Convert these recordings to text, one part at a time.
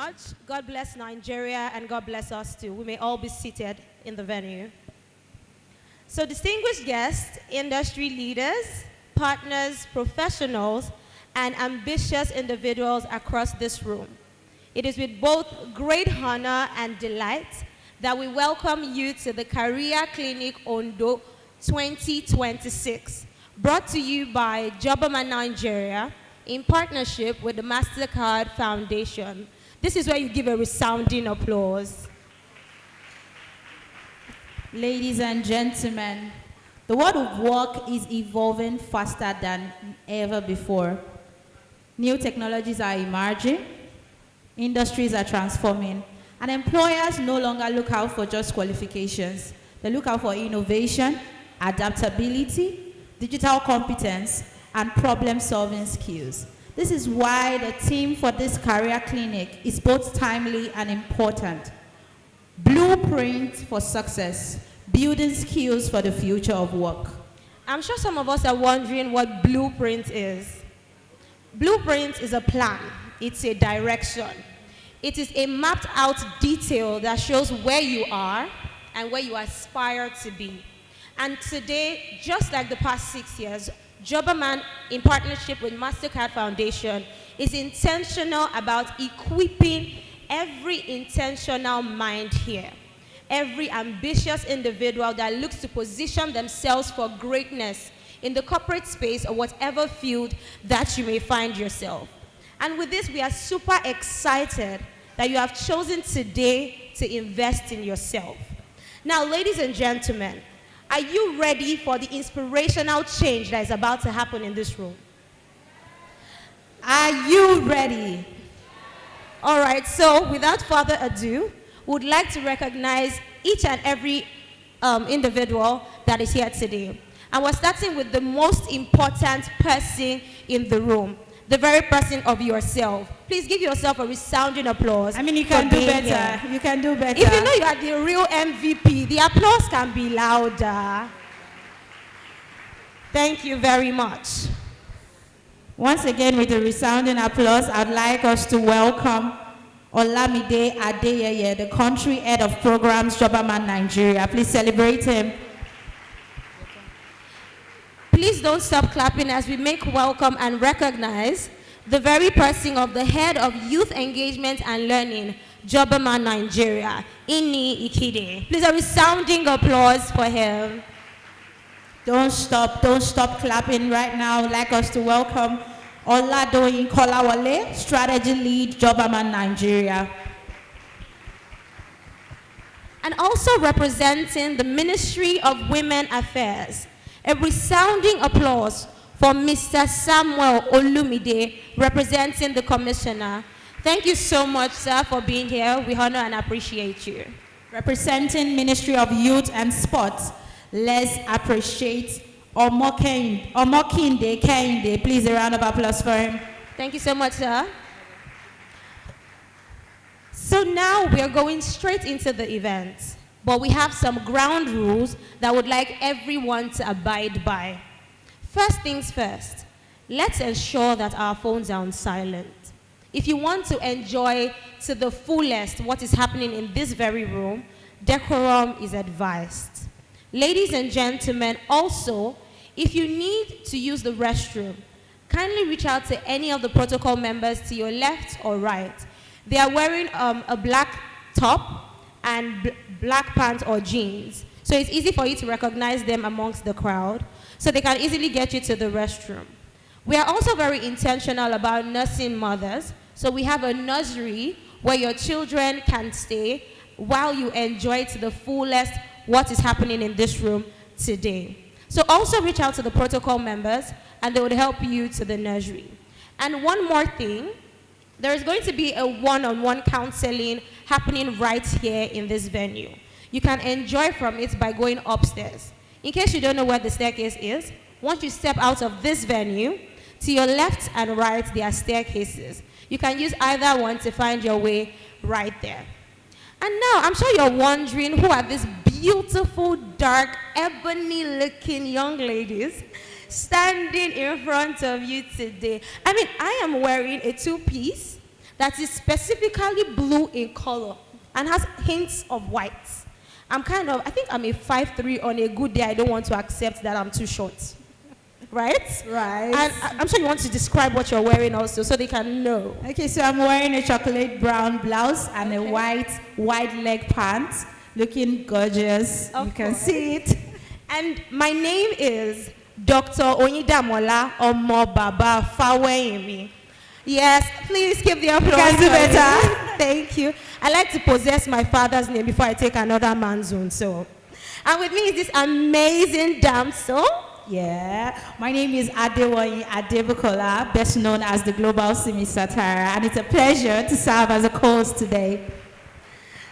much. God bless Nigeria and God bless us too. We may all be seated in the venue. So distinguished guests, industry leaders, partners, professionals, and ambitious individuals across this room. It is with both great honor and delight that we welcome you to the Career Clinic Ondo 2026, brought to you by Jobberman Nigeria in partnership with the MasterCard Foundation. This is where you give a resounding applause. Ladies and gentlemen, the world of work is evolving faster than ever before. New technologies are emerging, industries are transforming, and employers no longer look out for just qualifications. They look out for innovation, adaptability, digital competence, and problem-solving skills. This is why the theme for this career clinic is both timely and important. Blueprint for success, building skills for the future of work. I'm sure some of us are wondering what blueprint is. Blueprint is a plan. It's a direction. It is a mapped out detail that shows where you are and where you aspire to be. And today, just like the past 6 years, Jobberman, in partnership with MasterCard Foundation, is intentional about equipping every intentional mind here, every ambitious individual that looks to position themselves for greatness in the corporate space or whatever field that you may find yourself. And with this, we are super excited that you have chosen today to invest in yourself. Now, ladies and gentlemen, are you ready for the inspirational change that is about to happen in this room? Are you ready? All right, so without further ado, we would like to recognize each and every individual that is here today. And we're starting with the most important person in the room, the very person of yourself. Please give yourself a resounding applause. I mean, you can do better. Here. You can do better. If you know you are the real MVP, the applause can be louder. Thank you very much. Once again, with a resounding applause, I'd like us to welcome Olamide Adeyeye, the country head of programs, Jobberman Nigeria. Please celebrate him. Please don't stop clapping as we make welcome and recognize the very person of the head of youth engagement and learning, Jobberman Nigeria, Inni Ikide. Please a resounding applause for him. Don't stop clapping right now. I'd like us to welcome Oladoyin Kolawole, strategy lead, Jobberman Nigeria. And also representing the Ministry of Women Affairs, a resounding applause for Mr. Samuel Olumide, representing the Commissioner. Thank you so much, sir, for being here. We honor and appreciate you. Representing Ministry of Youth and Sports, let's appreciate Omokinde Kehinde. Please, a round of applause for him. Thank you so much, sir. So now we are going straight into the event. But we have some ground rules that would like everyone to abide by. First things first, let's ensure that our phones are on silent. If you want to enjoy to the fullest what is happening in this very room, decorum is advised. Ladies and gentlemen, also, if you need to use the restroom, kindly reach out to any of the protocol members to your left or right. They are wearing a black top and black pants or jeans. So it's easy for you to recognize them amongst the crowd. So they can easily get you to the restroom. We are also very intentional about nursing mothers. So we have a nursery where your children can stay while you enjoy to the fullest what is happening in this room today. So also reach out to the protocol members and they would help you to the nursery. And one more thing, there is going to be a one-on-one counseling happening right here in this venue. You can enjoy from it by going upstairs. In case you don't know where the staircase is, once you step out of this venue, to your left and right, there are staircases. You can use either one to find your way right there. And now, I'm sure you're wondering who are these beautiful, dark, ebony-looking young ladies standing in front of you today. I mean, I am wearing a two-piece that is specifically blue in color and has hints of white. I think I'm a 5'3". On a good day, I don't want to accept that I'm too short. Right? Right. And I'm sure you want to describe what you're wearing also so they can know. Okay, so I'm wearing a chocolate brown blouse and a white wide leg pants, looking gorgeous. You can see it. And my name is Dr. Onidamola Omo Baba Faweyemi. Yes, please give the applause. Can do better. Thank you. I like to possess my father's name before I take another man's own. So, and with me is this amazing damsel. Yeah, my name is Adewoyin Adebukola, best known as the Global Simi Satire, and it's a pleasure to serve as a co-host today.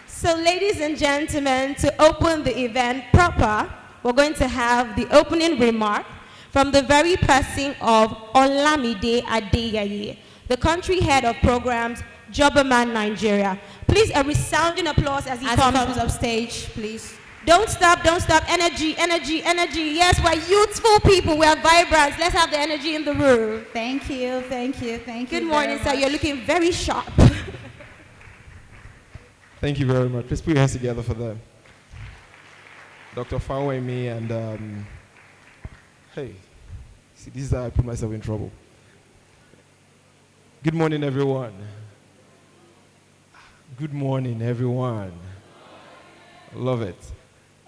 So, ladies and gentlemen, to open the event proper, we're going to have the opening remark from the very person of Olamide Adeyeye, the country head of programs, Jobberman, Nigeria. Please, a resounding applause as he comes up stage, please. Don't stop, don't stop. Energy, energy, energy. Yes, we're youthful people. We're vibrant. Let's have the energy in the room. Thank you, thank you, thank you. Good morning, sir. You're looking very sharp. Thank you very much. Please put your hands together for them. Dr. Faweyemi and, hey, see, this is how I put myself in trouble. Good morning, everyone. Good morning, everyone. Love it.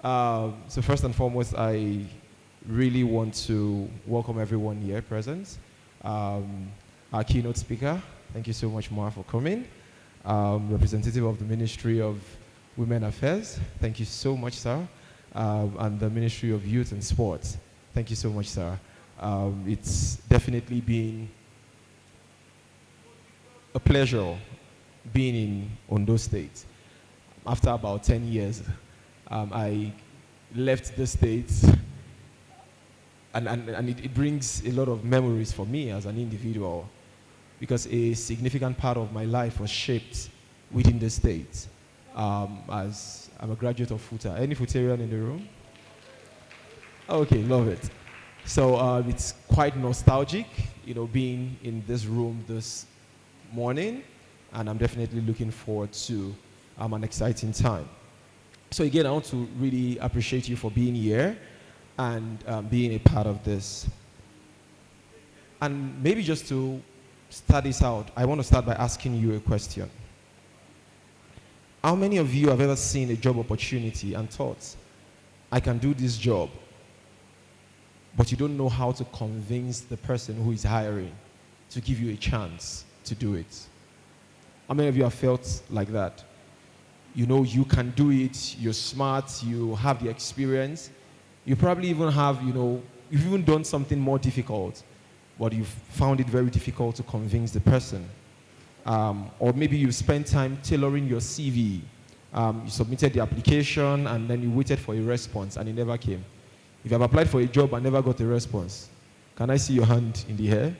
So first and foremost, I really want to welcome everyone here present. Our keynote speaker, thank you so much, Ma, for coming. Representative of the Ministry of Women Affairs, thank you so much, sir. And the Ministry of Youth and Sports, thank you so much, sir. It's definitely been a pleasure being in Ondo State. After about 10 years, I left the States, and it brings a lot of memories for me as an individual, because a significant part of my life was shaped within the States. As I'm a graduate of FUTA. Any Futarian in the room? Okay, love it. So it's quite nostalgic, being in this room this morning, and I'm definitely looking forward to an exciting time. So again, I want to really appreciate you for being here and being a part of this. And maybe just to start this out, I want to start by asking you a question. How many of you have ever seen a job opportunity and thought, I can do this job, but you don't know how to convince the person who is hiring to give you a chance to do it? How many of you have felt like that? You can do it, you're smart, you have the experience. You probably even have, you've even done something more difficult, but you've found it very difficult to convince the person. Or maybe you spent time tailoring your CV. You submitted the application and then you waited for a response and it never came. If you have applied for a job and never got a response, can I see your hand in the air?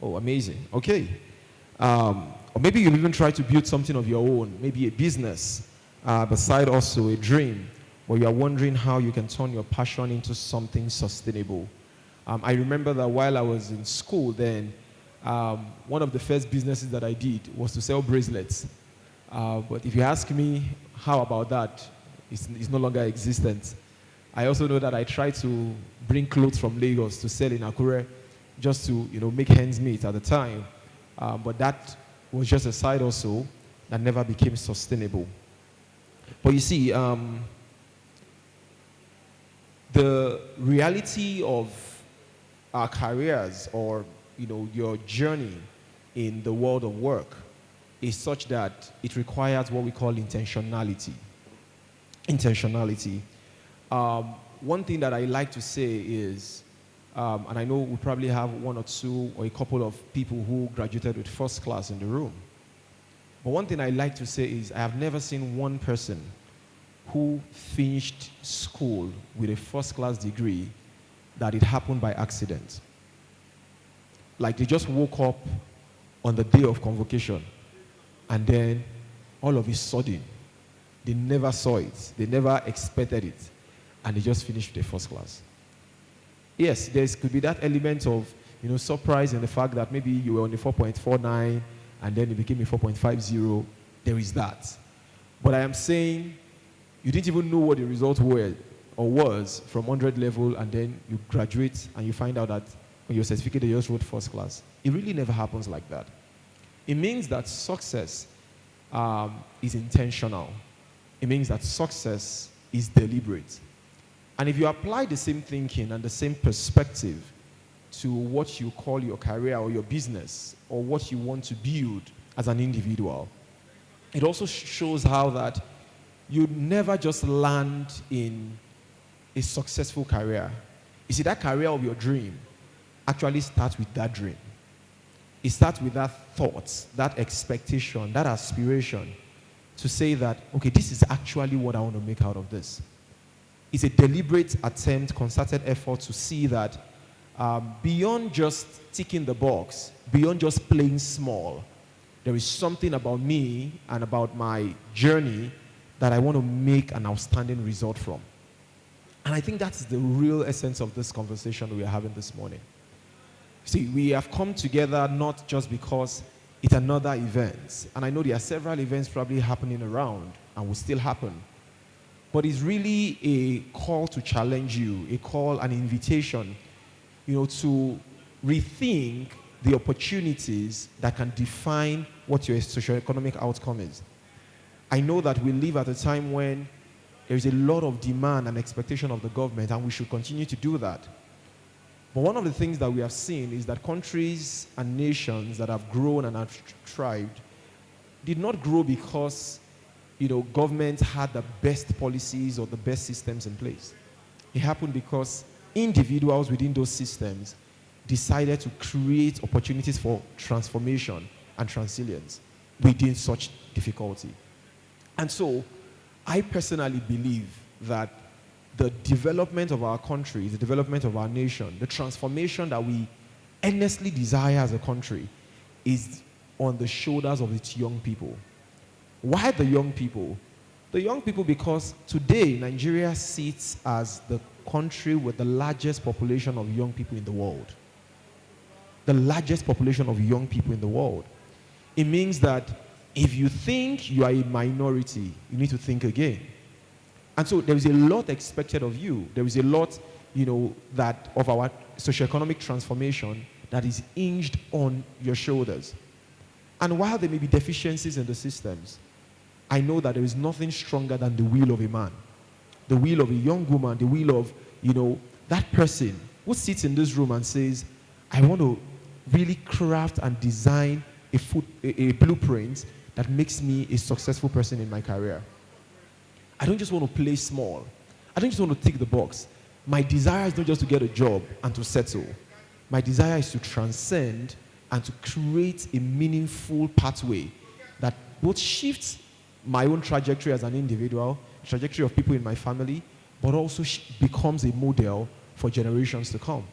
Oh, amazing. Okay. Or maybe you've even tried to build something of your own, maybe a business, beside also a dream, where you are wondering how you can turn your passion into something sustainable. I remember that while I was in school then, one of the first businesses that I did was to sell bracelets. But if you ask me how about that, it's no longer existent. I also know that I tried to bring clothes from Lagos to sell in Akure just to make ends meet at the time. But that was just a side also that never became sustainable. But you see, the reality of our careers or your journey in the world of work is such that it requires what we call intentionality. One thing that I like to say is, and I know we probably have one or two or a couple of people who graduated with first class in the room. But one thing I like to say is I have never seen one person who finished school with a first class degree that it happened by accident. Like they just woke up on the day of convocation and then all of a sudden they never saw it, they never expected it, and they just finished with a first class. Yes, there could be that element of surprise in the fact that maybe you were on the 4.49 and then it became a 4.50, there is that. But I am saying you didn't even know what the results were or was from 100 level, and then you graduate and you find out that on your certificate you just wrote first class. It really never happens like that. It means that success is intentional. It means that success is deliberate. And if you apply the same thinking and the same perspective to what you call your career or your business or what you want to build as an individual, it also shows how that you never just land in a successful career. You see, that career of your dream actually starts with that dream. It starts with that thought, that expectation, that aspiration to say that, okay, this is actually what I want to make out of this. It's a deliberate attempt, concerted effort to see that beyond just ticking the box, beyond just playing small, there is something about me and about my journey that I want to make an outstanding result from. And I think that's the real essence of this conversation we are having this morning. See, we have come together not just because it's another event. And I know there are several events probably happening around and will still happen. But it's really a call to challenge you, a call, an invitation, to rethink the opportunities that can define what your socioeconomic outcome is. I know that we live at a time when there is a lot of demand and expectation of the government, and we should continue to do that. But one of the things that we have seen is that countries and nations that have grown and have thrived did not grow because, governments had the best policies or the best systems in place. It happened because individuals within those systems decided to create opportunities for transformation and transilience within such difficulty. And so, I personally believe that the development of our country, the development of our nation, the transformation that we earnestly desire as a country is on the shoulders of its young people. Why the young people? The young people because today Nigeria sits as the country with the largest population of young people in the world. The largest population of young people in the world. It means that if you think you are a minority, you need to think again. And so there is a lot expected of you. There is a lot, that of our socioeconomic transformation that is hinged on your shoulders. And while there may be deficiencies in the systems, I know that there is nothing stronger than the will of a man, the will of a young woman, the will of, that person who sits in this room and says, I want to really craft and design a blueprint that makes me a successful person in my career. I don't just want to play small. I don't just want to tick the box. My desire is not just to get a job and to settle. My desire is to transcend and to create a meaningful pathway that both shifts my own trajectory as an individual, trajectory of people in my family, but also becomes a model for generations to come.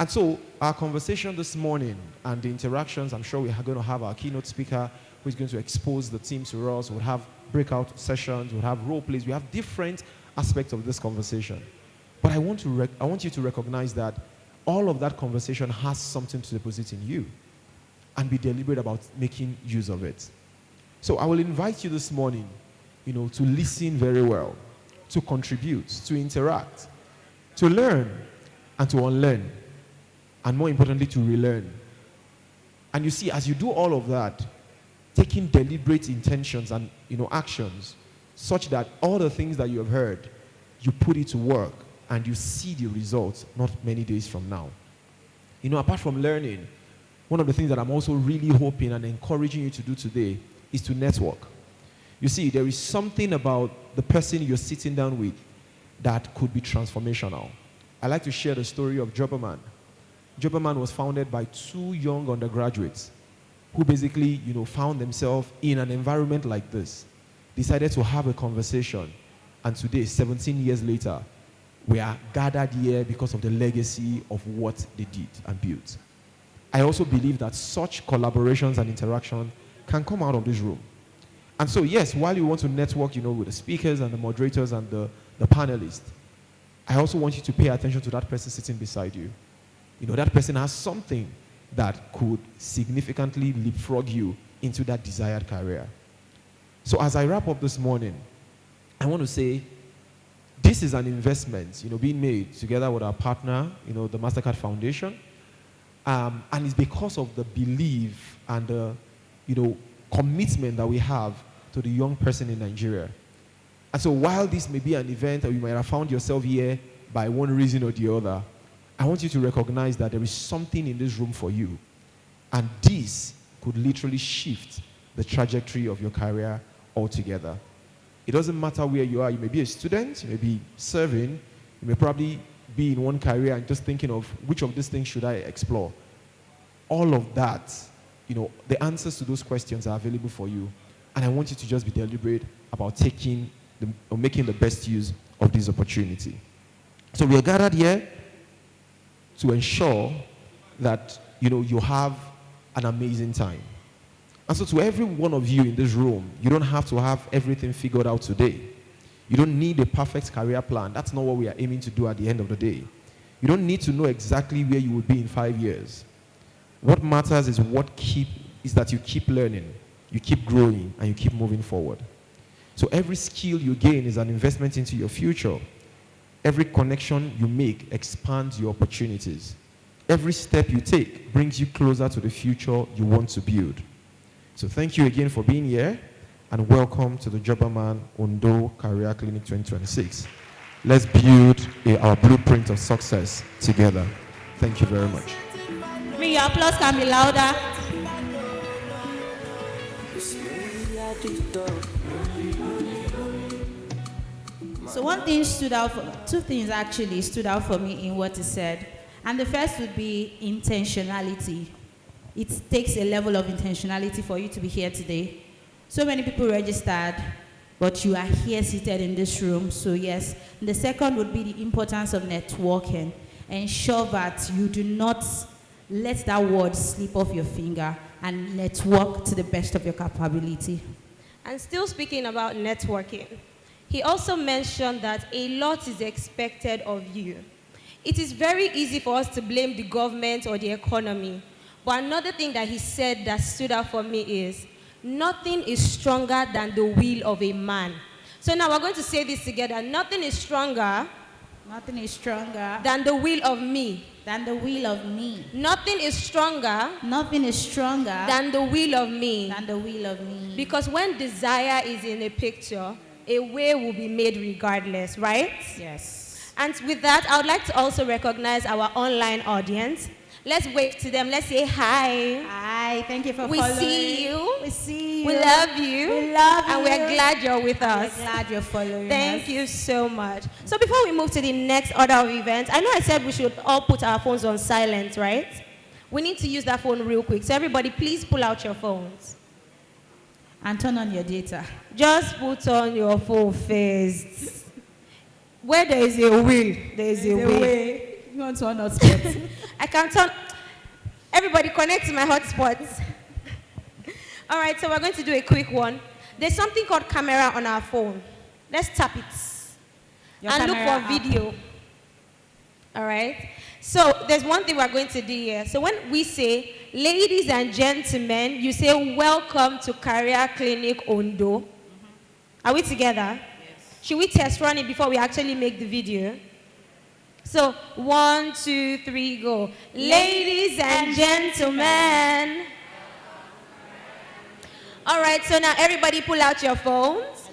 And so our conversation this morning and the interactions, I'm sure we are going to have our keynote speaker who is going to expose the team to us. We'll have breakout sessions, we'll have role plays. We have different aspects of this conversation. But I want you to recognize that all of that conversation has something to deposit in you and be deliberate about making use of it. So I will invite you this morning, to listen very well, to contribute, to interact, to learn and to unlearn, and more importantly, to relearn. And you see, as you do all of that, taking deliberate intentions and actions such that all the things that you have heard, you put it to work and you see the results not many days from now. Apart from learning, one of the things that I'm also really hoping and encouraging you to do today is to network. You see, there is something about the person you're sitting down with that could be transformational. I like to share the story of Jobberman. Jobberman was founded by two young undergraduates who basically, found themselves in an environment like this, decided to have a conversation, and today, 17 years later, we are gathered here because of the legacy of what they did and built. I also believe that such collaborations and interaction can come out of this room. And so, yes, while you want to network, with the speakers and the moderators and the panelists, I also want you to pay attention to that person sitting beside you. That person has something that could significantly leapfrog you into that desired career. So as I wrap up this morning, I want to say this is an investment, being made together with our partner, the MasterCard Foundation. And it's because of the belief and the, commitment that we have to the young person in Nigeria. And so while this may be an event, or you might have found yourself here by one reason or the other, I want you to recognize that there is something in this room for you. And this could literally shift the trajectory of your career altogether. It doesn't matter where you are. You may be a student, you may be serving, you may probably be in one career and just thinking of which of these things should I explore. All of that, the answers to those questions are available for you. And I want you to just be deliberate about making the best use of this opportunity. So we are gathered here to ensure that, you have an amazing time. And so to every one of you in this room, you don't have to have everything figured out today. You don't need a perfect career plan. That's not what we are aiming to do at the end of the day. You don't need to know exactly where you will be in 5 years. What matters is that you keep learning, you keep growing, and you keep moving forward. So every skill you gain is an investment into your future. Every connection you make expands your opportunities. Every step you take brings you closer to the future you want to build. So thank you again for being here, and welcome to the Jobberman Ondo Career Clinic 2026. Let's build our blueprint of success together. Thank you very much. Your applause can be louder. So two things actually stood out for me in what he said. And the first would be intentionality. It takes a level of intentionality for you to be here today. So many people registered, but you are here seated in this room. So yes. And the second would be the importance of networking. Ensure that you do not let that word slip off your finger, and network to the best of your capability. And still speaking about networking, he also mentioned that a lot is expected of you. It is very easy for us to blame the government or the economy. But another thing that he said that stood out for me is, nothing is stronger than the will of a man. So now we're going to say this together. Nothing is stronger than the will of me. Than the will of me. Nothing is stronger than the will of me. Than the will of me. Because when desire is in a picture, a way will be made regardless, right? Yes. And with that, I would like to also recognize our online audience. Let's wave to them. Let's say hi. Hi. Thank you for following. We see you. We love you. We love you. And we're glad you're with us. We're glad you're following Thank us. you so much. So before we move to the next order of events, I know I said we should all put our phones on silent, right? We need to use that phone real quick. So everybody, please pull out your phones. And turn on your data. Just put on your phone first. Where there is a will, there is a way. You want to hotspot? I can turn. Everybody connect to my hotspots. All right, so we're going to do a quick one. There's something called camera on our phone. Let's tap it. And look for video. All right? So there's one thing we're going to do here. So when we say, ladies and gentlemen, you say, welcome to Career Clinic Ondo. Mm-hmm. Are we together? Yes. Should we test run it before we actually make the video? So 1, 2, 3, go. Ladies and gentlemen. All right, so now everybody pull out your phones.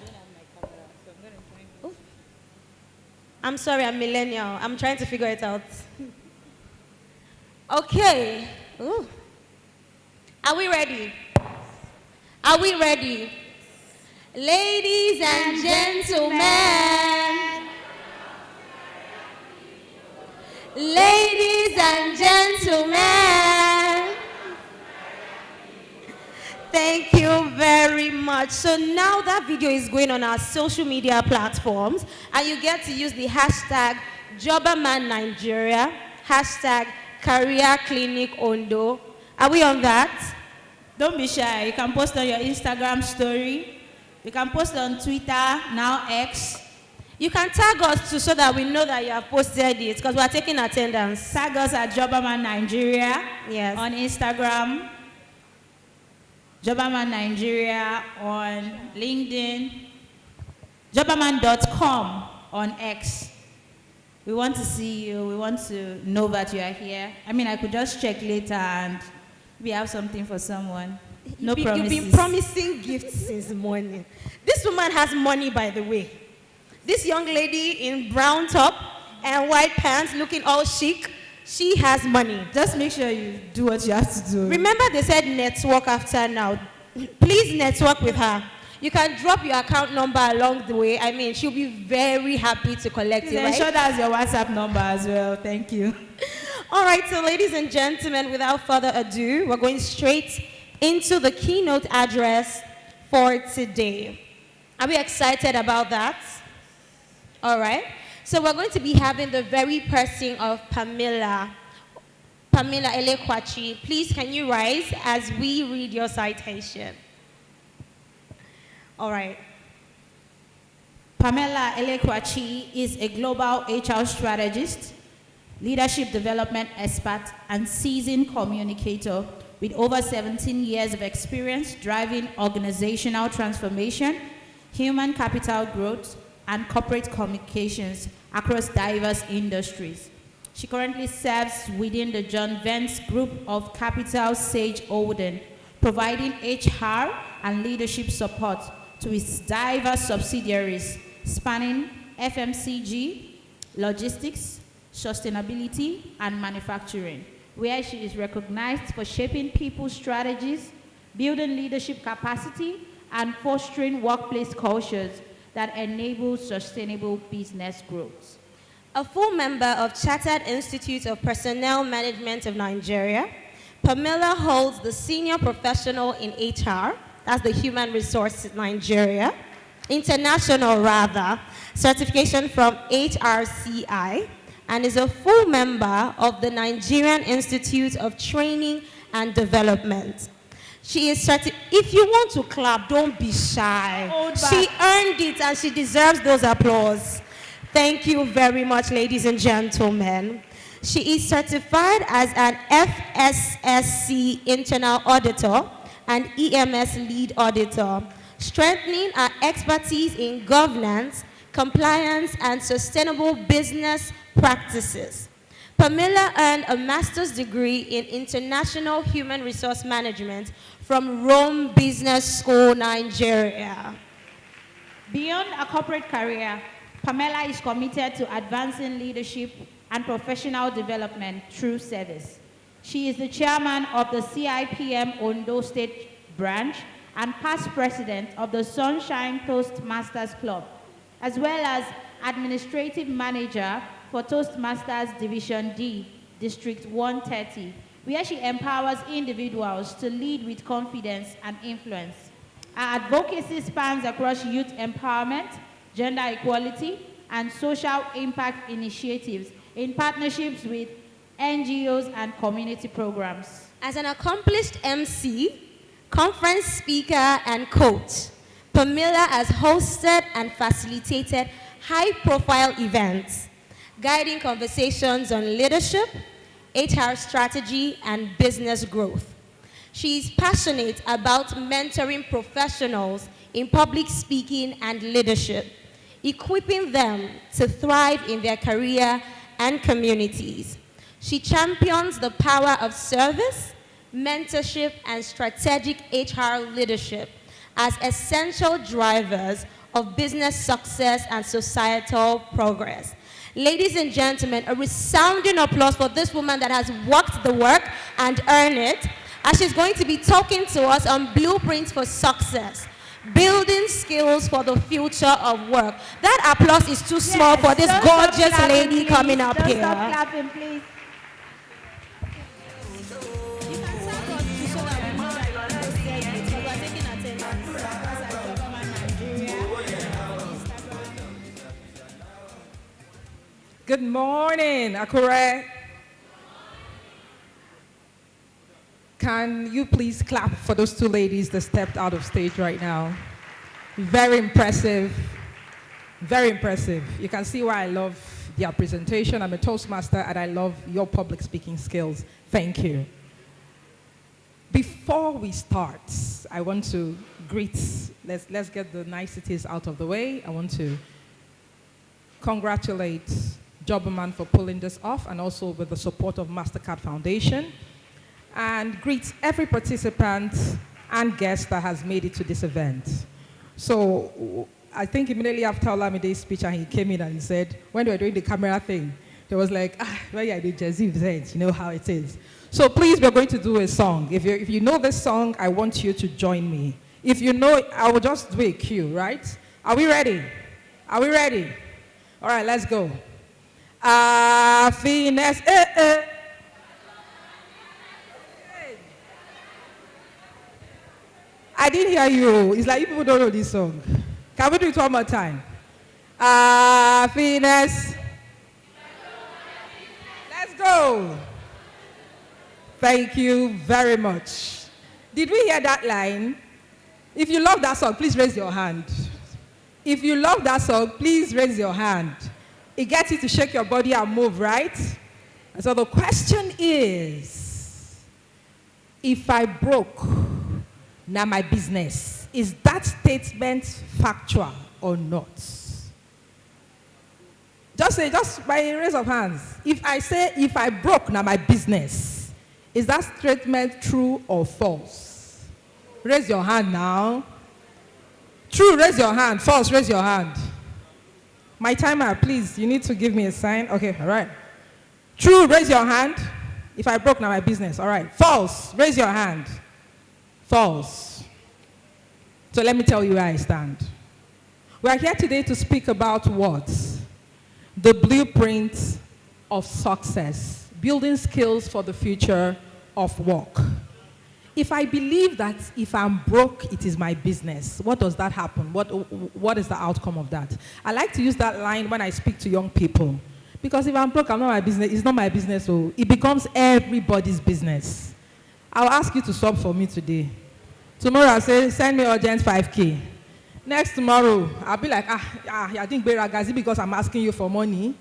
I'm sorry, I'm millennial. I'm trying to figure it out. Okay. Ooh. Are we ready? Are we ready? Ladies and gentlemen. Ladies and gentlemen. Thank you very much. So now that video is going on our social media platforms, and you get to use the hashtag Jobberman Nigeria, hashtag Career Clinic Ondo. Are we on that? Don't be shy. You can post on your Instagram story. You can post on Twitter, now X. You can tag us too so that we know that you have posted it because we are taking attendance. Tag us at Jobberman Nigeria Yes. on Instagram, Jobberman Nigeria on LinkedIn, Jobberman.com on X. We want to see you. We want to know that you are here. I mean, I could just check later and we have something for someone. No promises. You've been promising gifts since morning. This woman has money, by the way. This young lady in brown top and white pants looking all chic, she has money. Just make sure you do what you have to do. Remember they said network after now. Please network with her. You can drop your account number along the way. I mean, she'll be very happy to collect it, right? Ensure that's your WhatsApp number as well. Thank you. All right, so ladies and gentlemen, without further ado, we're going straight into the keynote address for today. Are we excited about that? All right. So we're going to be having the very person of Pamela Elekwachi. Please, can you rise as we read your citation? All right. Pamela Elekwachi is a global HR strategist, leadership development expert, and seasoned communicator with over 17 years of experience driving organizational transformation, human capital growth, and corporate communications across diverse industries. She currently serves within the John Vance Group of Capital Sage Olden, providing HR and leadership support to its diverse subsidiaries spanning FMCG, logistics, sustainability, and manufacturing, where she is recognized for shaping people's strategies, building leadership capacity, and fostering workplace cultures that enable sustainable business growth. A full member of Chartered Institute of Personnel Management of Nigeria, Pamela holds the Senior Professional in HR, that's the Human Resources Nigeria, International certification from HRCI, and is a full member of the Nigerian Institute of Training and Development. She is if you want to clap, don't be shy. She earned it and she deserves those applause. Thank you very much, ladies and gentlemen. She is certified as an FSSC internal auditor and EMS lead auditor, strengthening our expertise in governance, compliance, and sustainable business practices. Pamela earned a master's degree in International Human Resource Management from Rome Business School, Nigeria. Beyond a corporate career, Pamela is committed to advancing leadership and professional development through service. She is the chairman of the CIPM Ondo State branch and past president of the Sunshine Toastmasters Club, as well as administrative manager for Toastmasters Division D, District 130, where she empowers individuals to lead with confidence and influence. Her advocacy spans across youth empowerment, gender equality, and social impact initiatives in partnerships with NGOs and community programs. As an accomplished MC, conference speaker, and coach, Pamela has hosted and facilitated high-profile events, guiding conversations on leadership, HR strategy, and business growth. She is passionate about mentoring professionals in public speaking and leadership, equipping them to thrive in their career and communities. She champions the power of service, mentorship, and strategic HR leadership as essential drivers of business success and societal progress. Ladies and gentlemen, a resounding applause for this woman that has worked the work and earned it, as she's going to be talking to us on blueprints for success, building skills for the future of work. That applause is too small for this gorgeous lady coming up here. Stop clapping, please. Good morning, Akure. Can you please clap for those two ladies that stepped out of stage right now? Very impressive. Very impressive. You can see why I love their presentation. I'm a Toastmaster and I love your public speaking skills. Thank you. Before we start, I want to greet, let's get the niceties out of the way. I want to congratulate Jobberman for pulling this off, and also with the support of MasterCard Foundation, and greet every participant and guest that has made it to this event. So I think immediately after Olamide's speech, and he came in and he said, when they were doing the camera thing, they was like, well, yeah, the Jazzy event, you know how it is. So please, we're going to do a song. If you know this song, I want you to join me. If you know it, I will just do a cue, right? Are we ready? Are we ready? All right, let's go. Happiness, I didn't hear you. It's like you people don't know this song. Can we do it one more time? Happiness. Let's go. Thank you very much. Did we hear that line? If you love that song, please raise your hand. If you love that song, please raise your hand. It gets you to shake your body and move, right? And so the question is, if I broke, now my business, is that statement factual or not? Just say, just by a raise of hands. If I say, if I broke, now my business, is that statement true or false? Raise your hand now. True, raise your hand. False, raise your hand. My timer, please, you need to give me a sign. Okay, all right. True, raise your hand. If I broke, now my business. All right. False, raise your hand. False. So let me tell you where I stand. We are here today to speak about what? The blueprint of success. Building skills for the future of work. If I believe that if I'm broke, it is my business, what does that happen? What is the outcome of that? I like to use that line when I speak to young people. Because if I'm broke, I'm not my business. It's not my business, so it becomes everybody's business. I'll ask you to sub for me today. Tomorrow I'll say, send me urgent 5K. Next tomorrow, I'll be like, I think Beragazi because I'm asking you for money.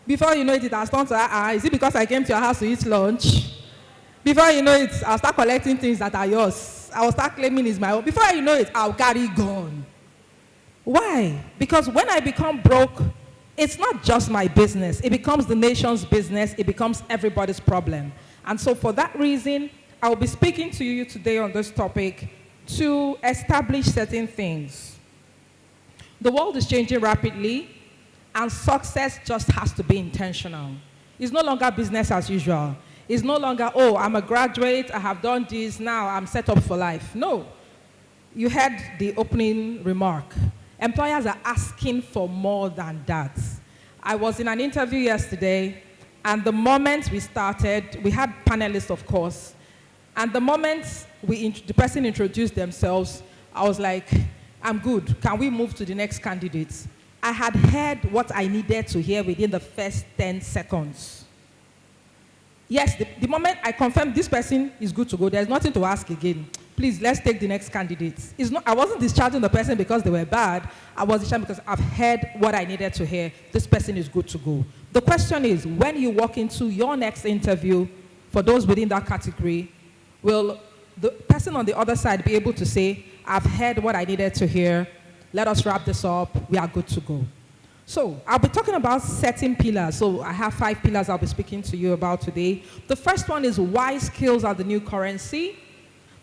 Before you know it, I'll start to, is it because I came to your house to eat lunch? Before you know it, I'll start collecting things that are yours. I'll start claiming it's my own. Before you know it, I'll carry gun. Why? Because when I become broke, it's not just my business. It becomes the nation's business. It becomes everybody's problem. And so for that reason, I will be speaking to you today on this topic to establish certain things. The world is changing rapidly, and success just has to be intentional. It's no longer business as usual. It's no longer, oh, I'm a graduate, I have done this, now I'm set up for life. No. You heard the opening remark. Employers are asking for more than that. I was in an interview yesterday, and the moment we started, we had panelists, of course, and the moment the person introduced themselves, I was like, I'm good. Can we move to the next candidate? I had heard what I needed to hear within the first 10 seconds. Yes, the moment I confirmed this person is good to go, there's nothing to ask again. Please, let's take the next candidate. I wasn't discharging the person because they were bad. I was discharging because I've heard what I needed to hear. This person is good to go. The question is, when you walk into your next interview, for those within that category, will the person on the other side be able to say, I've heard what I needed to hear. Let us wrap this up. We are good to go. So I'll be talking about certain pillars. So I have 5 pillars I'll be speaking to you about today. The first one is why skills are the new currency.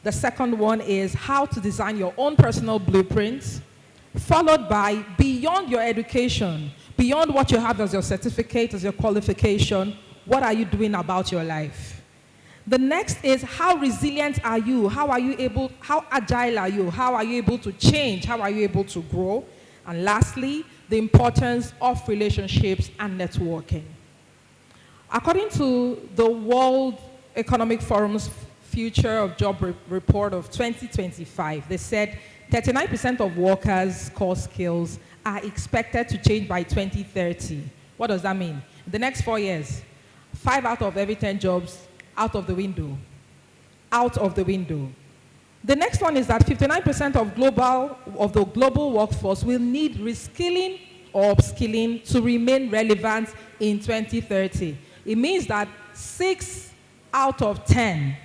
The second one is how to design your own personal blueprint, followed by beyond your education, beyond what you have as your certificate, as your qualification, what are you doing about your life? The next is how resilient are you? How agile are you? How are you able to change? How are you able to grow? And lastly, the importance of relationships and networking. According to the World Economic Forum's Future of Job report of 2025, they said 39% of workers' core skills are expected to change by 2030. What does that mean? In the next 4 years, 5 out of every 10 jobs out of the window. Out of the window. The next one is that 59% of the global workforce will need reskilling or upskilling to remain relevant in 2030. It means that 6 out of 10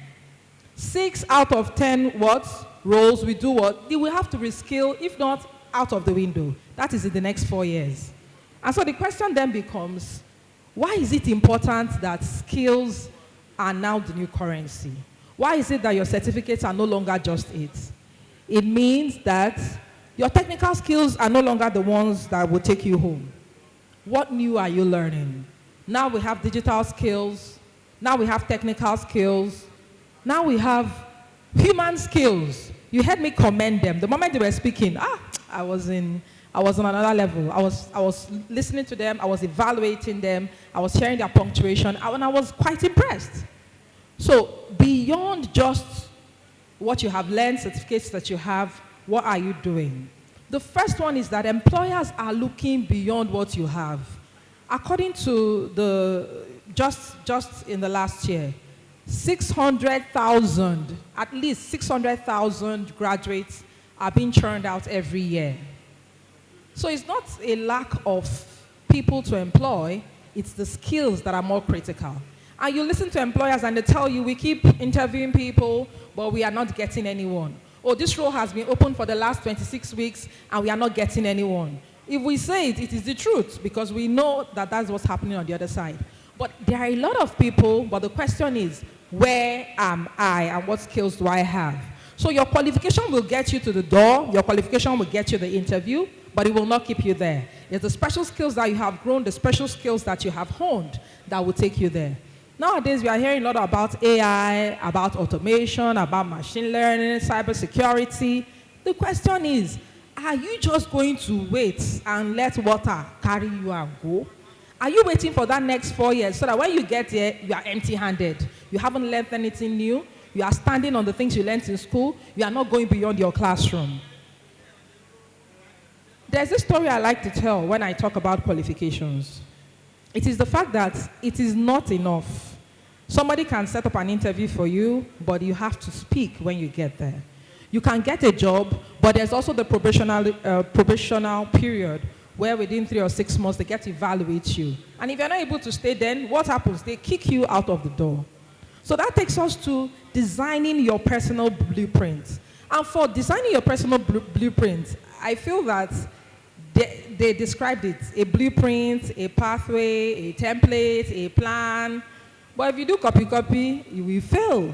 what? Roles we do what? They will have to reskill, if not out of the window. That is in the next 4 years. And so the question then becomes, why is it important that skills are now the new currency? Why is it that your certificates are no longer just it? It means that your technical skills are no longer the ones that will take you home. What new are you learning? Now we have digital skills. Now we have technical skills. Now we have human skills. You heard me commend them. The moment they were speaking, I was on another level. I was listening to them. I was evaluating them. I was hearing their punctuation, and I was quite impressed. So beyond just what you have learned, certificates that you have, what are you doing? The first one is that employers are looking beyond what you have. According to just in the last year, 600,000, at least 600,000 graduates are being churned out every year. So it's not a lack of people to employ, it's the skills that are more critical. And you listen to employers and they tell you, we keep interviewing people, but we are not getting anyone. Oh, this role has been open for the last 26 weeks and we are not getting anyone. If we say it, it is the truth because we know that that's what's happening on the other side. But there are a lot of people, but the question is, where am I and what skills do I have? So your qualification will get you to the door, your qualification will get you the interview, but it will not keep you there. It's the special skills that you have grown, the special skills that you have honed that will take you there. Nowadays, we are hearing a lot about AI, about automation, about machine learning, cybersecurity. The question is, are you just going to wait and let water carry you and go? Are you waiting for that next 4 years so that when you get there, you are empty-handed? You haven't learned anything new. You are standing on the things you learned in school. You are not going beyond your classroom. There's a story I like to tell when I talk about qualifications. It is the fact that it is not enough. Somebody can set up an interview for you, but you have to speak when you get there. You can get a job, but there's also the probational period where within 3 or 6 months they get to evaluate you. And if you're not able to stay, then what happens? They kick you out of the door. So that takes us to designing your personal blueprint. And for designing your personal blueprint, I feel that they described it, a blueprint, a pathway, a template, a plan. But if you do copy, you will fail.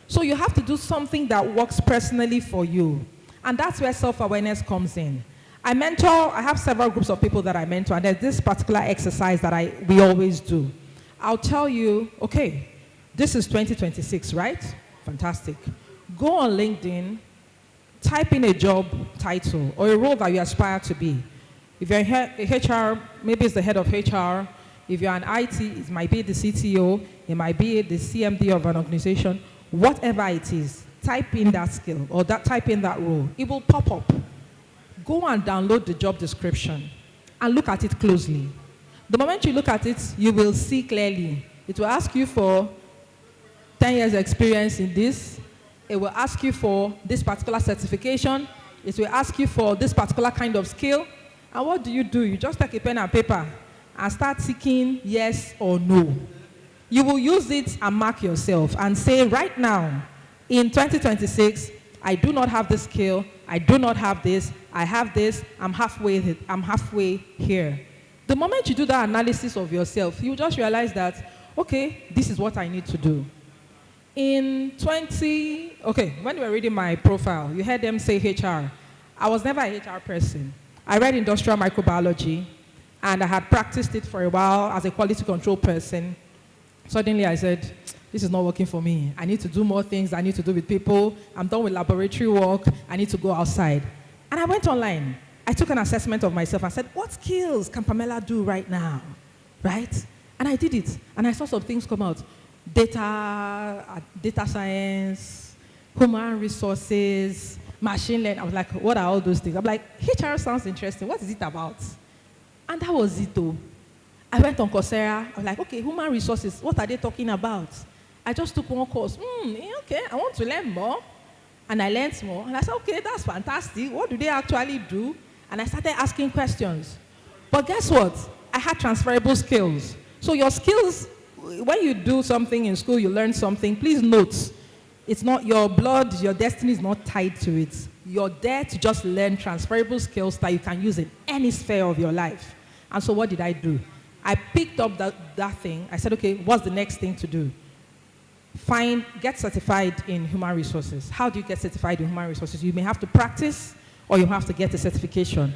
So you have to do something that works personally for you. And that's where self-awareness comes in. I have several groups of people that I mentor, and there's this particular exercise that we always do. I'll tell you, okay, this is 2026, right? Fantastic. Go on LinkedIn, type in a job title or a role that you aspire to be. If you're HR, maybe it's the head of HR. If you're an IT, it might be the CTO, it might be the CMD of an organization. Whatever it is, type in that skill or type in that role. It will pop up. Go and download the job description and look at it closely. The moment you look at it, you will see clearly. It will ask you for 10 years experience in this. It will ask you for this particular certification. It will ask you for this particular kind of skill. And what do? You just take a pen and paper and start ticking yes or no. You will use it and mark yourself and say, right now, in 2026, I do not have this skill. I do not have this. I have this. I'm halfway here. The moment you do that analysis of yourself, you just realize that, okay, this is what I need to do. When you were reading my profile, you heard them say HR. I was never a HR person. I read industrial microbiology, and I had practiced it for a while as a quality control person. Suddenly I said, this is not working for me. I need to do more things. I need to do with people. I'm done with laboratory work. I need to go outside. And I went online. I took an assessment of myself and said, what skills can Pamela do right now? Right? And I did it. And I saw some things come out. Data science, human resources, machine learning. I was like, what are all those things? I'm like, HR sounds interesting. What is it about? And that was it, though. I went on Coursera. I was like, okay, human resources, what are they talking about? I just took one course. Okay, I want to learn more. And I learned more. And I said, okay, that's fantastic. What do they actually do? And I started asking questions. But guess what? I had transferable skills. So your skills, when you do something in school, you learn something, please note, it's not your blood, your destiny is not tied to it. You're there to just learn transferable skills that you can use in any sphere of your life. And so what did I do? I picked up that thing. I said, okay, what's the next thing to do? Get certified in human resources. How do you get certified in human resources? You may have to practice or you have to get a certification.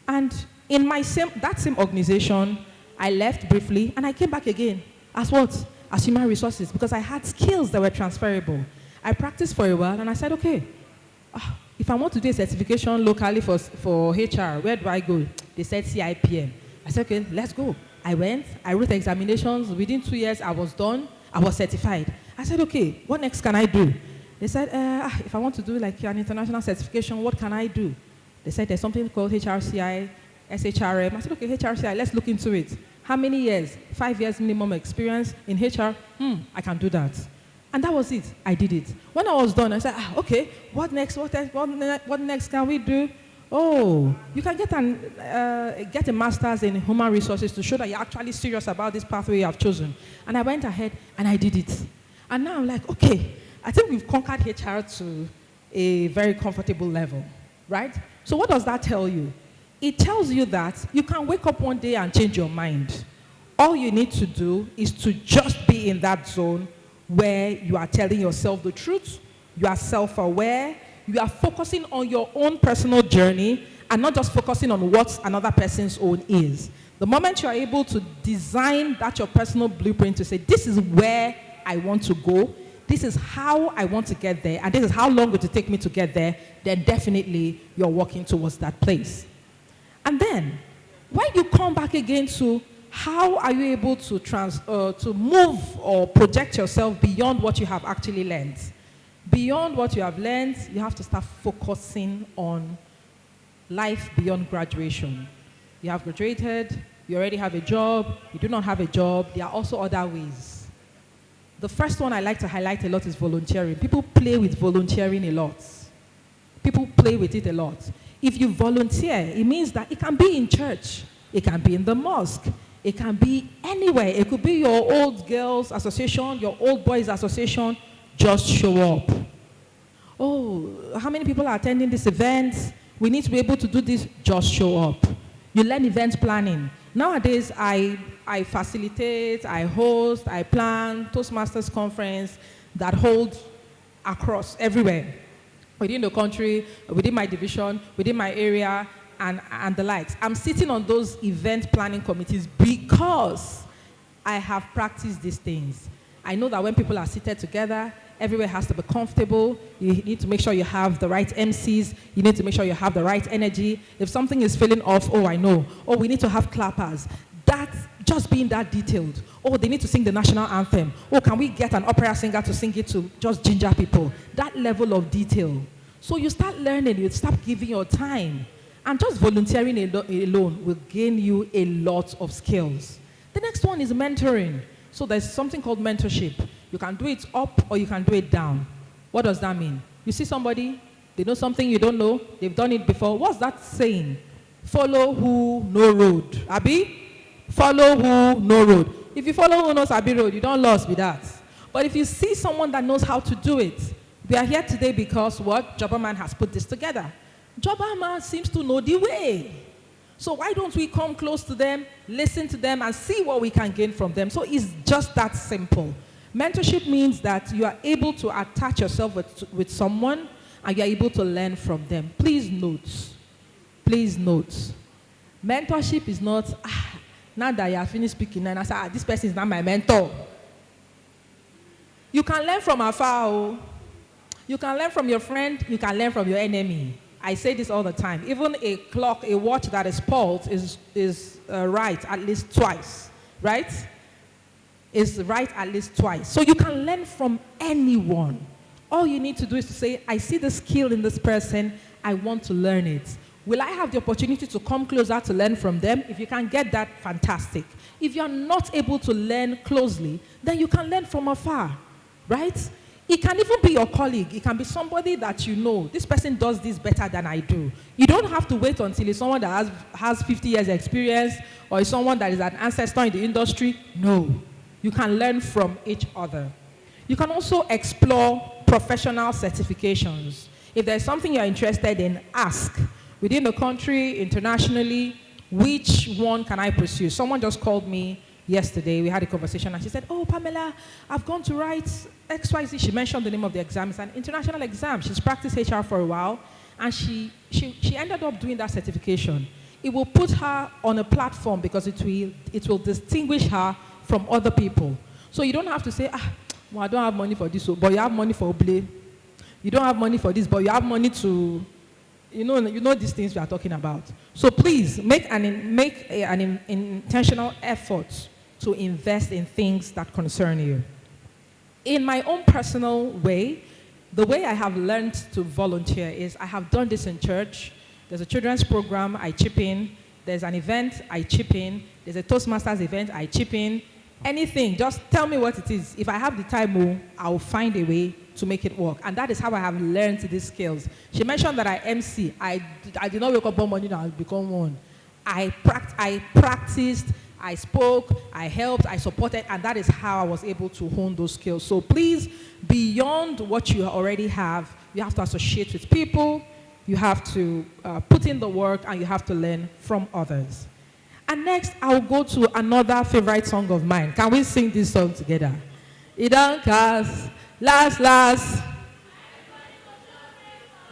And in that same organization, I left briefly and I came back again. As what? As human resources, because I had skills that were transferable. I practiced for a while and I said, okay, if I want to do a certification locally for HR, where do I go? They said CIPM. I said, okay, let's go. I went, I wrote examinations. Within 2 years, I was done. I was certified. I said, okay, what next can I do? They said, if I want to do like an international certification, what can I do? They said, there's something called HRCI, SHRM. I said, okay, HRCI, let's look into it. How many years? 5 years minimum experience in HR? I can do that. And that was it. I did it. When I was done, I said, okay, what next? What next can we do? Oh, you can get a master's in human resources to show that you're actually serious about this pathway you have chosen. And I went ahead and I did it. And now I'm like, okay, I think we've conquered HR to a very comfortable level, right? So what does that tell you? It tells you that you can wake up one day and change your mind. All you need to do is to just be in that zone where you are telling yourself the truth, you are self-aware, you are focusing on your own personal journey and not just focusing on what another person's own is. The moment you are able to design that your personal blueprint to say, this is where I want to go, this is how I want to get there, and this is how long it will take me to get there, then definitely you're walking towards that place. And then, when you come back again to how are you able to move or project yourself beyond what you have actually learned? Beyond what you have learned, you have to start focusing on life beyond graduation. You have graduated, you already have a job, you do not have a job, there are also other ways. The first one I like to highlight a lot is volunteering. People play with volunteering a lot. People play with it a lot. If you volunteer, it means that it can be in church, it can be in the mosque, it can be anywhere. It could be your old girls association, your old boys association. Just show up. Oh, how many people are attending this event? We need to be able to do this. Just show up. You learn event planning. Nowadays, I facilitate, I host, I plan Toastmasters conference that hold across everywhere. Within the country, within my division, within my area, and the likes. I'm sitting on those event planning committees because I have practiced these things. I know that when people are seated together, everywhere has to be comfortable. You need to make sure you have the right MCs. You need to make sure you have the right energy. If something is feeling off, oh, I know. Oh, we need to have clappers. That's just being that detailed. Oh, they need to sing the national anthem. Oh, can we get an opera singer to sing it to just ginger people? That level of detail. So you start learning, you start giving your time. And just volunteering alone will gain you a lot of skills. The next one is mentoring. So there's something called mentorship. You can do it up or you can do it down. What does that mean? You see somebody, they know something you don't know, they've done it before. What's that saying? Follow who, no road. Abi? Follow who, no road. If you follow who knows Abi road, you don't lose with that. But if you see someone that knows how to do it, we are here today because what? Jobberman has put this together. Jobberman seems to know the way. So why don't we come close to them, listen to them, and see what we can gain from them? So it's just that simple. Mentorship means that you are able to attach yourself with someone and you are able to learn from them. Please note. Mentorship is not, now that you have finished speaking, and I say, this person is not my mentor. You can learn from afar. Oh. You can learn from your friend, you can learn from your enemy. I say this all the time. Even a watch that is spoiled is right at least twice, right? Is right at least twice. So you can learn from anyone. All you need to do is to say, I see the skill in this person, I want to learn it. Will I have the opportunity to come closer to learn from them? If you can get that, fantastic. If you're not able to learn closely, then you can learn from afar, right? It can even be your colleague. It can be somebody that you know. This person does this better than I do. You don't have to wait until it's someone that has 50 years experience or is someone that is an ancestor in the industry. No. You can learn from each other. You can also explore professional certifications. If there's something you're interested in, ask. Within the country, internationally, which one can I pursue? Someone just called me yesterday. We had a conversation and she said, oh, Pamela, I've gone to write XYZ. She mentioned the name of the exam. It's an international exam. She's practiced HR for a while and she ended up doing that certification. It will put her on a platform because it will distinguish her from other people. So you don't have to say, well, I don't have money for this, but you have money for Oble. You don't have money for this, but you have money to, you know these things we are talking about. So please make an intentional effort to invest in things that concern you. In my own personal way, the way I have learned to volunteer is I have done this in church. There's a children's program, I chip in. There's an event, I chip in. There's a Toastmasters event, I chip in. Anything, just tell me what it is. If I have the time, I'll find a way to make it work. And that is how I have learned these skills. She mentioned that I MC. I did not wake up one morning and become one. I practiced, I spoke, I helped, I supported, and that is how I was able to hone those skills. So please, beyond what you already have, you have to associate with people, you have to put in the work, and you have to learn from others. And next, I'll go to another favorite song of mine. Can we sing this song together? It don't cast, last.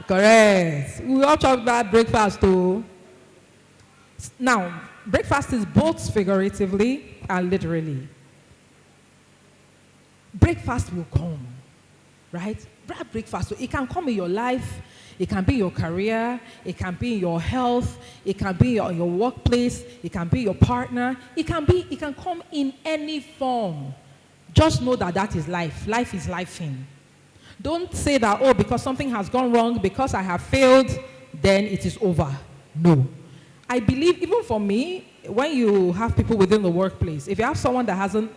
Correct. We all talk about breakfast too. Now, breakfast is both figuratively and literally. Breakfast will come, right? Breakfast, it can come in your life. It can be your career, it can be your health, it can be your workplace, it can be your partner, it can come in any form. Just know that that is life. Life is lifing. Don't say that, oh, because something has gone wrong, because I have failed, then it is over. No. I believe, even for me, when you have people within the workplace, if you have someone that hasn't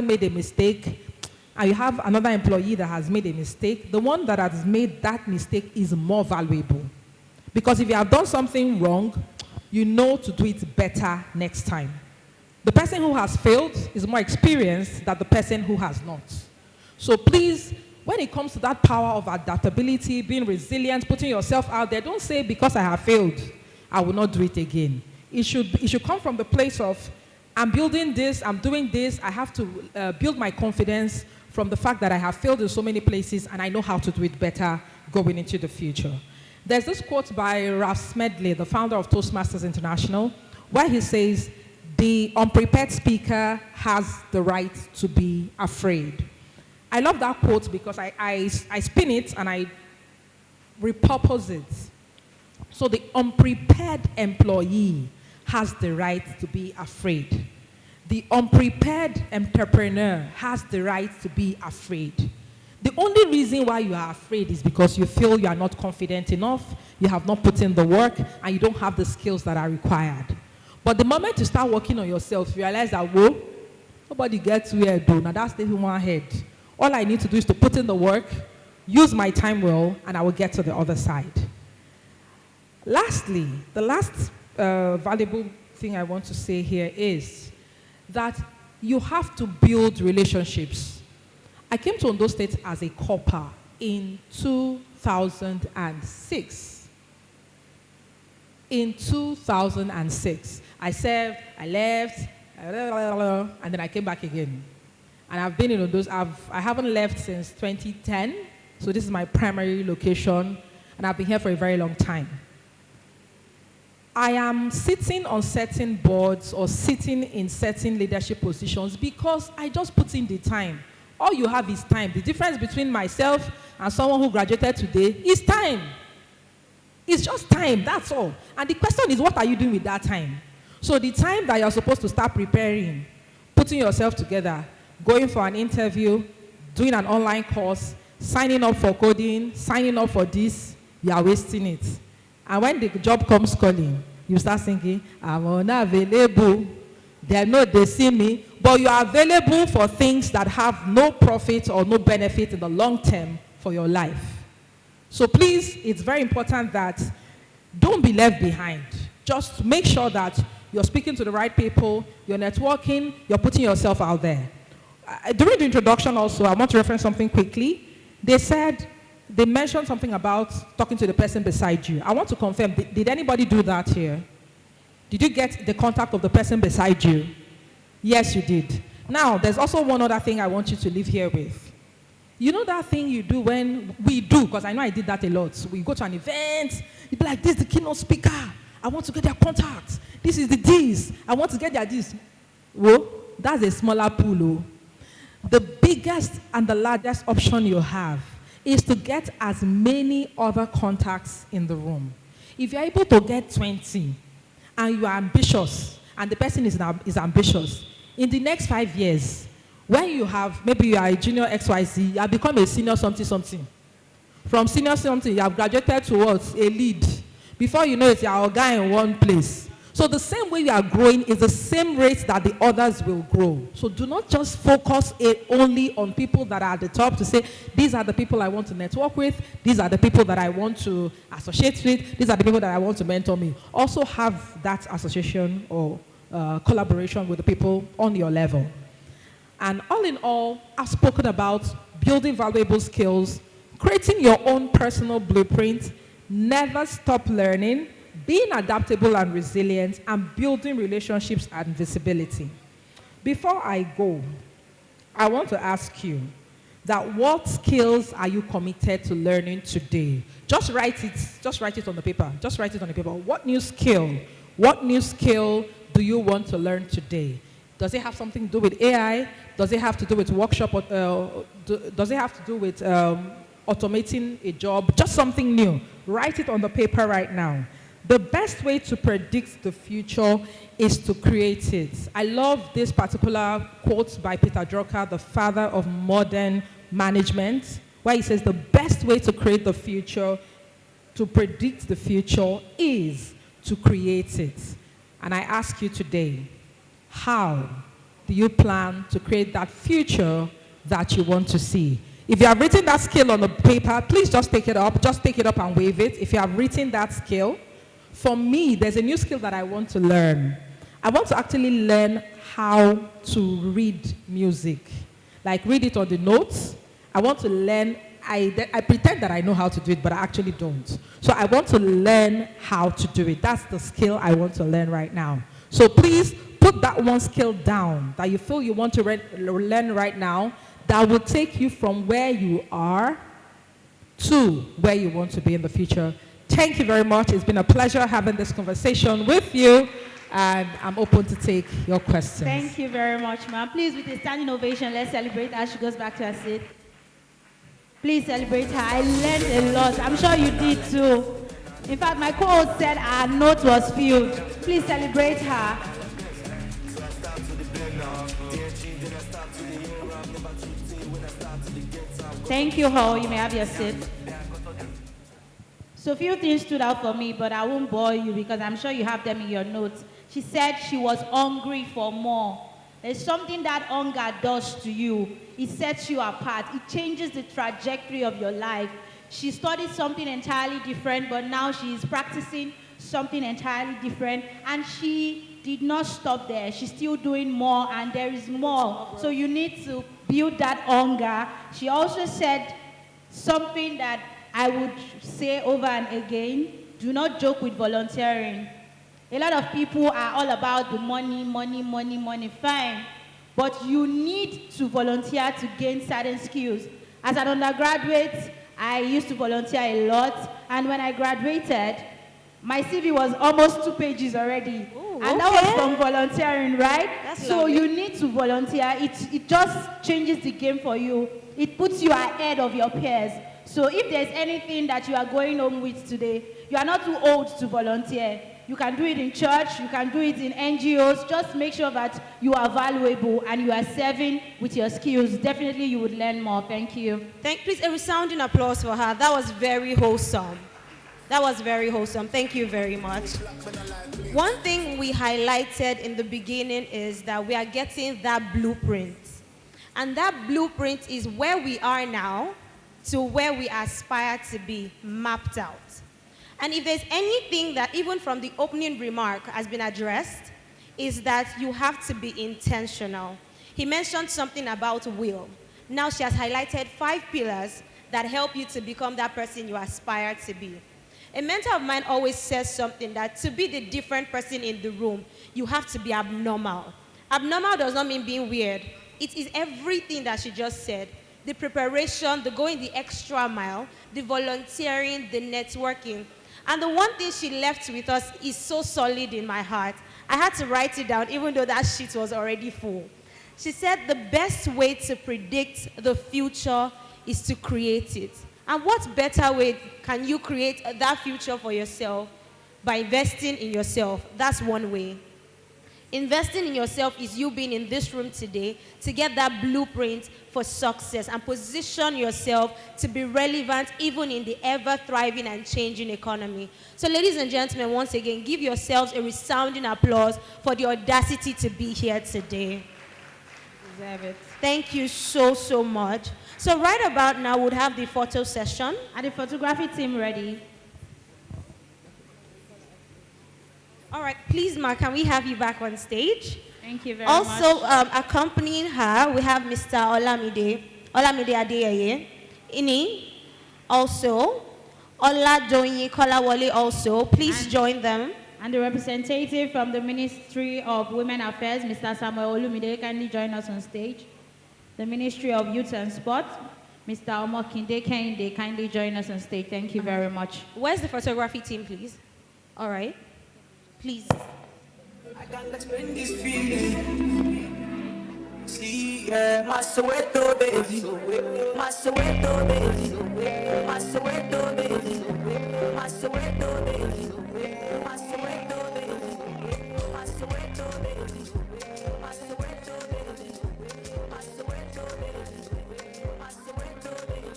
made a mistake, and you have another employee that has made a mistake, the one that has made that mistake is more valuable. Because if you have done something wrong, you know to do it better next time. The person who has failed is more experienced than the person who has not. So please, when it comes to that power of adaptability, being resilient, putting yourself out there, don't say, because I have failed, I will not do it again. It should come from the place of, I'm building this, I'm doing this, I have to build my confidence from the fact that I have failed in so many places and I know how to do it better going into the future. There's this quote by Ralph Smedley, the founder of Toastmasters International, where he says, the unprepared speaker has the right to be afraid. I love that quote because I spin it and I repurpose it. So the unprepared employee has the right to be afraid. The unprepared entrepreneur has the right to be afraid. The only reason why you are afraid is because you feel you are not confident enough, you have not put in the work, and you don't have the skills that are required. But the moment you start working on yourself, you realize that, whoa, nobody gets where I do. Now that's the human head. All I need to do is to put in the work, use my time well, and I will get to the other side. Lastly, the last valuable thing I want to say here is that you have to build relationships. I came to Ondo State as a corper in 2006. In 2006. I served, I left, and then I came back again. And I've been in Ondo, I haven't left since 2010, so this is my primary location, and I've been here for a very long time. I am sitting on certain boards or sitting in certain leadership positions because I just put in the time. All you have is time. The difference between myself and someone who graduated today is time. It's just time, that's all. And the question is, what are you doing with that time? So the time that you're supposed to start preparing, putting yourself together, going for an interview, doing an online course, signing up for coding, signing up for this, you are wasting it. And when the job comes calling, you start thinking, I'm unavailable. They know they see me, but you are available for things that have no profit or no benefit in the long term for your life. So please, it's very important that don't be left behind. Just make sure that you're speaking to the right people, you're networking, you're putting yourself out there. During the introduction also, I want to reference something quickly. They mentioned something about talking to the person beside you. I want to confirm, did anybody do that here? Did you get the contact of the person beside you? Yes, you did. Now, there's also one other thing I want you to leave here with. You know that thing you do when we do, because I know I did that a lot. So we go to an event, you be like, this is the keynote speaker. I want to get their contact. This is the this. I want to get their this. Whoa, that's a smaller pool. Oh. The biggest and the largest option you have is to get as many other contacts in the room. If you're able to get 20, and you are ambitious, and the person is ambitious, in the next 5 years, when you have, maybe you are a junior XYZ, you have become a senior something. From senior something, you have graduated towards a lead. Before you know it, you are a guy in one place. So the same way you are growing is the same rate that the others will grow. So do not just focus only on people that are at the top to say, these are the people I want to network with, these are the people that I want to associate with, these are the people that I want to mentor me. Also have that association or collaboration with the people on your level. And all in all, I've spoken about building valuable skills, creating your own personal blueprint, never stop learning, being adaptable and resilient, and building relationships and visibility. Before I go, I want to ask you that what skills are you committed to learning today? Just write it on the paper. Just write it on the paper. What new skill do you want to learn today? Does it have something to do with AI? Does it have to do with workshop? Does it have to do with automating a job? Just something new. Write it on the paper right now. The best way to predict the future is to create it. I love this particular quote by Peter Drucker, the father of modern management, where he says the best way to create the future, to predict the future, is to create it. And I ask you today, how do you plan to create that future that you want to see? If you have written that skill on the paper, please just take it up. Just take it up and wave it. If you have written that skill, for me, there's a new skill that I want to learn. I want to actually learn how to read music. Like read it on the notes. I want to learn, I pretend that I know how to do it, but I actually don't. So I want to learn how to do it. That's the skill I want to learn right now. So please put that one skill down that you feel you want to learn right now that will take you from where you are to where you want to be in the future. Thank you very much. It's been a pleasure having this conversation with you, and I'm open to take your questions. Thank you very much, ma'am. Please, with a standing ovation, let's celebrate as she goes back to her seat. Please celebrate her. I learned a lot. I'm sure you did too. In fact, my co-host said our note was filled. Please celebrate her. Thank you, Ho. You may have your seat. So a few things stood out for me, but I won't bore you because I'm sure you have them in your notes. She said she was hungry for more. There's something that hunger does to you. It sets you apart. It changes the trajectory of your life. She studied something entirely different, but now she is practicing something entirely different, and she did not stop there. She's still doing more, and there is more. So you need to build that hunger. She also said something that I would say over and again: do not joke with volunteering. A lot of people are all about the money, fine. But you need to volunteer to gain certain skills. As an undergraduate, I used to volunteer a lot, and when I graduated, my CV was almost 2 pages already. Ooh, and that was from volunteering, right? That's so lovely. You need to volunteer. It just changes the game for you. It puts you ahead of your peers. So if there's anything that you are going home with today, you are not too old to volunteer. You can do it in church, you can do it in NGOs. Just make sure that you are valuable and you are serving with your skills. Definitely you would learn more. Thank you. Please, a resounding applause for her. That was very wholesome. That was very wholesome. Thank you very much. One thing we highlighted in the beginning is that we are getting that blueprint. And that blueprint is where we are now to where we aspire to be mapped out. And if there's anything that even from the opening remark has been addressed, is that you have to be intentional. He mentioned something about will. Now she has highlighted 5 pillars that help you to become that person you aspire to be. A mentor of mine always says something that to be the different person in the room, you have to be abnormal. Abnormal does not mean being weird. It is everything that she just said. The preparation, the going the extra mile, the volunteering, the networking. And the one thing she left with us is so solid in my heart. I had to write it down even though that sheet was already full. She said the best way to predict the future is to create it. And what better way can you create that future for yourself? By investing in yourself. That's one way. Investing in yourself is you being in this room today to get that blueprint for success and position yourself to be relevant even in the ever-thriving and changing economy. So ladies and gentlemen, once again, give yourselves a resounding applause for the audacity to be here today. Deserve it. Thank you so, so much. So right about now, we'll have the photo session. Are the photography team ready? All right, please, Ma, can we have you back on stage? Thank you very much. Also, accompanying her, we have Mr. Olamide Adeyeye, Ini, also, Oladoyin Kolawole also. Please join them. And the representative from the Ministry of Women Affairs, Mr. Samuel Olumide, kindly join us on stage. The Ministry of Youth and Sport, Mr. Omokinde Kehinde, kindly join us on stage. Thank you very much. Where's the photography team, please? All right. Please. I can't explain this feeling. See, yeah, my Soweto baby, my Soweto baby, my Soweto baby, my Soweto baby, my Soweto baby, my Soweto baby, my Soweto baby, my Soweto baby, my Soweto baby.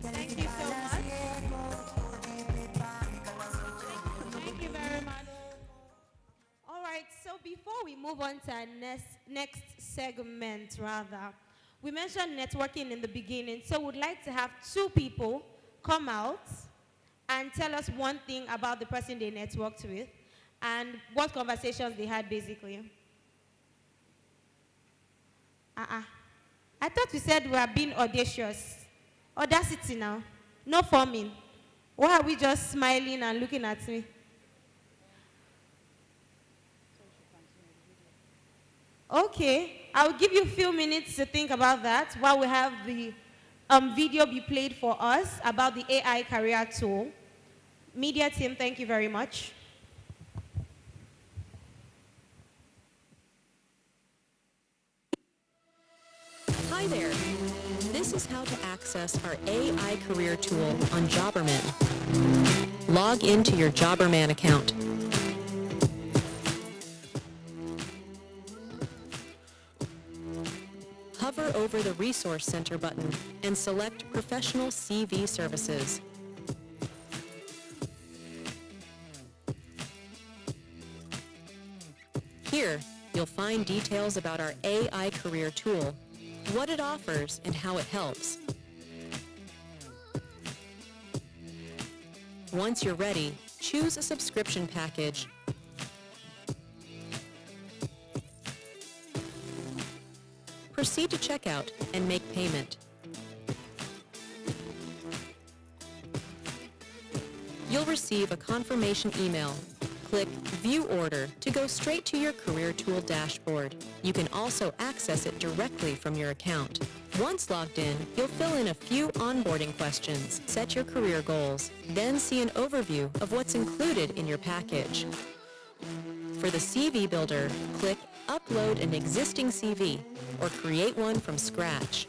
Thank you so much. Thank you very much. All right, so before we move on to our next segment, rather, we mentioned networking in the beginning, so we'd like to have 2 people come out and tell us one thing about the person they networked with and what conversations they had, basically. I thought you said we are being audacious. Audacity now. No forming. Why are we just smiling and looking at me? Okay. I'll give you a few minutes to think about that while we have the video be played for us about the AI career tool. Media team, thank you very much. Hi there. This is how to access our AI career tool on Jobberman. Log into your Jobberman account. Hover over the Resource Center button and select Professional CV Services. Here, you'll find details about our AI career tool, what it offers, and how it helps. Once you're ready, choose a subscription package. Proceed to checkout and make payment. You'll receive a confirmation email. Click View Order to go straight to your Career Tool dashboard. You can also access it directly from your account. Once logged in, you'll fill in a few onboarding questions, set your career goals, then see an overview of what's included in your package. For the CV Builder, click Upload an existing CV or create one from scratch.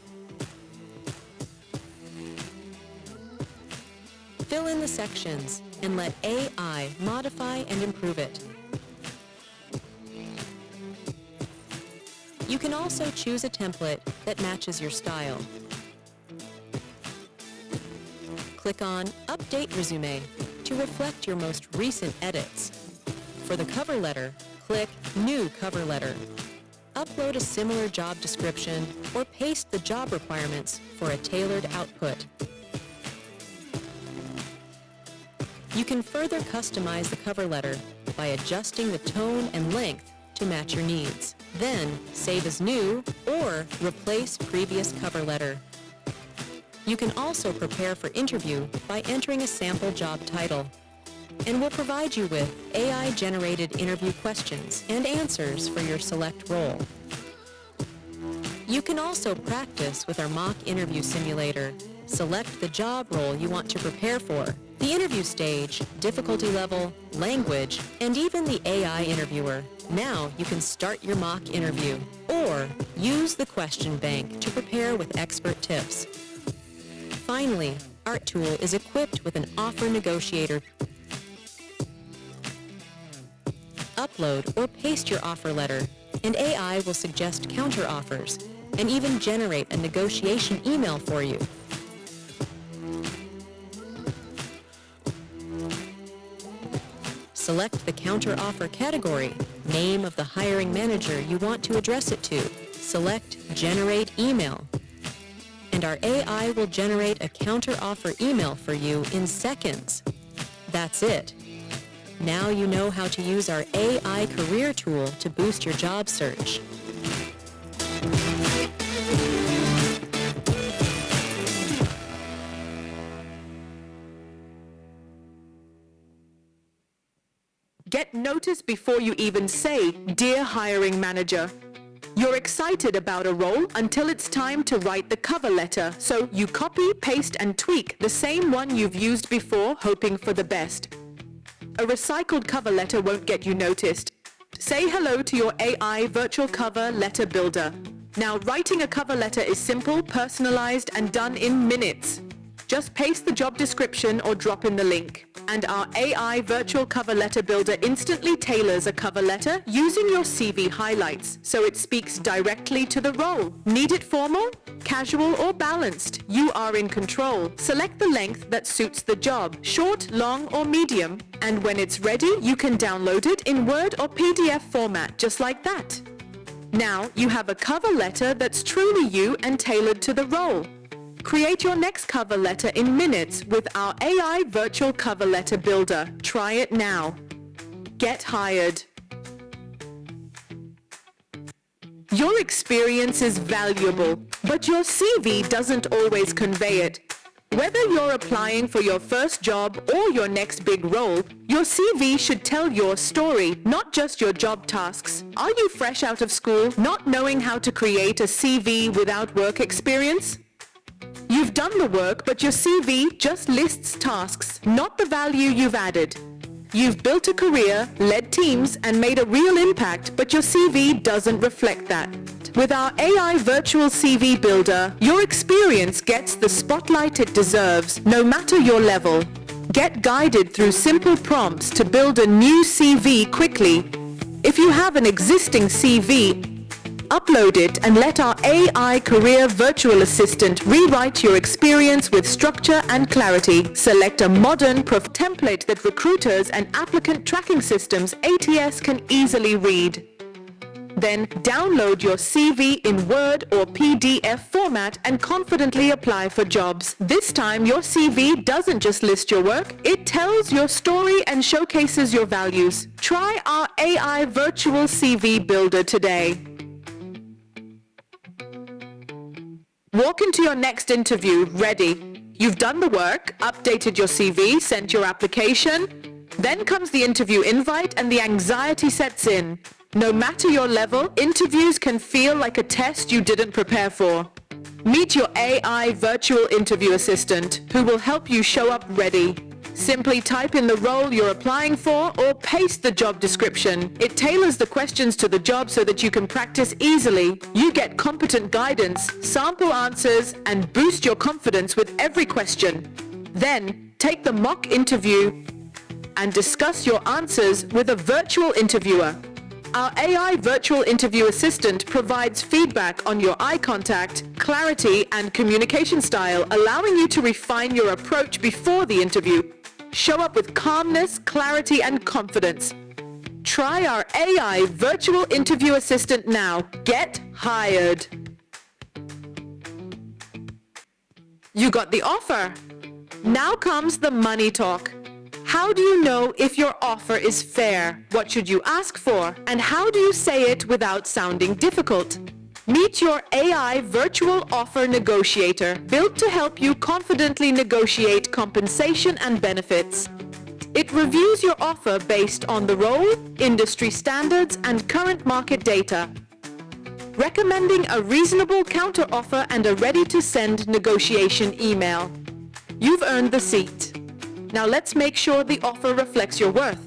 Fill in the sections and let AI modify and improve it. You can also choose a template that matches your style. Click on Update Resume to reflect your most recent edits. For the cover letter, click New Cover Letter. Upload a similar job description or paste the job requirements for a tailored output. You can further customize the cover letter by adjusting the tone and length to match your needs. Then, save as new or replace previous cover letter. You can also prepare for interview by entering a sample job title. And we'll provide you with AI-generated interview questions and answers for your select role. You can also practice with our mock interview simulator. Select the job role you want to prepare for, the interview stage, difficulty level, language, and even the AI interviewer. Now you can start your mock interview, or use the question bank to prepare with expert tips. Finally, Art Tool is equipped with an offer negotiator. Upload or paste your offer letter, and AI will suggest counteroffers and even generate a negotiation email for you. Select the counteroffer category, name of the hiring manager you want to address it to. Select Generate Email, and our AI will generate a counteroffer email for you in seconds. That's it. Now you know how to use our AI career tool to boost your job search. Get noticed before you even say, "Dear hiring manager." You're excited about a role until it's time to write the cover letter, so you copy, paste, and tweak the same one you've used before, hoping for the best. A recycled cover letter won't get you noticed. Say hello to your AI virtual cover letter builder. Now, writing a cover letter is simple, personalized, and done in minutes. Just paste the job description or drop in the link, and our AI virtual cover letter builder instantly tailors a cover letter using your CV highlights, so it speaks directly to the role. Need it formal, casual, or balanced? You are in control. Select the length that suits the job, short, long, or medium, and when it's ready, you can download it in Word or PDF format, just like that. Now, you have a cover letter that's truly you and tailored to the role. Create your next cover letter in minutes with our AI virtual cover letter builder. Try it now. Get hired. Your experience is valuable, but your CV doesn't always convey it. Whether you're applying for your first job or your next big role, your CV should tell your story, not just your job tasks. Are you fresh out of school, not knowing how to create a CV without work experience? You've done the work, but your CV just lists tasks, not the value you've added. You've built a career, led teams, and made a real impact, but your CV doesn't reflect that. With our AI virtual CV builder, your experience gets the spotlight it deserves, no matter your level. Get guided through simple prompts to build a new CV quickly. If you have an existing CV, upload it and let our AI career virtual assistant rewrite your experience with structure and clarity. Select a modern template that recruiters and applicant tracking systems ATS can easily read. Then download your CV in Word or PDF format and confidently apply for jobs. This time your CV doesn't just list your work, it tells your story and showcases your values. Try our AI virtual CV builder today. Walk into your next interview ready. You've done the work, updated your CV, sent your application. Then comes the interview invite and the anxiety sets in. No matter your level, interviews can feel like a test you didn't prepare for. Meet your AI virtual interview assistant, who will help you show up ready. Simply type in the role you're applying for or paste the job description. It tailors the questions to the job so that you can practice easily. You get competent guidance, sample answers, and boost your confidence with every question. Then, take the mock interview, and discuss your answers with a virtual interviewer. Our AI virtual interview assistant provides feedback on your eye contact, clarity, and communication style, allowing you to refine your approach before the interview. Show up with calmness, clarity, and confidence. Try our AI virtual interview assistant now. Get hired. You got the offer. Now comes the money talk. How do you know if your offer is fair? What should you ask for? And how do you say it without sounding difficult? Meet your AI virtual offer negotiator, built to help you confidently negotiate compensation and benefits. It reviews your offer based on the role, industry standards, and current market data, recommending a reasonable counteroffer and a ready-to-send negotiation email. You've earned the seat. Now let's make sure the offer reflects your worth.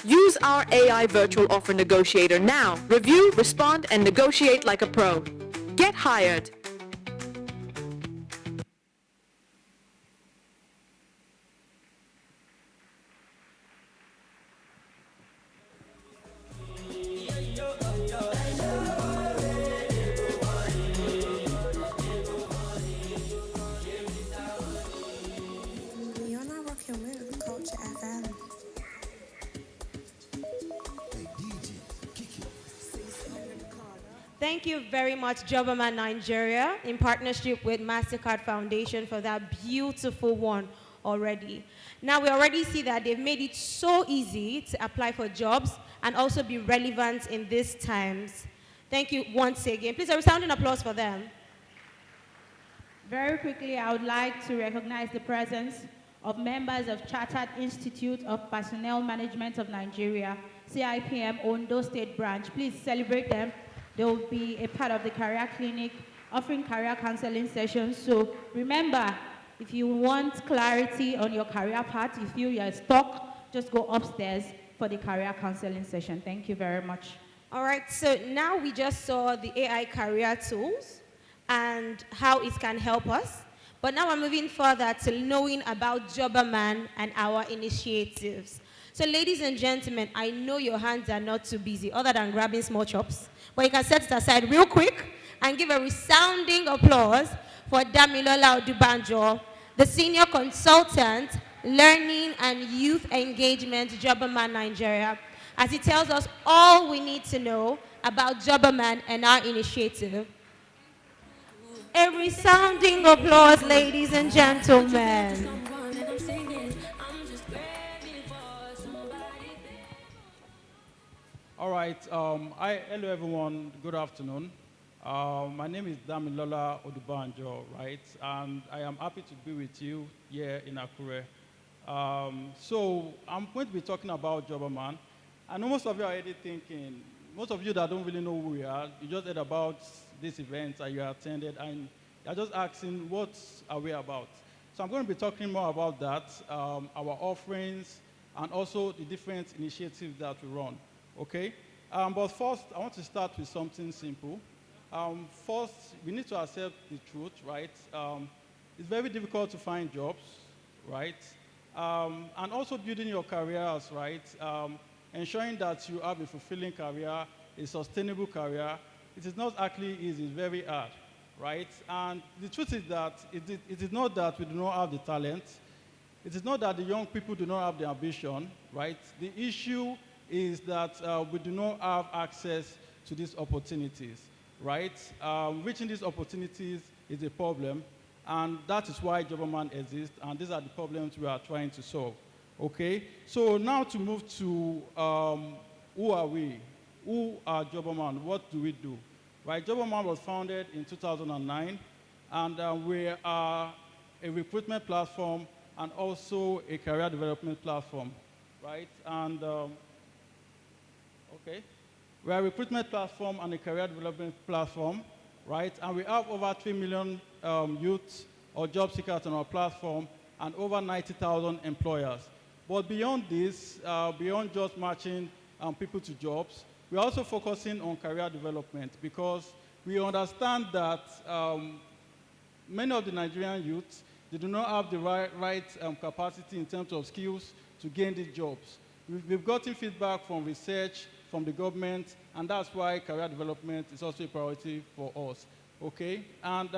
Use our AI virtual offer negotiator now. Review, respond, and negotiate like a pro. Get hired. You're not rocking with Culture FM. Thank you very much, Jobberman Nigeria, in partnership with MasterCard Foundation for that beautiful one already. Now we already see that they've made it so easy to apply for jobs and also be relevant in these times. Thank you once again. Please, a resounding applause for them. Very quickly, I would like to recognize the presence of members of Chartered Institute of Personnel Management of Nigeria, CIPM Ondo State Branch. Please celebrate them. They will be a part of the Career Clinic, offering career counseling sessions. So remember, if you want clarity on your career path, if you feel you're stuck, just go upstairs for the career counseling session. Thank you very much. All right, so now we just saw the AI career tools and how it can help us. But now we're moving further to knowing about Jobberman and our initiatives. So ladies and gentlemen, I know your hands are not too busy other than grabbing small chops, but you can set it aside real quick and give a resounding applause for Damilola Odubanjo, the Senior Consultant, Learning and Youth Engagement, Jobberman Nigeria, as he tells us all we need to know about Jobberman and our initiative. A resounding applause, ladies and gentlemen. All right. Hello, everyone. Good afternoon. My name is Damilola Odubanjo, right? And I am happy to be with you here in Akure. So I'm going to be talking about Jobberman. I know most of you are already thinking, most of you that don't really know who we are, you just heard about this event and you attended, and you're just asking, what are we about? So I'm going to be talking more about that, our offerings, and also the different initiatives that we run. Okay? But first, I want to start with something simple. First, we need to accept the truth, right? It's very difficult to find jobs, right? And also building your careers, right? Ensuring that you have a fulfilling career, a sustainable career. It is not actually easy, it's very hard, right? And the truth is that it is not that we do not have the talent. It is not that the young people do not have the ambition, right? The issue is that we do not have access to these opportunities, right? Reaching these opportunities is a problem, and that is why Jobberman exists, and these are the problems we are trying to solve, okay? So now to move to who are we? Who are Jobberman? What do we do? Right, Jobberman was founded in 2009, and we are a recruitment platform and also a career development platform, right? And okay, we are a recruitment platform and a career development platform, right? And we have over 3 million youths or job seekers on our platform and over 90,000 employers. But beyond this, beyond just matching people to jobs, we're also focusing on career development because we understand that many of the Nigerian youths, they do not have the right capacity in terms of skills to gain these jobs. We've gotten feedback from research, from the government, and that's why career development is also a priority for us, okay? And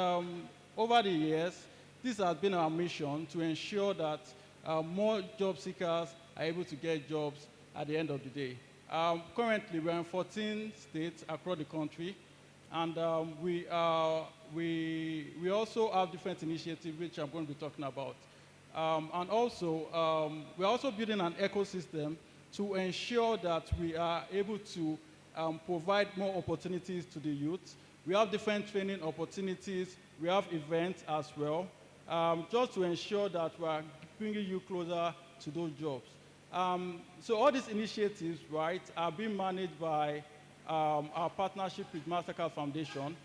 over the years, this has been our mission to ensure that more job seekers are able to get jobs at the end of the day. Currently, we're in 14 states across the country, and we also have different initiatives which I'm going to be talking about. And also, we're also building an ecosystem to ensure that we are able to provide more opportunities to the youth. We have different training opportunities. We have events as well, just to ensure that we are bringing you closer to those jobs. So all these initiatives, right, are being managed by our partnership with Mastercard Foundation.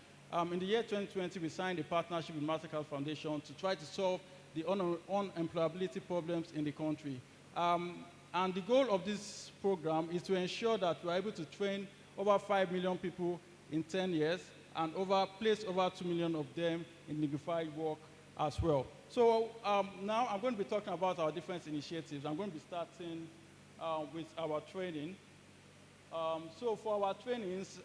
In the year 2020, we signed a partnership with Mastercard Foundation to try to solve the unemployability problems in the country. And the goal of this program is to ensure that we're able to train over 5 million people in 10 years and place over 2 million of them in dignified work as well. So now I'm going to be talking about our different initiatives. I'm going to be starting with our training. So for our trainings,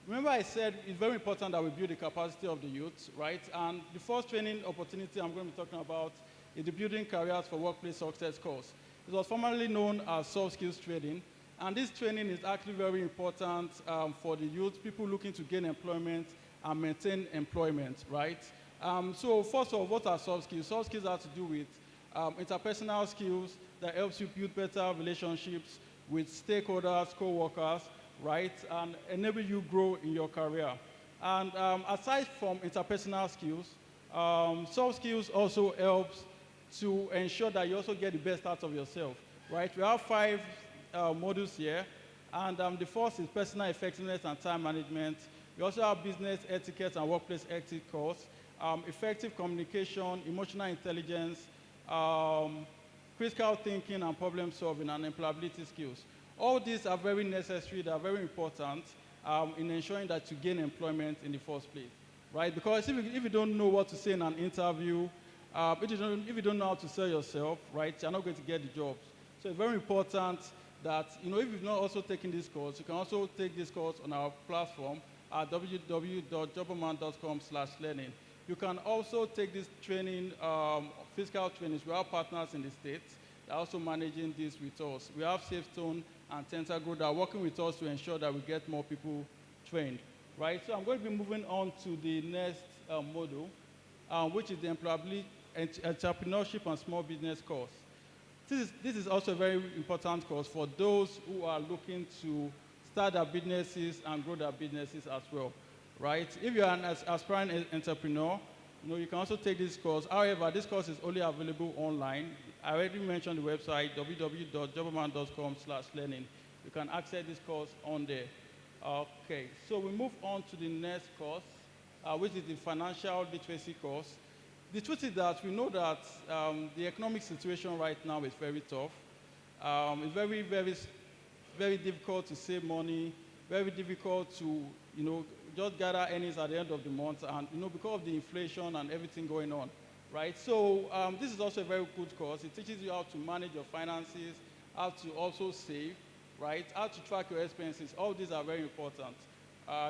remember I said it's very important that we build the capacity of the youth, right? And the first training opportunity I'm going to be talking about is the Building Careers for Workplace Success course. It was formerly known as soft skills training. And this training is actually very important for the youth, people looking to gain employment and maintain employment, right? So first of all, what are soft skills? Soft skills have to do with interpersonal skills that helps you build better relationships with stakeholders, co-workers, right, and enable you grow in your career. And aside from interpersonal skills, soft skills also helps to ensure that you also get the best out of yourself, right? We have 5 modules here, and the first is personal effectiveness and time management. We also have business etiquette and workplace ethics course, effective communication, emotional intelligence, critical thinking and problem solving, and employability skills. All these are very necessary, they are very important in ensuring that you gain employment in the first place, right? Because if you don't know what to say in an interview, if you don't know how to sell yourself, right, you're not going to get the jobs. So it's very important that, if you've not also taken this course, you can also take this course on our platform at www.jobberman.com/learning. You can also take this training, physical trainings. We have partners in the States that are also managing this with us. We have SafeStone and Tentacle that are working with us to ensure that we get more people trained, right? So I'm going to be moving on to the next module, which is the Employability, Entrepreneurship and Small Business course. This is also a very important course for those who are looking to start their businesses and grow their businesses as well, right? If you're an aspiring entrepreneur, you can also take this course. However, this course is only available online. I already mentioned the website, www.jobberman.com/learning. You can access this course on there. Okay, so we move on to the next course, which is the Financial Literacy course. The truth is that we know that the economic situation right now is very tough. It's very, very, very difficult to save money, very difficult to, just gather earnings at the end of the month, and, because of the inflation and everything going on, right? So this is also a very good course. It teaches you how to manage your finances, how to also save, right? How to track your expenses. All these are very important.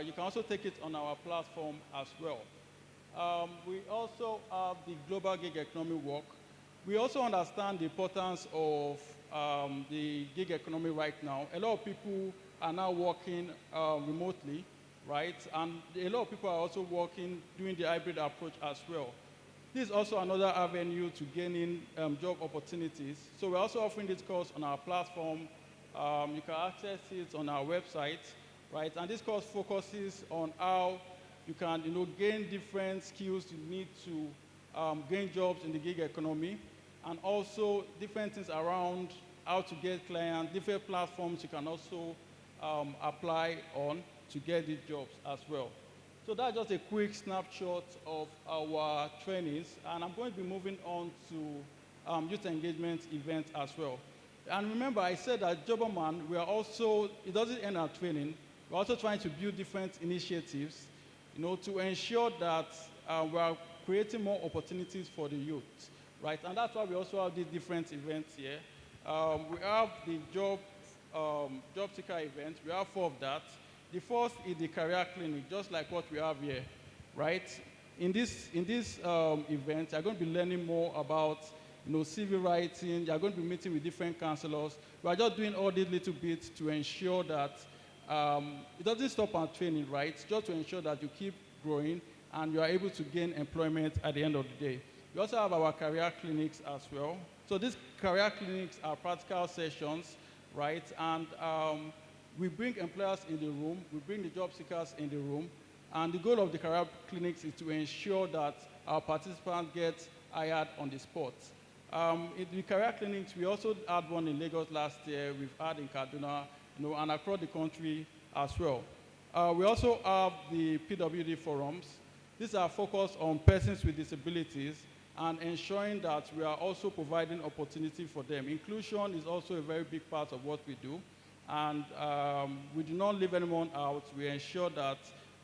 You can also take it on our platform as well. We also have the global gig economy work. We also understand the importance of the gig economy right now. A lot of people are now working remotely, right? And a lot of people are also working, doing the hybrid approach as well. This is also another avenue to gaining job opportunities. So we're also offering this course on our platform. You can access it on our website, right? And this course focuses on how you can, gain different skills you need to gain jobs in the gig economy, and also different things around how to get clients, different platforms you can also apply on to get these jobs as well. So that's just a quick snapshot of our trainings, and I'm going to be moving on to youth engagement events as well. And remember, I said that Jobberman, it doesn't end our training. We're also trying to build different initiatives, to ensure that we are creating more opportunities for the youth, right? And that's why we also have these different events here. We have the job seeker event. We have 4 of that. The first is the career clinic, just like what we have here, right? In this event, you're going to be learning more about CV writing. You're going to be meeting with different counselors. We are just doing all these little bits to ensure that it doesn't stop our training, right? Just to ensure that you keep growing and you are able to gain employment at the end of the day. We also have our career clinics as well. So these career clinics are practical sessions, right? And we bring employers in the room, we bring the job seekers in the room, and the goal of the career clinics is to ensure that our participants get hired on the spot. In the career clinics, we also had one in Lagos last year, we've had in Kaduna, and across the country as well. We also have the PWD forums. These are focused on persons with disabilities and ensuring that we are also providing opportunity for them. Inclusion is also a very big part of what we do. And we do not leave anyone out. We ensure that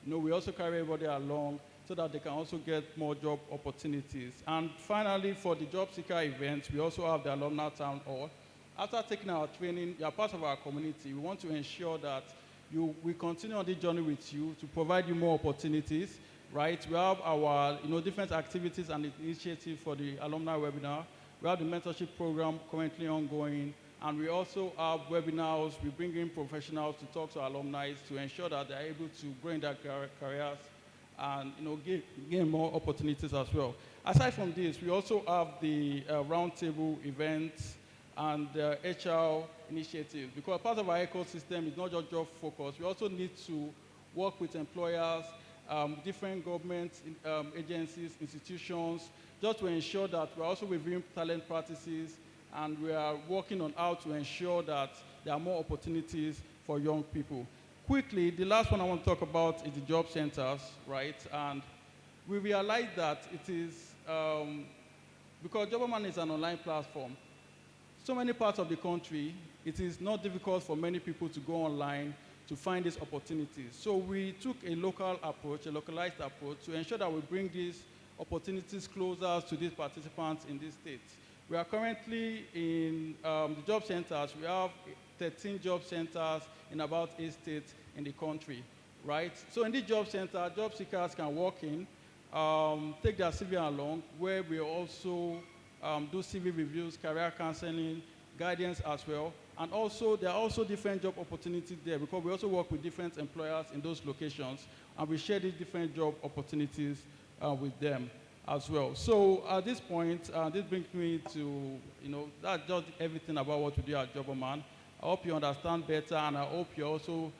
we also carry everybody along so that they can also get more job opportunities. And finally, for the job seeker events, we also have the alumni town hall. After taking our training, you are part of our community. We want to ensure that we continue on this journey with you to provide you more opportunities, right? We have our different activities and initiatives for the alumni webinar. We have the mentorship program currently ongoing. And we also have webinars. We bring in professionals to talk to alumni to ensure that they're able to grow in their careers and gain more opportunities as well. Aside from this, we also have the roundtable events and the HR initiative. Because part of our ecosystem is not just job focused. We also need to work with employers, different government agencies, institutions, just to ensure that we're also reviewing talent practices, and we are working on how to ensure that there are more opportunities for young people. Quickly, the last one I want to talk about is the job centers, right? And we realize that it is, because Jobberman is an online platform, so many parts of the country, it is not difficult for many people to go online to find these opportunities. So we took a local approach, a localized approach, to ensure that we bring these opportunities closer to these participants in these states. We are currently in the job centers. We have 13 job centers in about 8 states in the country, right? So in this job center, job seekers can walk in, take their CV along, where we also do CV reviews, career counseling, guidance as well. And also, there are also different job opportunities there because we also work with different employers in those locations, and we share these different job opportunities with them as well. So at this point, this brings me to, that's just everything about what we do at Jobberman. I hope you understand better, and I hope you also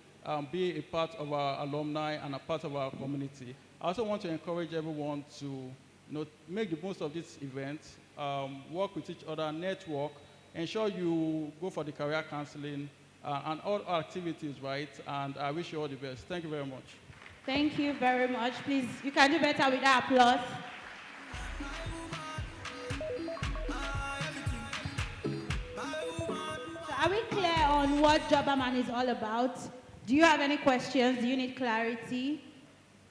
be a part of our alumni and a part of our community. I also want to encourage everyone to make the most of this event, work with each other, network, ensure you go for the career counseling and all activities, right? And I wish you all the best. Thank you very much. Thank you very much. Please, you can do better with that applause. So are we clear on what Jobberman is all about? Do you have any questions? Do you need clarity?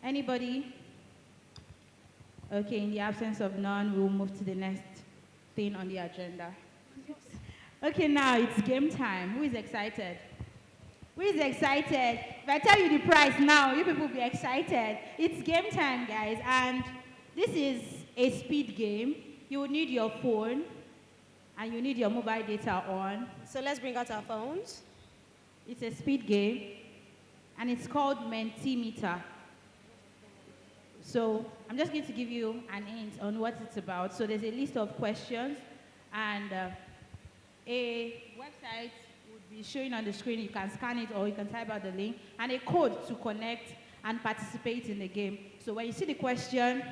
Anybody? Okay, in the absence of none, we'll move to the next thing on the agenda. Okay, now it's game time. Who is excited? Who is excited? If I tell you the prize now, you people will be excited. It's game time, guys, and this is a speed game. You will need your phone, and you need your mobile data on. So let's bring out our phones. It's a speed game, and it's called Mentimeter. So I'm just going to give you an hint on what it's about. So there's a list of questions, and a website would be showing on the screen. You can scan it or you can type out the link, and a code to connect and participate in the game. So when you see the question,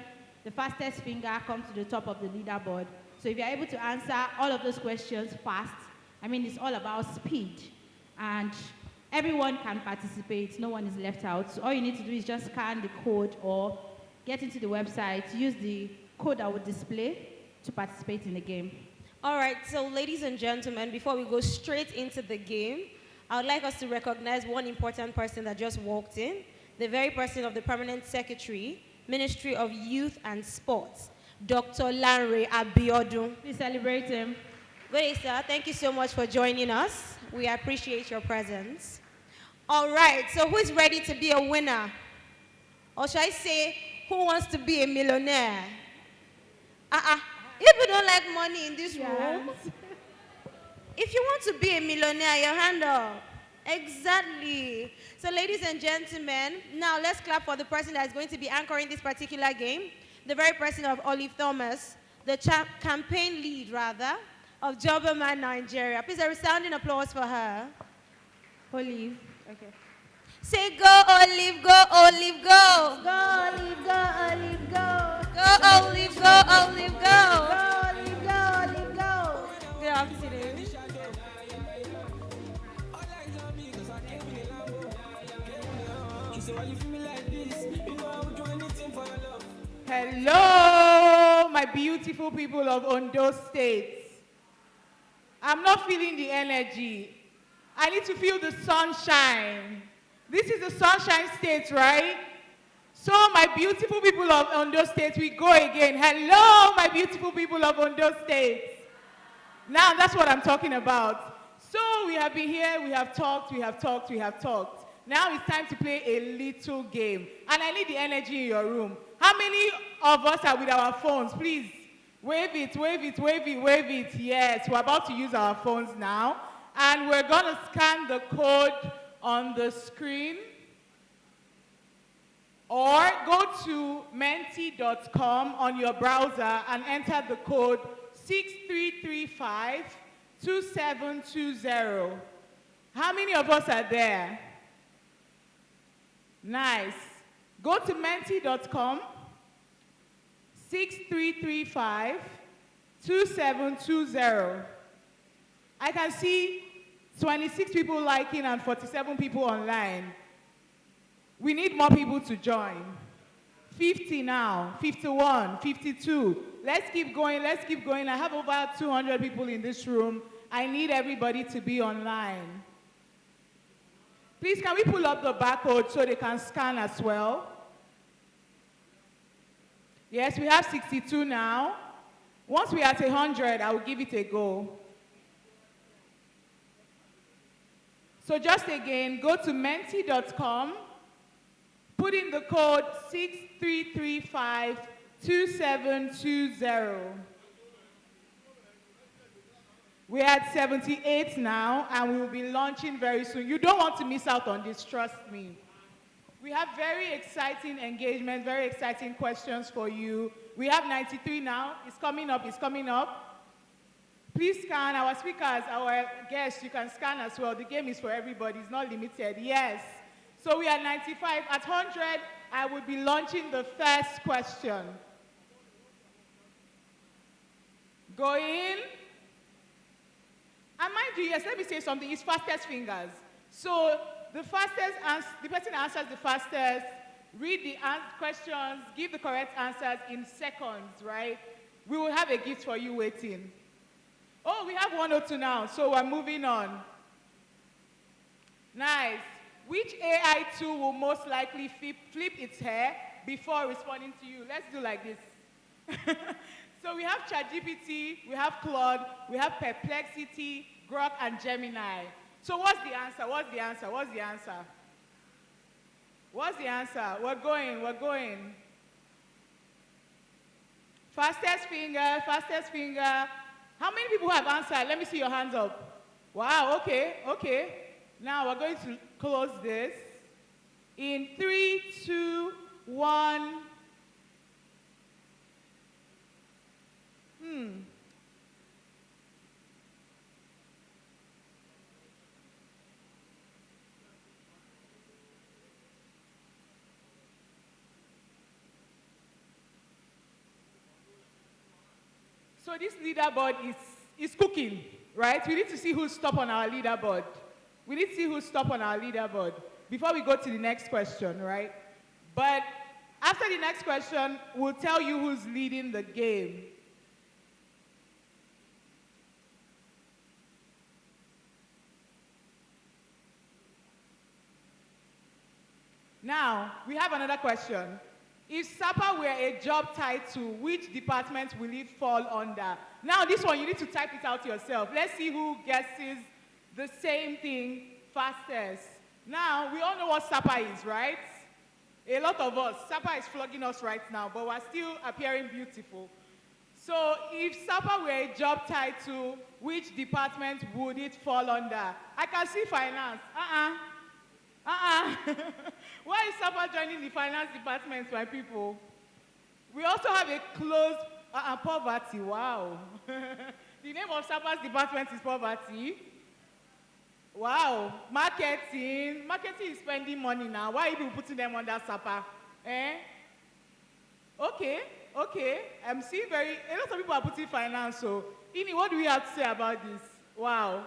the fastest finger comes to the top of the leaderboard. So if you're able to answer all of those questions fast, it's all about speed. And everyone can participate. No one is left out. So all you need to do is just scan the code or get into the website, use the code that would display to participate in the game. All right, so ladies and gentlemen, before we go straight into the game, I would like us to recognize one important person that just walked in, the very person of the permanent secretary, Ministry of Youth and Sports, Dr. Lanre Abiodun. Please celebrate him. Good day, sir. Thank you so much for joining us. We appreciate your presence. All right, so who is ready to be a winner? Or should I say, who wants to be a millionaire? If you don't like money in this room, if you want to be a millionaire, your hand up. Exactly. So ladies and gentlemen, now let's clap for the person that is going to be anchoring this particular game, the very person of Olive Thomas, the campaign lead, rather, of Jobberman Nigeria. Please, a resounding applause for her. Olive. Okay. Say, go, Olive, go, Olive, go. Go, Olive, go, Olive, go. Go, Olive, go, Olive, go. Go, Olive, go, Olive, go. Good afternoon. Hello, my beautiful people of Ondo State. I'm not feeling the energy. I need to feel the sunshine. This is the Sunshine State, right? So my beautiful people of Ondo State, we go again. Hello, my beautiful people of Ondo State. Now that's what I'm talking about. So we have been here, we have talked, we have talked, we have talked. Now it's time to play a little game. And I need the energy in your room. How many of us are with our phones? Please, wave it, wave it, wave it, wave it. Yes, we're about to use our phones now. And we're going to scan the code on the screen. Or go to menti.com on your browser and enter the code 6335-2720. How many of us are there? Nice. Go to menti.com, 6335-2720. I can see 26 people liking and 47 people online. We need more people to join. 50 now, 51, 52. Let's keep going, let's keep going. I have over 200 people in this room. I need everybody to be online. Please, can we pull up the barcode so they can scan as well? Yes, we have 62 now. Once we're at 100, I will give it a go. So just again, go to menti.com, put in the code 6335-2720. We're at 78 now, and we will be launching very soon. You don't want to miss out on this, trust me. We have very exciting engagement, very exciting questions for you. We have 93 now. It's coming up, it's coming up. Please scan our speakers, our guests. You can scan as well. The game is for everybody. It's not limited. Yes. So we are 95. At 100, I will be launching the first question. Go in. And mind you, yes, let me say something. It's fastest fingers. So the person answers the fastest, read the questions, give the correct answers in seconds, right? We will have a gift for you waiting. Oh, we have 102 now, so we're moving on. Nice. Which AI tool will most likely flip its hair before responding to you? Let's do like this. So we have ChatGPT, we have Claude, we have Perplexity, Grok, and Gemini. So what's the answer? What's the answer? What's the answer? What's the answer? We're going, we're going. Fastest finger, fastest finger. How many people have answered? Let me see your hands up. Wow, okay, okay. Now we're going to close this. In 3, 2, 1. So this leaderboard is cooking, right? We need to see who's top on our leaderboard. We need to see who's top on our leaderboard before we go to the next question, right? But after the next question, we'll tell you who's leading the game. Now, we have another question. If SAPA were a job title, which department will it fall under? Now this one, you need to type it out yourself. Let's see who guesses the same thing fastest. Now, we all know what SAPA is, right? A lot of us, SAPA is flogging us right now, but we're still appearing beautiful. So if SAPA were a job title, which department would it fall under? I can see finance. Why is SAPA joining the finance department, my people? We also have a closed poverty. Wow. The name of SAPA's department is poverty. Wow. Marketing. Marketing is spending money now. Why are you putting them under SAPA? Okay. I'm seeing a lot of people are putting finance. So, Ini, what do we have to say about this? Wow.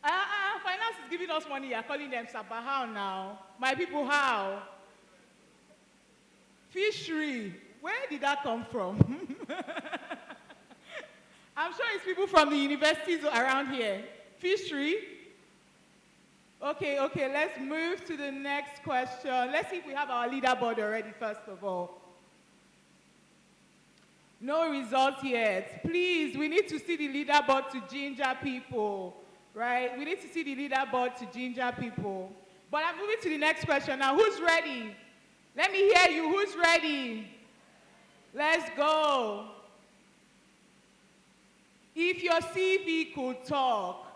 Finance is giving us money. You're calling them SAPA. How now? My people, how? Fishery. Where did that come from? I'm sure it's people from the universities around here. Fishery. Okay, let's move to the next question. Let's see if we have our leaderboard already, first of all. No results yet. Please, we need to see the leaderboard to ginger people, right? We need to see the leaderboard to ginger people. But I'm moving to the next question now. Who's ready? Let me hear you. Who's ready? Let's go. If your CV could talk,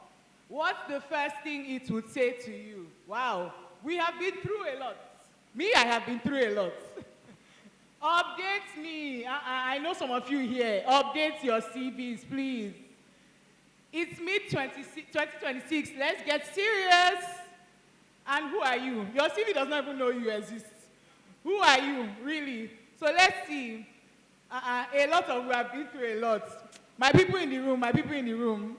what's the first thing it would say to you? Wow, we have been through a lot. Me, I have been through a lot. Update me. I know some of you here. Update your CVs, please. It's mid-2026. Let's get serious. And who are you? Your CV does not even know you exist. Who are you, really? So let's see. A lot of you have been through a lot. My people in the room.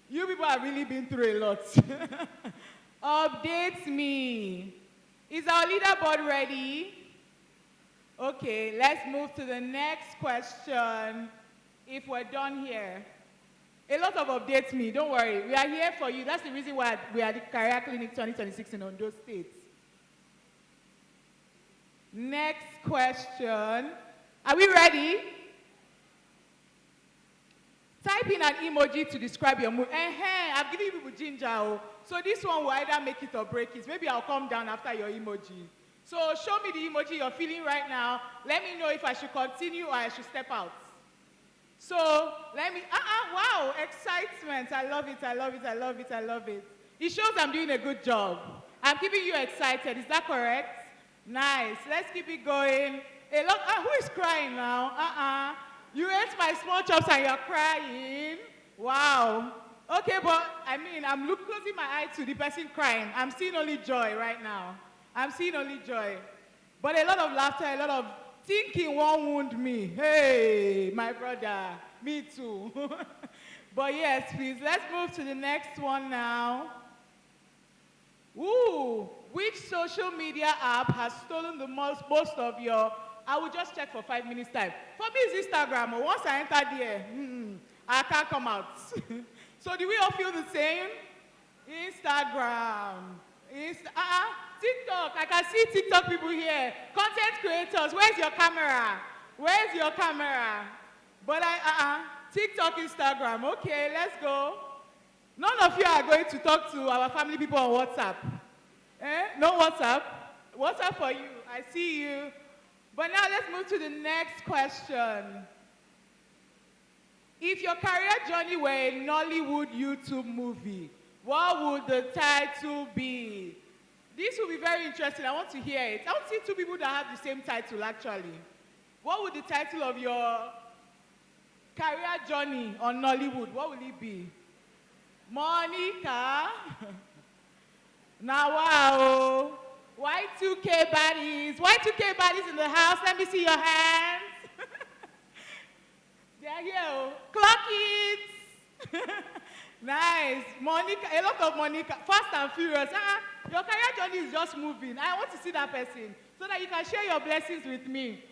You people have really been through a lot. Update me. Is our leaderboard ready? Okay, let's move to the next question. If we're done here. A lot of updates me, don't worry. We are here for you. That's the reason why we are the Career Clinic 2026 in Ondo State. Next question. Are we ready? Type in an emoji to describe your mood. I've given people ginger. So this one will either make it or break it. Maybe I'll come down after your emoji. So show me the emoji you're feeling right now. Let me know if I should continue or I should step out. So let me, wow, excitement. I love it. It shows I'm doing a good job. I'm keeping you excited. Is that correct? Nice. Let's keep it going. Who is crying now? You ate my small chops and you're crying. Wow. Okay, but I mean, I'm closing my eye to the person crying. I'm seeing only joy right now. But a lot of laughter, a lot of thinking won't wound me. Hey, my brother, me too. But yes, please, let's move to the next one now. Ooh, which social media app has stolen the most of your... I will just check for 5 minutes time. For me, it's Instagram. Once I enter there, I can't come out. So do we all feel the same? Instagram. TikTok. I can see TikTok people here. Content creators. Where's your camera? But TikTok, Instagram. Okay, let's go. None of you are going to talk to our family people on WhatsApp. No WhatsApp? WhatsApp for you. I see you. But now let's move to the next question. If your career journey were a Nollywood YouTube movie, what would the title be? This will be very interesting. I want to hear it. I want to see two people that have the same title, actually. What would the title of your career journey on Nollywood, what will it be? Monica? Now, wow. Y2K baddies. Y2K baddies in the house. Let me see your hands. They are here. Clock it. Nice. Monica, a lot of Monica. Fast and furious. Your career journey is just moving. I want to see that person so that you can share your blessings with me.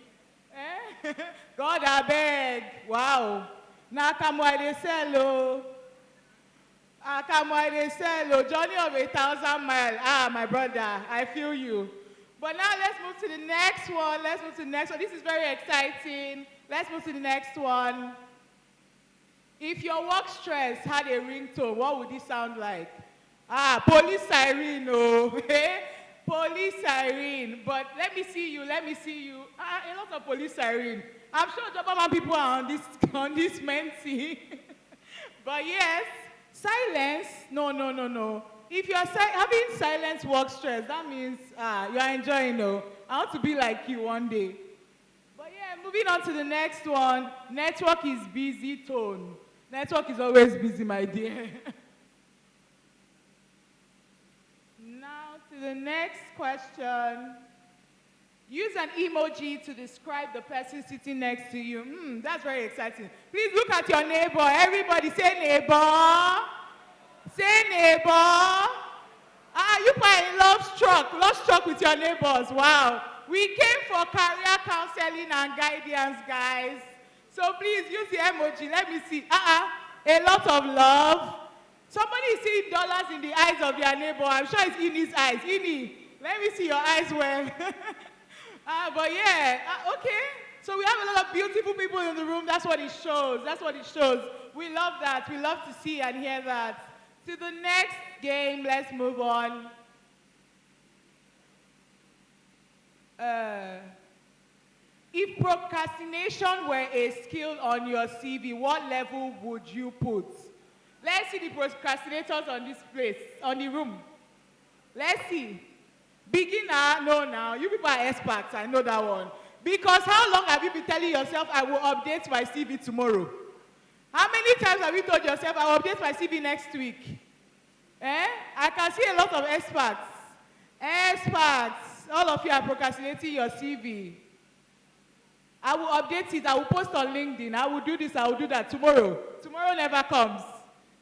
God, I beg. Wow. Now, come why they sell. Journey of 1,000 miles. My brother, I feel you. But now let's move to the next one. Let's move to the next one. This is very exciting. Let's move to the next one. If your work stress had a ringtone, what would it sound like? Police siren, oh. Police siren. But let me see you. A lot of police siren. I'm sure Jobberman people are on this Menti. But yes, silence. No. If you are having silence work stress, that means you are enjoying, no? I want to be like you one day. But yeah, moving on to the next one. Network is busy tone. Network is always busy, my dear. Now to the next question. Use an emoji to describe the person sitting next to you. That's very exciting. Please look at your neighbor. Everybody say neighbor. Say neighbor. You quite lost struck with your neighbors. Wow. We came for career counseling and guidance, guys. So please use the emoji. Let me see. A lot of love. Somebody is seeing dollars in the eyes of their neighbor. I'm sure it's Ini's eyes. Ini, let me see your eyes well. But yeah, okay. So we have a lot of beautiful people in the room. That's what it shows. We love that. We love to see and hear that. To the next game, let's move on. If procrastination were a skill on your CV, what level would you put? Let's see the procrastinators on this place, on the room. Let's see. Beginner, no now. You people are experts, I know that one. Because how long have you been telling yourself, I will update my CV tomorrow? How many times have you told yourself, I will update my CV next week? I can see a lot of experts. All of you are procrastinating your CV. I will update it, I will post on LinkedIn, I will do this, I will do that tomorrow. Tomorrow never comes.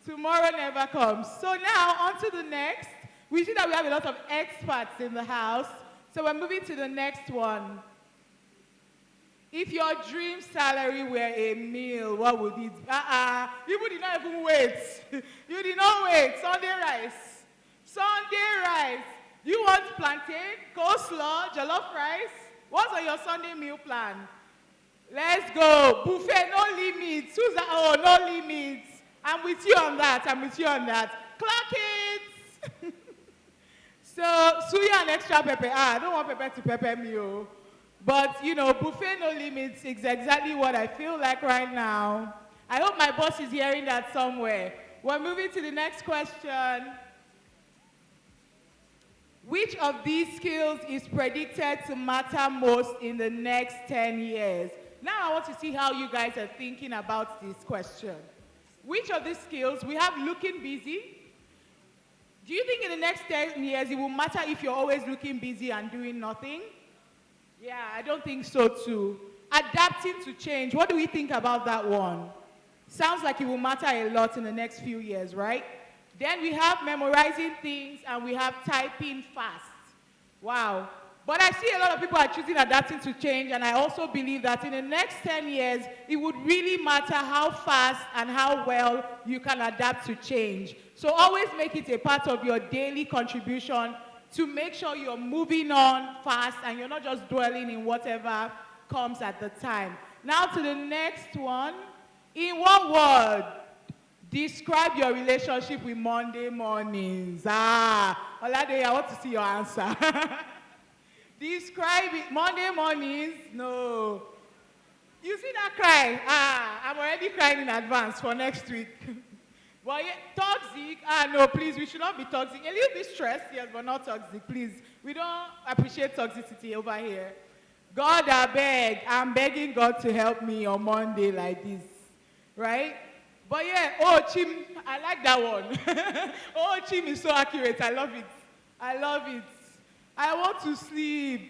So now, on to the next. We see that we have a lot of experts in the house. So we're moving to the next one. If your dream salary were a meal, what would it be? You did not even wait. You did not wait. Sunday rice. You want plantain, coleslaw, jollof rice? What's on your Sunday meal plan? Let's go. Buffet, no limits. Susan, no limits. I'm with you on that. Clock it. So, suya and extra pepper. I don't want pepper to pepper me. But, buffet no limits is exactly what I feel like right now. I hope my boss is hearing that somewhere. We're moving to the next question. Which of these skills is predicted to matter most in the next 10 years? Now I want to see how you guys are thinking about this question. Which of these skills? We have looking busy. Do you think in the next 10 years it will matter if you're always looking busy and doing nothing? Yeah, I don't think so too. Adapting to change. What do we think about that one? Sounds like it will matter a lot in the next few years, right? Then we have memorizing things and we have typing fast. Wow. But I see a lot of people are choosing adapting to change, and I also believe that in the next 10 years, it would really matter how fast and how well you can adapt to change. So always make it a part of your daily contribution to make sure you're moving on fast and you're not just dwelling in whatever comes at the time. Now to the next one. In one word, describe your relationship with Monday mornings. Olade, I want to see your answer. Describe it. Monday mornings? No. You see that cry? I'm already crying in advance for next week. But yeah, toxic? No, please, we should not be toxic. A little bit stressed, yes, but not toxic, please. We don't appreciate toxicity over here. God, I beg. I'm begging God to help me on Monday like this. Right? But yeah, Chim, I like that one. Chim is so accurate. I love it. I want to sleep.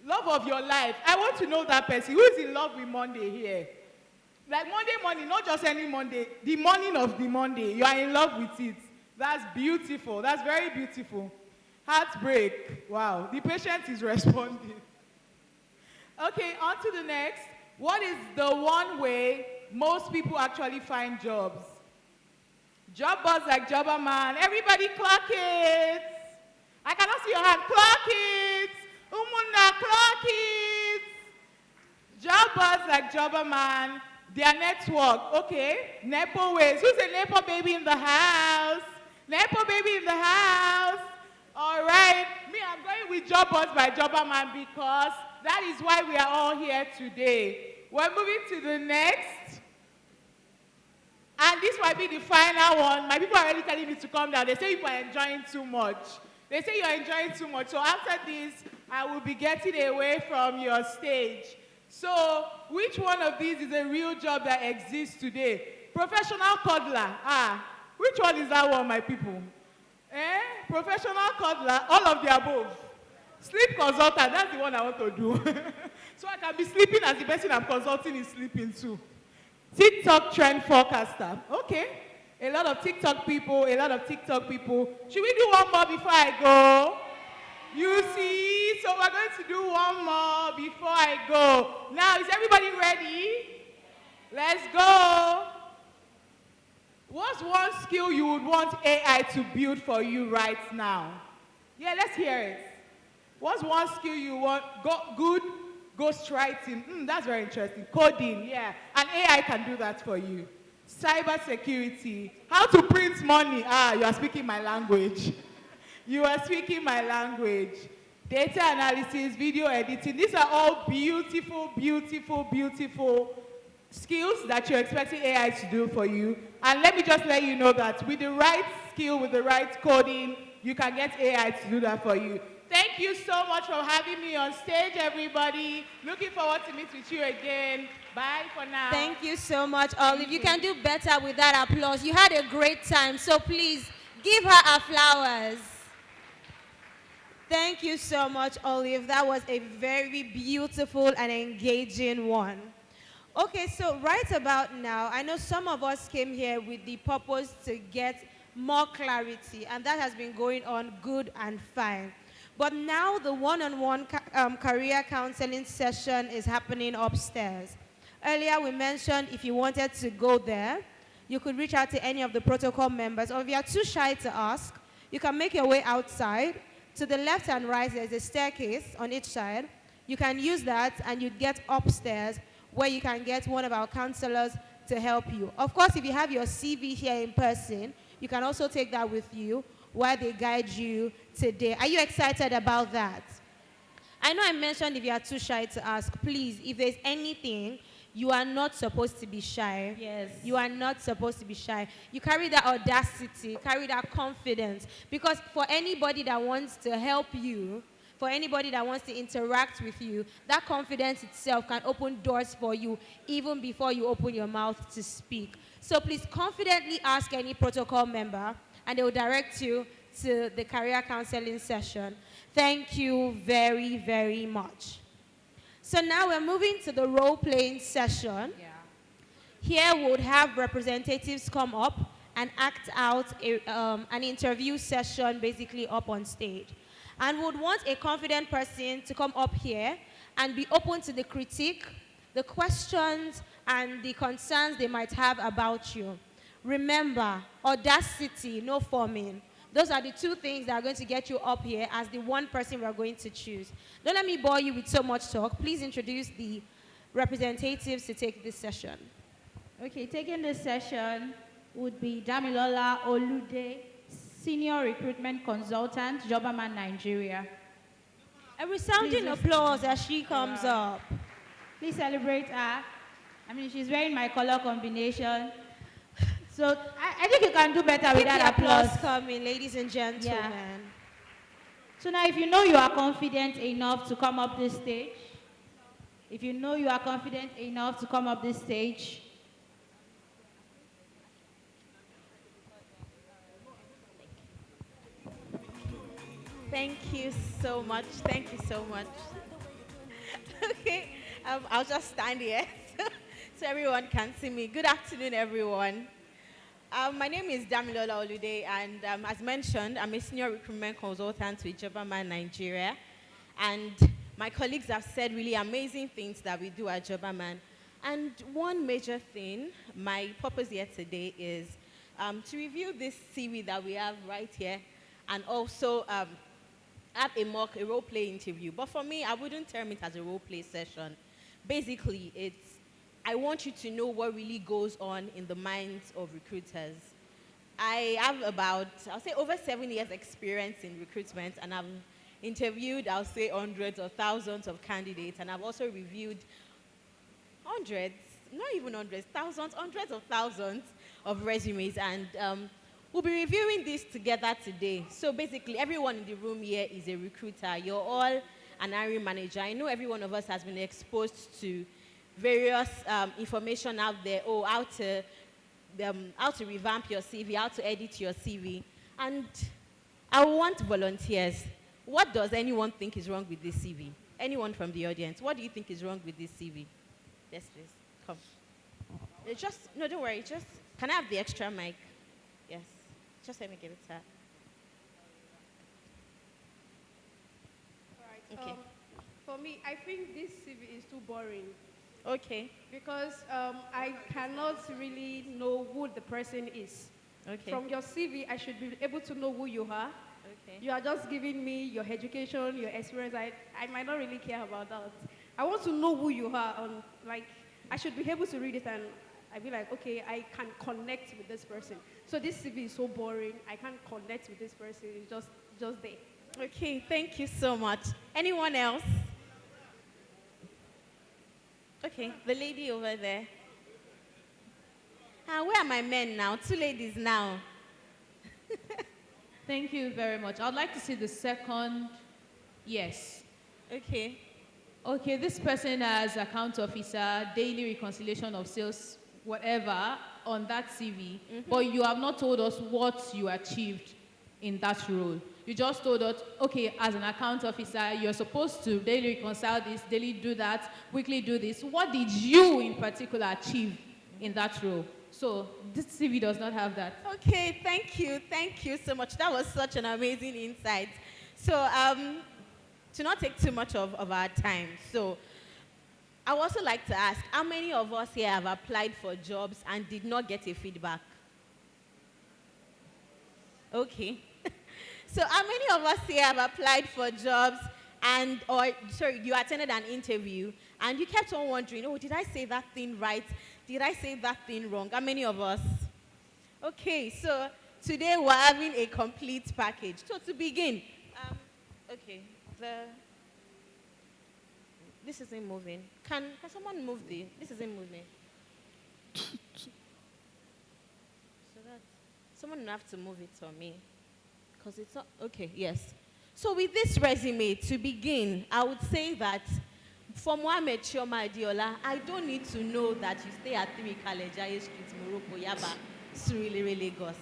Love of your life. I want to know that person. Who is in love with Monday here? Like Monday morning, not just any Monday. The morning of the Monday. You are in love with it. That's beautiful. That's very beautiful. Heartbreak. Wow. The patient is responding. Okay, on to the next. What is the one way most people actually find jobs? Job boards like Jobberman. Everybody clock it. I cannot see your hand. Clock it. Umuna, clock it. Jobbers like Jobberman, their network. Okay, Nepo ways. Who's a Nepo baby in the house? Nepo baby in the house. All right. Me, I'm going with Jobbers by Jobberman because that is why we are all here today. We're moving to the next. And this might be the final one. My people are already telling me to come down. They say people are enjoying too much. They say you're enjoying too much. So after this, I will be getting away from your stage. So which one of these is a real job that exists today? Professional cuddler. Which one is that one, my people? Professional cuddler, all of the above. Sleep consultant, that's the one I want to do. So I can be sleeping as the person I'm consulting is sleeping too. TikTok trend forecaster. Okay. A lot of TikTok people, Should we do one more before I go? You see? So we're going to do one more before I go. Now, is everybody ready? Let's go. What's one skill you would want AI to build for you right now? Yeah, let's hear it. What's one skill you want? Good ghostwriting. That's very interesting. Coding, yeah. And AI can do that for you. Cyber security. How to print money. You are speaking my language. You are speaking my language. Data analysis, video editing. These are all beautiful, beautiful, beautiful skills that you're expecting AI to do for you. And let me just let you know that with the right skill, with the right coding, you can get AI to do that for you. Thank you so much for having me on stage, everybody. Looking forward to meet with you again. Bye for now. Thank you so much, Olive. You can do better with that applause. You had a great time, so please give her her flowers. Thank you so much, Olive. That was a very beautiful and engaging one. Okay, so right about now, I know some of us came here with the purpose to get more clarity, and that has been going on good and fine. But now the one-on-one career counseling session is happening upstairs. Earlier we mentioned if you wanted to go there, you could reach out to any of the protocol members, or if you are too shy to ask, you can make your way outside. To the left and right, there's a staircase on each side. You can use that and you get upstairs where you can get one of our counselors to help you. Of course, if you have your CV here in person, you can also take that with you while they guide you today. Are you excited about that? I know I mentioned if you are too shy to ask, please, if there's anything, you are not supposed to be shy. Yes. You are not supposed to be shy. You carry that audacity, carry that confidence. Because for anybody that wants to help you, for anybody that wants to interact with you, that confidence itself can open doors for you even before you open your mouth to speak. So please confidently ask any protocol member, and they will direct you to the career counseling session. Thank you very, very much. So now we're moving to the role-playing session. Yeah. Here we would have representatives come up and act out an interview session basically up on stage. And would want a confident person to come up here and be open to the critique, the questions, and the concerns they might have about you. Remember, audacity, no forming. Those are the two things that are going to get you up here as the one person we're going to choose. Don't let me bore you with so much talk. Please introduce the representatives to take this session. Okay, taking this session would be Damilola Olude, Senior Recruitment Consultant, Jobberman, Nigeria. A resounding applause as she comes up. Please celebrate her. I mean, she's wearing my color combination. So I think you can do better with that applause. Coming, ladies and gentlemen. Yeah. So now if you know you are confident enough to come up this stage, Thank you so much. Thank you so much. Okay, I'll just stand here so everyone can see me. Good afternoon, everyone. My name is Damilola Olude, and as mentioned, I'm a senior recruitment consultant with Jobberman, Nigeria. And my colleagues have said really amazing things that we do at Jobberman. And one major thing, my purpose here today is to review this CV that we have right here, and also have a role play interview. But for me, I wouldn't term it as a role play session. Basically, I want you to know what really goes on in the minds of recruiters. I have about, I'll say, over 7 years experience in recruitment, and I've interviewed, I'll say, hundreds or thousands of candidates, and I've also reviewed hundreds, not even hundreds, thousands, hundreds of thousands of resumes, and we'll be reviewing this together today. So basically, everyone in the room here is a recruiter. You're all an hiring manager. I know every one of us has been exposed to various information out there, how to revamp your CV, how to edit your CV. And I want volunteers. What does anyone think is wrong with this CV? Anyone from the audience, what do you think is wrong with this CV? Yes, please, come. No, don't worry, can I have the extra mic? Yes, just let me give it to her. All right. Okay. For me, I think this CV is too boring. Okay. Because I cannot really know who the person is. Okay. From your CV, I should be able to know who you are. Okay. You are just giving me your education, your experience. I might not really care about that. I want to know who you are. I should be able to read it and I'd be like, okay, I can connect with this person. So this CV is so boring. I can't connect with this person. It's just there. Okay, thank you so much. Anyone else? Okay, the lady over there. Where are my men now? 2 ladies now. Thank you very much. I'd like to see the second yes. Okay. Okay, this person as account officer, daily reconciliation of sales, whatever, on that CV, but you have not told us what you achieved in that role. You just told us, okay, as an account officer, you're supposed to daily reconcile this, daily do that, weekly do this. What did you in particular achieve in that role? So this CV does not have that. Okay, thank you so much. That was such an amazing insight. So to not take too much of our time, so I would also like to ask, how many of us here have applied for jobs and did not get a feedback? Okay. So how many of us here have applied for jobs you attended an interview and you kept on wondering, oh, did I say that thing right? Did I say that thing wrong? How many of us? Okay, so today we're having a complete package. So to begin, okay, this isn't moving. Can someone move this isn't moving. So someone will have to move it for me. Because it's not, okay, yes. So with this resume, to begin, I would say that for Mohammed Chioma Adiola, I don't need to know that you stay at 3 Kalejaye Street, Morocco, Yaba, Surulere, Lagos.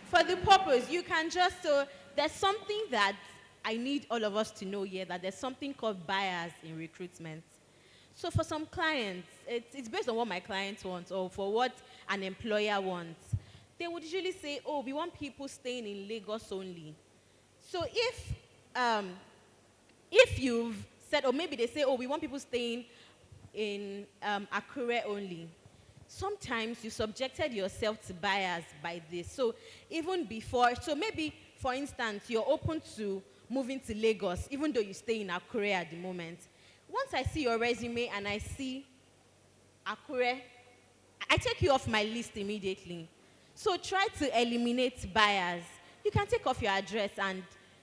For the purpose, you can just, so there's something that I need all of us to know here, that there's something called bias in recruitment. So for some clients, it's based on what my clients want or for what an employer wants. They would usually say, oh, we want people staying in Lagos only. So if you've said, or maybe they say, oh, we want people staying in Akure only, sometimes you subjected yourself to bias by this. So even before, so maybe, for instance, you're open to moving to Lagos, even though you stay in Akure at the moment. Once I see your resume and I see Akure, I take you off my list immediately. So try to eliminate bias. You can take off your address and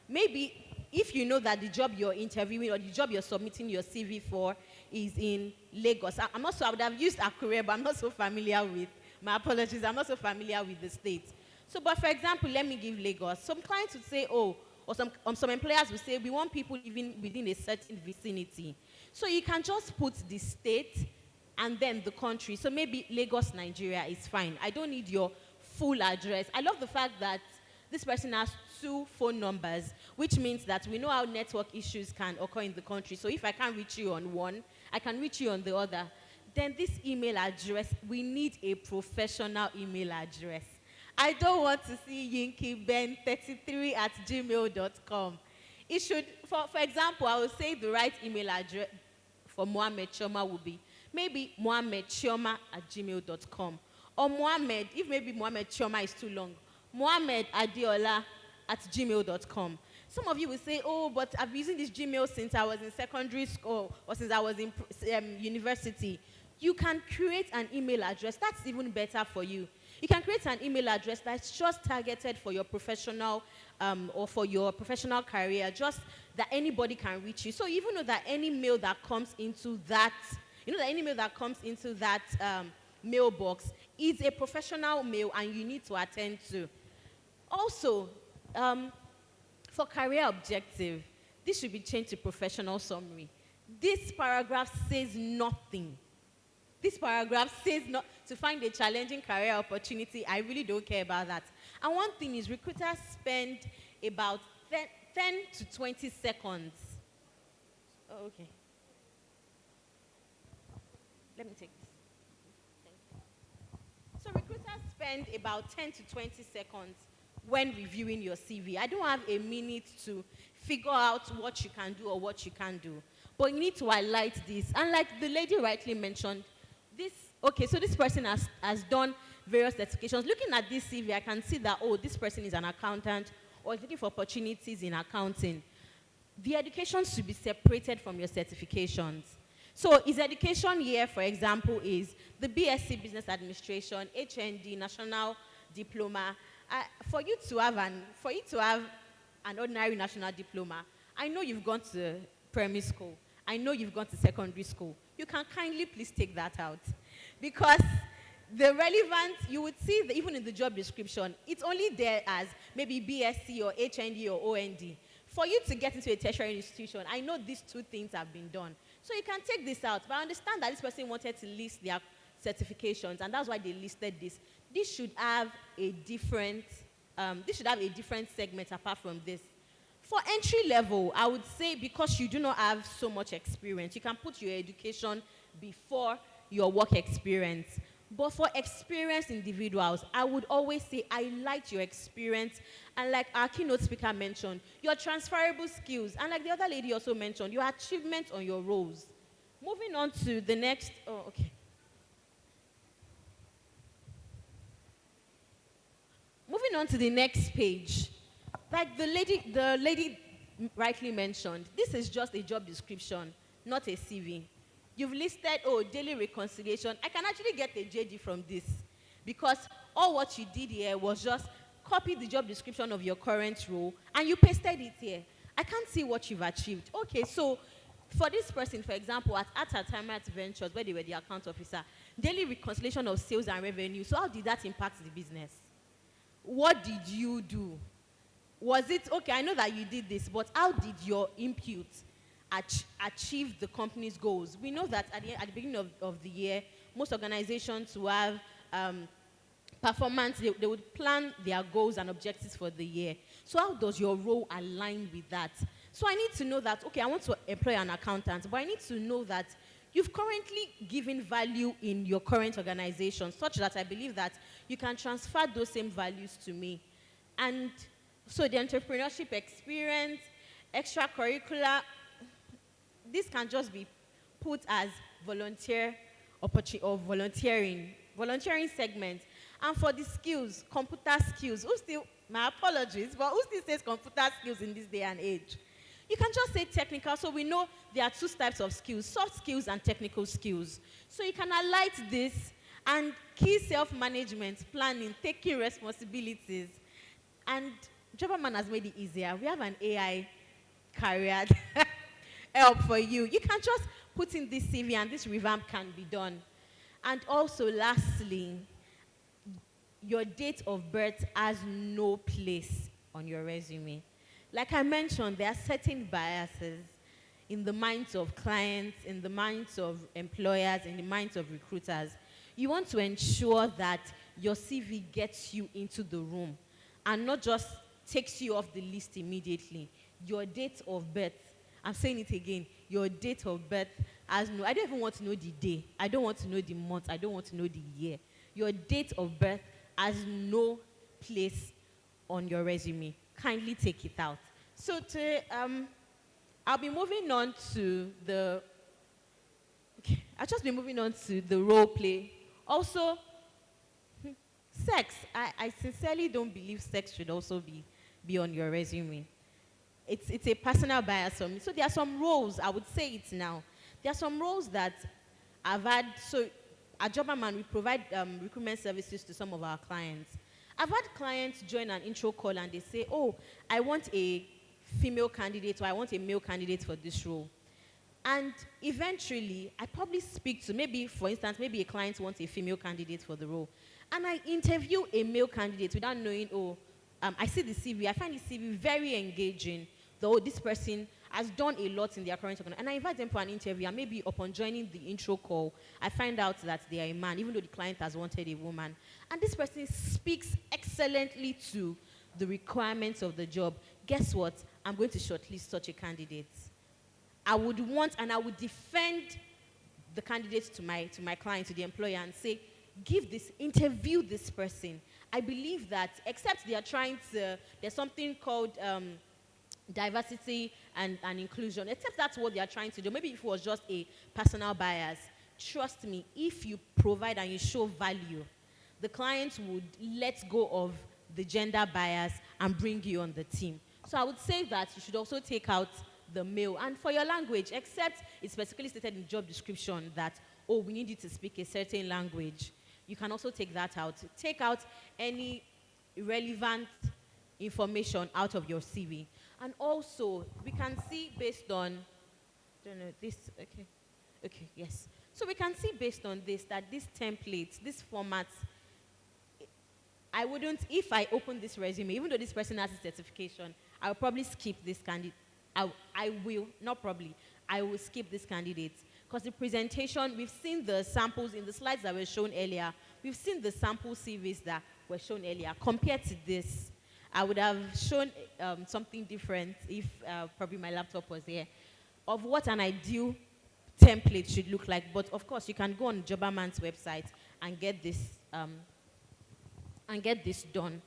maybe if you know that the job you're interviewing or the job you're submitting your CV for is in Lagos. I would have used Akure, but I'm not so familiar with, my apologies, I'm not so familiar with the state. So, but for example, let me give Lagos. Some clients would say, oh, or some employers will say, we want people living within a certain vicinity. So you can just put the state and then the country. So maybe Lagos, Nigeria is fine. I don't need your full address. I love the fact that this person has 2 phone numbers, which means that we know how network issues can occur in the country. So if I can't reach you on one, I can reach you on the other. Then this email address, we need a professional email address. I don't want to see yinkiben33@gmail.com. It should, for example, I will say the right email address for Mohammed Chioma will be maybe mohammedchioma@gmail.com. Or Mohammed, if maybe Mohammed Chioma is too long, Mohammed Adiola@gmail.com. Some of you will say, oh, but I've been using this Gmail since I was in secondary school or since I was in university. You can create an email address. That's even better for you. You can create an email address that's just targeted for your professional or for your professional career, just that anybody can reach you. So even know that any mail that comes into that, mailbox is a professional mail and you need to attend to. Also, for career objective, this should be changed to professional summary. This paragraph says nothing. This paragraph says not to find a challenging career opportunity. I really don't care about that. And one thing is recruiters spend about 10 to 20 seconds. Oh, okay. Let me take this. Thank you. So recruiters spend about 10 to 20 seconds when reviewing your CV. I don't have a minute to figure out what you can do or what you can't do. But you need to highlight this. And like the lady rightly mentioned, so this person has done various certifications. Looking at this CV, I can see that, oh, this person is an accountant or is looking for opportunities in accounting. The education should be separated from your certifications. So his education here, for example, is the BSc Business Administration, HND, National Diploma. For you to have an ordinary national diploma, I know you've gone to primary school. I know you've gone to secondary school. You can kindly please take that out. Because the relevant, you would see that even in the job description, it's only there as maybe BSc or HND or OND. For you to get into a tertiary institution, I know these two things have been done. So you can take this out. But I understand that this person wanted to list their certifications, and that's why they listed this. This should have a different segment apart from this. For entry level, I would say because you do not have so much experience, you can put your education before your work experience. But for experienced individuals, I would always say highlight your experience, and like our keynote speaker mentioned, your transferable skills, and like the other lady also mentioned, your achievements on your roles. Moving on to the next, Moving on to the next page. Like the lady rightly mentioned, this is just a job description, not a CV. You've listed, daily reconciliation. I can actually get a JD from this because all what you did here was just copy the job description of your current role and you pasted it here. I can't see what you've achieved. Okay, so for this person, for example, at Atamat Ventures, where they were the account officer, daily reconciliation of sales and revenue. So how did that impact the business? What did you do? Was it, okay, I know that you did this, but how did your input achieve the company's goals? We know that at the beginning of the year, most organizations who have performance, they would plan their goals and objectives for the year. So how does your role align with that? So I need to know that, okay, I want to employ an accountant, but I need to know that you've currently given value in your current organization, such that I believe that you can transfer those same values to me. And so the entrepreneurship experience, extracurricular, this can just be put as volunteering segment. And for the skills, computer skills, my apologies, but who still says computer skills in this day and age? You can just say technical, so we know there are two types of skills, soft skills and technical skills. So you can highlight this, and key self-management, planning, taking responsibilities. And Jobberman has made it easier. We have an AI career help for you. You can just put in this CV and this revamp can be done. And also, lastly, your date of birth has no place on your resume. Like I mentioned, there are certain biases in the minds of clients, in the minds of employers, in the minds of recruiters. You want to ensure that your CV gets you into the room and not just takes you off the list immediately. Your date of birth, I'm saying it again, your date of birth has no, I don't even want to know the day. I don't want to know the month. I don't want to know the year. Your date of birth has no place on your resume. Kindly take it out. So I'll be moving on to the, I'll just be moving on to the role play. Also, sex. I sincerely don't believe sex should also be on your resume. it's a personal bias for me. So there are some roles, I would say it now. There are some roles that I've had, so at Jobberman, we provide recruitment services to some of our clients. I've had clients join an intro call and they say, oh, I want a female candidate or I want a male candidate for this role. And eventually, I probably speak to, maybe, for instance, maybe a client wants a female candidate for the role. And I interview a male candidate without knowing, oh, I see the CV. I find the CV very engaging, though this person has done a lot in their current organization. And I invite them for an interview, and maybe upon joining the intro call, I find out that they are a man, even though the client has wanted a woman. And this person speaks excellently to the requirements of the job. Guess what? I'm going to shortlist such a candidate. I would want and I would defend the candidate to my client, to the employer, and say, interview this person. I believe that, except they are trying to, there's something called diversity and inclusion, except that's what they are trying to do. Maybe if it was just a personal bias, trust me, if you provide and you show value, the client would let go of the gender bias and bring you on the team. So I would say that you should also take out the male. And for your language, except it's specifically stated in the job description that, oh, we need you to speak a certain language, you can also take that out. Take out any irrelevant information out of your CV. And also, we can see based on, yes. So we can see based on this, that these templates, these formats, I wouldn't, if I open this resume, even though this person has a certification, I'll probably skip this candidate. I will skip this candidate. Because the presentation, we've seen the samples in the slides that were shown earlier. We've seen the sample CVs that were shown earlier. Compared to this, I would have shown something different if probably my laptop was here, of what an ideal template should look like. But of course, you can go on Jobberman's website and get this done.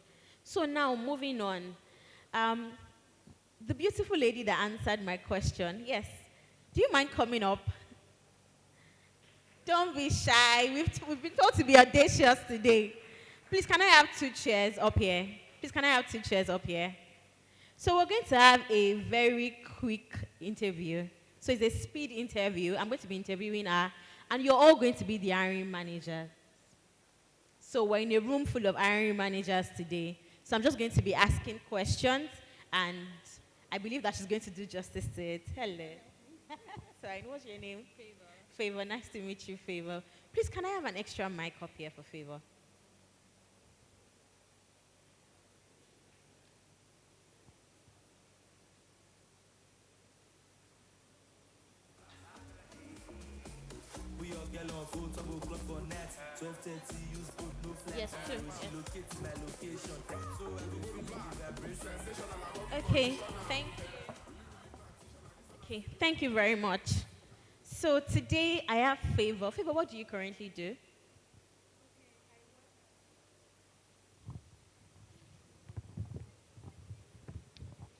So now, moving on. The beautiful lady that answered my question, yes. Do you mind coming up? Don't be shy. We've been told to be audacious today. Please, can I have 2 chairs up here? Please, can I have 2 chairs up here? So we're going to have a very quick interview. So it's a speed interview. I'm going to be interviewing her, and you're all going to be the hiring managers. So we're in a room full of hiring managers today. So I'm just going to be asking questions, and I believe that she's going to do justice to it. Hello. Sorry, what's your name? Favor. Favor, nice to meet you, Favor. Please, can I have an extra mic up here for Favor? Yes, true. Yes. Okay, thank you very much. So today I have Favor. Favor, what do you currently do?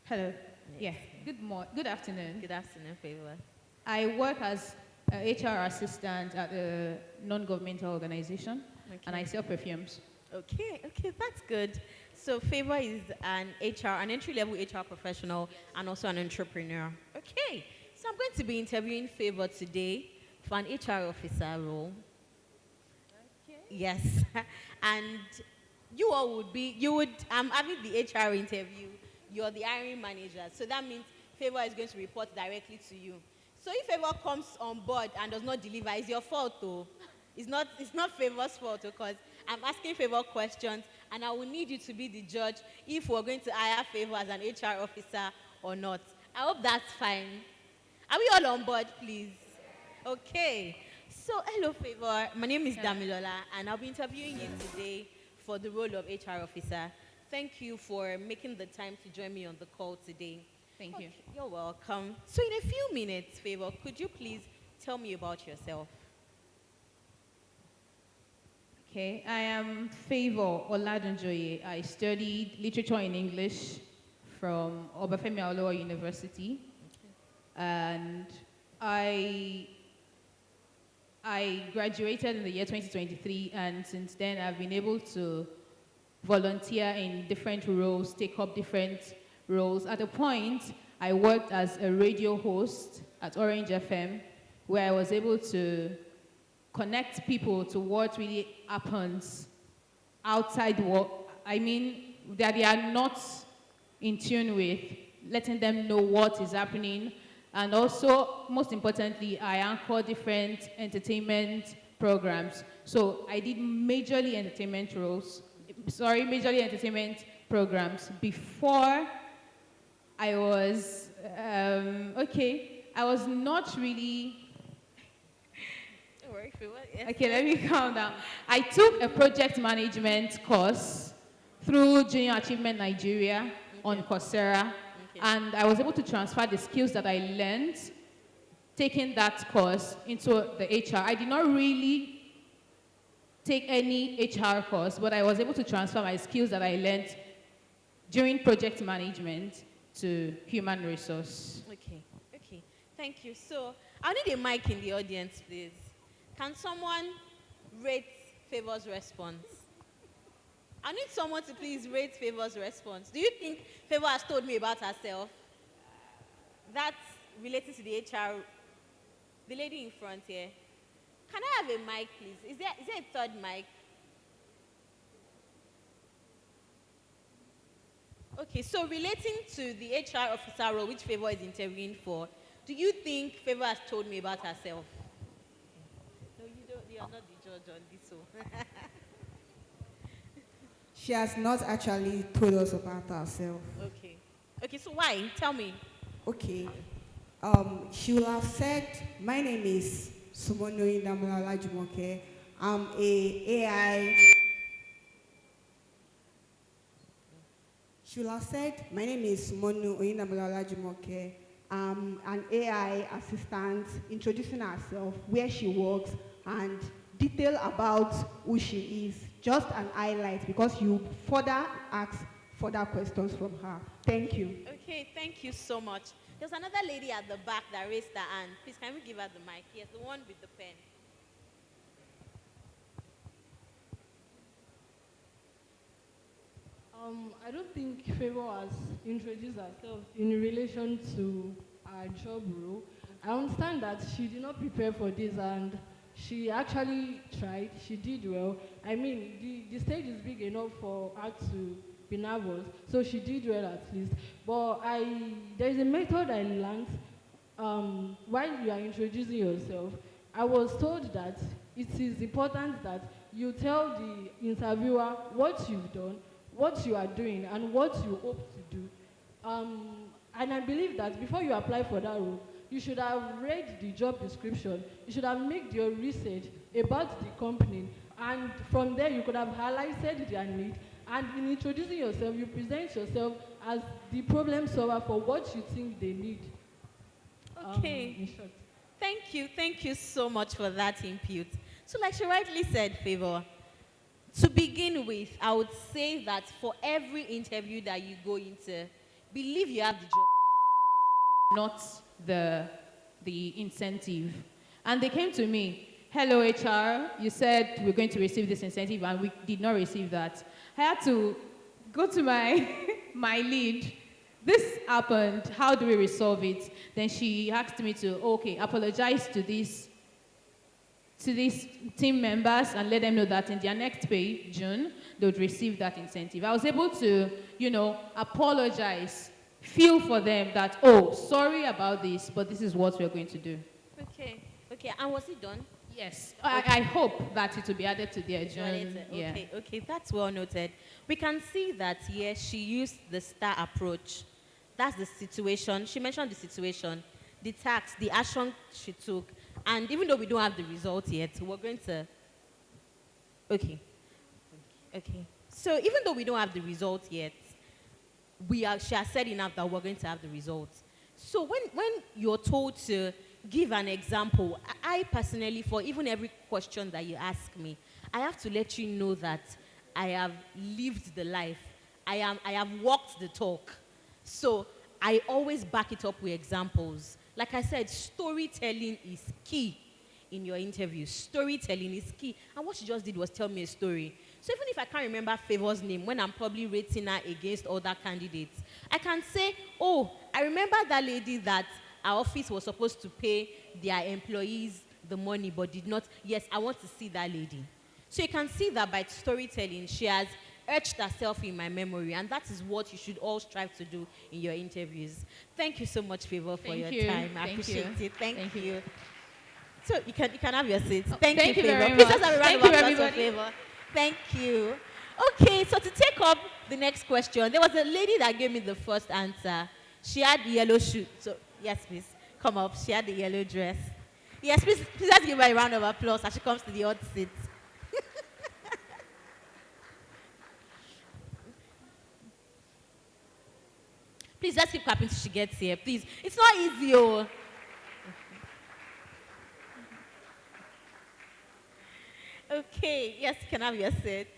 Hello. Yeah. Good afternoon. Good afternoon, Favor. I work as an HR assistant at a non-governmental organization, and I sell perfumes. Okay, that's good. So Favor is an entry-level HR professional and also an entrepreneur. Okay, so I'm going to be interviewing Favor today for an HR officer role. Okay. Yes, and I'm having the HR interview. You're the hiring manager, so that means Favor is going to report directly to you. So if Favor comes on board and does not deliver, it's your fault, though. It's not Favor's fault, because I'm asking Favor questions, and I will need you to be the judge if we're going to hire Favor as an HR officer or not. I hope that's fine. Are we all on board, please? Okay. So, hello, Favor. My name is Damilola, and I'll be interviewing you today for the role of HR officer. Thank you for making the time to join me on the call today. Thank you. You're welcome. So, in a few minutes, Favor, could you please tell me about yourself? Okay, I am Favor Oladunjoye. I studied literature in English from Obafemi Awolowo University, and I graduated in the year 2023, and since then I've been able to volunteer in different roles, take up different roles. At a point, I worked as a radio host at Orange FM, where I was able to connect people to what really happens outside work. I mean, that they are not in tune with, letting them know what is happening. And also, most importantly, I anchor different entertainment programs. So I did majorly entertainment programs before I was, I was not really, okay, let me calm down. I took a project management course through Junior Achievement Nigeria on Coursera, and I was able to transfer the skills that I learned taking that course into the HR. I did not really take any HR course, but I was able to transfer my skills that I learned during project management to human resource. Okay. Thank you. So, I need a mic in the audience, please. Can someone rate Favor's response? I need someone to please rate Favor's response. Do you think Favor has told me about herself? That's related to the HR. The lady in front here. Can I have a mic, please? Is there a third mic? Okay, so relating to the HR officer role, which Favor is interviewing for, do you think Favor has told me about herself? No, you don't. You are not the judge on this one. She has not actually told us about herself. Okay, so why? Tell me. Okay. She will have said, my name is Sumono Indamulala Jumoke. I'm a AI. She will have said, my name is Sumono Indamulala Jumoke. I'm an AI assistant, introducing herself, where she works, and detail about who she is. Just an highlight, because you further ask further questions from her. Thank you. Okay, thank you so much. There's another lady at the back that raised her hand. Please, can we give her the mic? Yes, the one with the pen. I don't think Favor has introduced herself in relation to our job role. I understand that she did not prepare for this, and she actually tried. She did well. I mean, the stage is big enough for her to be nervous, so she did well at least. But there is a method I learned while you are introducing yourself. I was told that it is important that you tell the interviewer what you've done, what you are doing, and what you hope to do. And I believe that before you apply for that role, you should have read the job description. You should have made your research about the company. And from there, you could have highlighted their need. And in introducing yourself, you present yourself as the problem solver for what you think they need. Okay. In short. Thank you so much for that input. So like she rightly said, Favor, to begin with, I would say that for every interview that you go into, believe you have the job. Not the incentive. And they came to me, hello HR, you said we're going to receive this incentive and we did not receive that. I had to go to my lead. This happened, how do we resolve it? Then she asked me to, okay, apologize to these team members and let them know that in their next pay, June, they would receive that incentive. I was able to, apologize, feel for them that, oh, sorry about this, but this is what we're going to do. Okay, and was it done? Yes, I hope that it will be added to the agenda. Okay, that's well noted. We can see that, yes, she used the STAR approach. That's the situation. She mentioned the situation, the task, the action she took. And even though we don't have the results yet, we're going to... Okay. So even though we don't have the results yet, she has said enough that we're going to have the results. So when you're told to give an example, I personally, for even every question that you ask me, I have to let you know that I have lived the life. I have walked the talk. So I always back it up with examples. Like I said, storytelling is key in your interview. Storytelling is key. And what she just did was tell me a story. So even if I can't remember Favor's name, when I'm probably rating her against other candidates, I can say, oh, I remember that lady that our office was supposed to pay their employees the money but did not. Yes, I want to see that lady. So you can see that by storytelling, she has etched herself in my memory, and that is what you should all strive to do in your interviews. Thank you so much, Favor, for your time. I appreciate it. Thank you. So you can have your seats. Thank you, Favor. very Please much. just have a round Thank of you, applause for everybody. Favor. Thank you. Okay, so to take up the next question, there was a lady that gave me the first answer. She had the yellow shoe. So yes, please come up. She had the yellow dress. Yes, please let's give her a round of applause as she comes to the hot seat. Please just keep clapping till she gets here. Please, it's not easy, oh. Okay, yes, you can have your seat.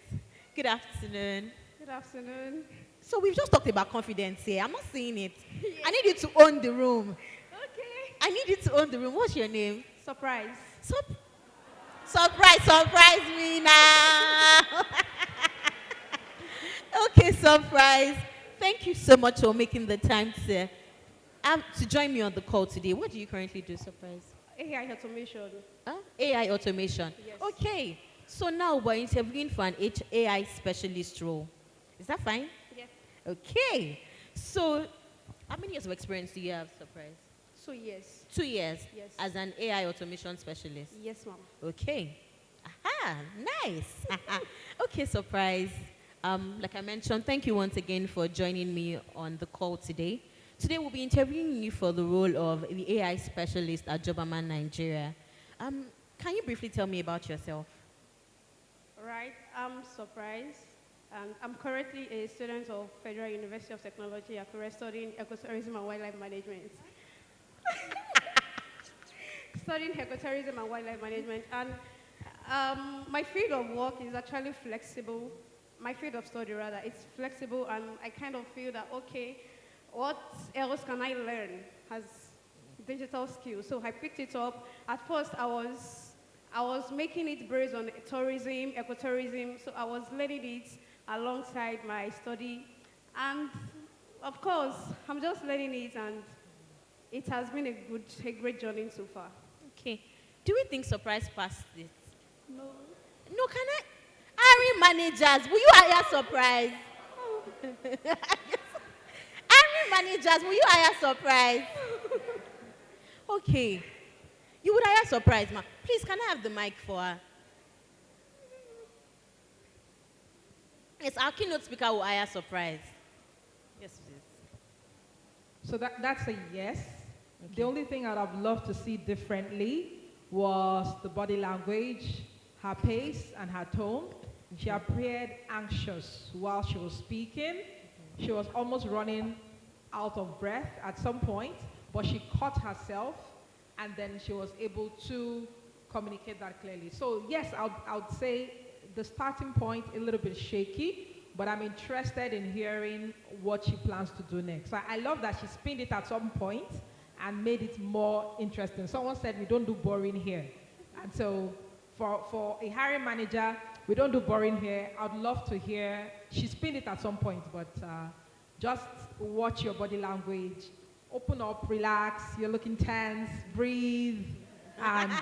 Good afternoon. Good afternoon. So we've just talked about confidence here. I'm not seeing it. I need you to own the room. Okay. I need you to own the room. What's your name? Surprise. Surprise me now. Okay, Surprise. Thank you so much for making the time to join me on the call today. What do you currently do, Surprise? AI automation. Huh? AI automation. Yes. Okay. So now we're interviewing for an AI specialist role. Is that fine? Yes. Okay. So how many years of experience do you have, Surprise? 2 years. 2 years. Yes. As an AI automation specialist. Yes, ma'am. Okay. Aha, nice. Okay, Surprise. Like I mentioned, thank you once again for joining me on the call today. Today we'll be interviewing you for the role of the AI specialist at Jobberman, Nigeria. Can you briefly tell me about yourself? All right. I'm Surprise. And I'm currently a student of Federal University of Technology, Akure, studying ecotourism and wildlife management. Studying ecotourism and wildlife management. And my field of work is actually flexible. My field of study, rather, it's flexible, and I kind of feel that, okay, what else can I learn as digital skills? So I picked it up. At first, I was making it based on tourism, ecotourism, so I was learning it alongside my study. And of course, I'm just learning it, and it has been a great journey so far. Okay. Do we think Surprise passed this? No. No, can I? Hiring managers, will you hire Surprise? Hiring managers, will you hire Surprise? Okay. You would hire Surprise, ma. Please, can I have the mic for her? Yes, our keynote speaker will hire Surprise. Yes, please. So that's a yes. Okay. The only thing I'd have loved to see differently was the body language, her pace, and her tone. She appeared anxious while she was speaking. She was almost running out of breath at some point, but she caught herself, and then she was able to communicate that clearly. So yes, I would say the starting point a little bit shaky, but I'm interested in hearing what she plans to do next. So I love that she spinned it at some point and made it more interesting. Someone said we don't do boring here. And so for a hiring manager, we don't do boring here. I'd love to hear, she spinned it at some point, but just watch your body language. Open up, relax, you're looking tense, breathe, and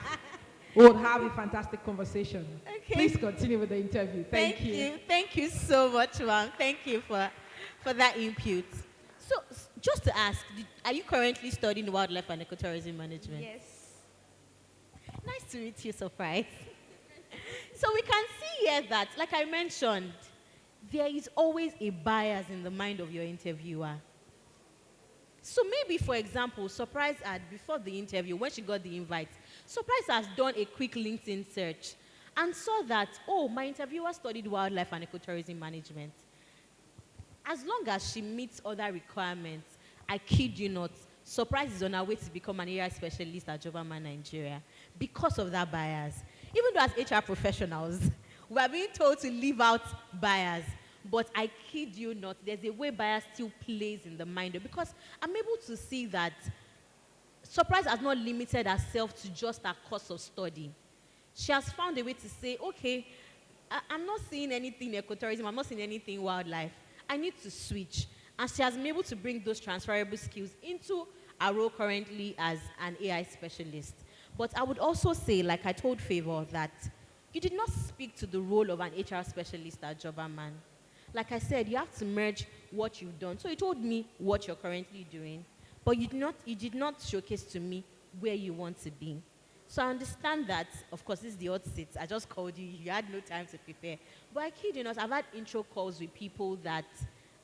we'll have a fantastic conversation. Okay. Please continue with the interview. Thank you. Thank you so much, ma'am. Thank you for that input. So, just to ask, are you currently studying wildlife and ecotourism management? Yes. Nice to meet you, Surprise. So we can see here that, like I mentioned, there is always a bias in the mind of your interviewer. So maybe, for example, Surprise had, before the interview, when she got the invite, Surprise has done a quick LinkedIn search and saw that, oh, my interviewer studied wildlife and ecotourism management. As long as she meets other requirements, I kid you not, Surprise is on her way to become an AI specialist at Jobberman, Nigeria, because of that bias. Even though as HR professionals, we are being told to leave out bias. But I kid you not, there's a way bias still plays in the mind. Because I'm able to see that Surprise has not limited herself to just her course of study. She has found a way to say, okay, I'm not seeing anything ecotourism, I'm not seeing anything wildlife. I need to switch. And she has been able to bring those transferable skills into our role currently as an AI specialist. But I would also say, like I told Favor, that you did not speak to the role of an HR specialist at Jobberman. Like I said, you have to merge what you've done. So you told me what you're currently doing, but you did not showcase to me where you want to be. So I understand that, of course, this is the odd seat. I just called you. You had no time to prepare. But I kid you not, I've had intro calls with people that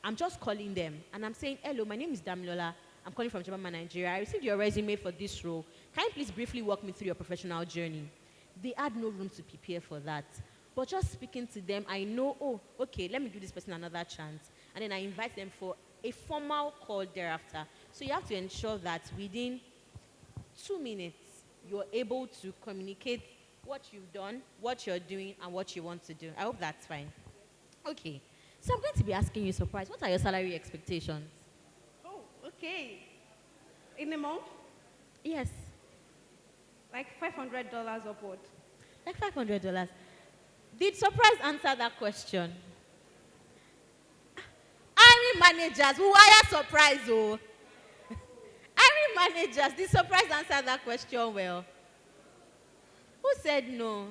I'm just calling them. And I'm saying, hello, my name is Damilola. I'm calling from Jobberman, Nigeria. I received your resume for this role. Can you please briefly walk me through your professional journey? They had no room to prepare for that. But just speaking to them, I know, oh, okay, let me give this person another chance. And then I invite them for a formal call thereafter. So you have to ensure that within 2 minutes, you're able to communicate what you've done, what you're doing, and what you want to do. I hope that's fine. Okay. So I'm going to be asking you, surprise, what are your salary expectations? Oh, okay. In a month? Yes. Like $500 upward. Like $500. Did Surprise answer that question? Hiring managers who hire Surprise, oh. Hiring managers, did Surprise answer that question well? Who said no?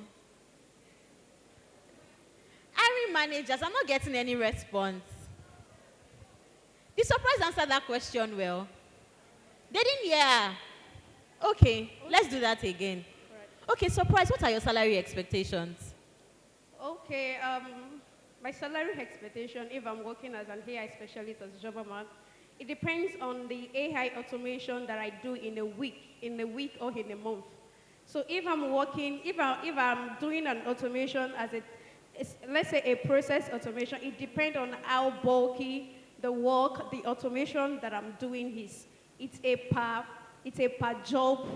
Hiring managers, I'm not getting any response. Did Surprise answer that question well? They didn't hear. Okay, let's do that again. Okay, Surprise, what are your salary expectations? Okay, my salary expectation, if I'm working as an AI specialist as a Jobberman, it depends on the AI automation that I do in a week or in a month. So if I'm working, if I'm doing an automation as let's say a process automation, it depends on how bulky the work, the automation that I'm doing is. It's a per job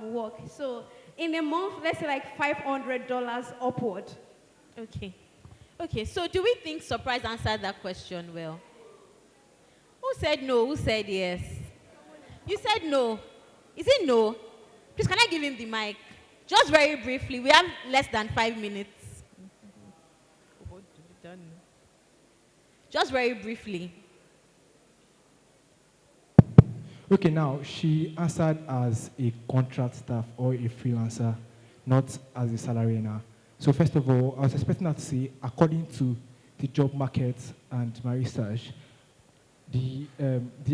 work. So in a month, let's say like $500 upward. Okay. Okay, so do we think Surprise answered that question well? Who said no? Who said yes? You said no. Is it no? Please, can I give him the mic? Just very briefly. We have less than 5 minutes. Just very briefly. Okay, now, she answered as a contract staff or a freelancer, not as a salary earner. So first of all, I was expecting her to say, according to the job market and my research, the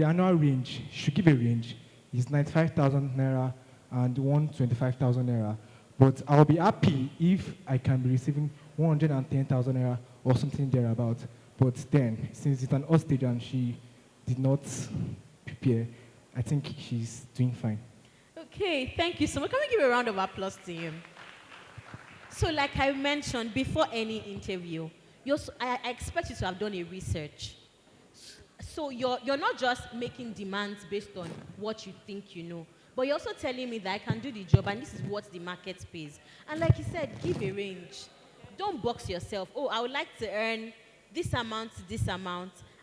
annual range, should give a range, is 95,000 naira and 125,000 naira. But I'll be happy if I can be receiving 110,000 naira or something thereabout. But then, since it's an odd stage and she did not prepare, I think she's doing fine. Okay, thank you so much. Can we give a round of applause to him? So like I mentioned, before any interview, I expect you to have done a research. So you're not just making demands based on what you think you know, but you're also telling me that I can do the job and this is what the market pays. And like you said, give a range. Don't box yourself. Oh, I would like to earn this amount,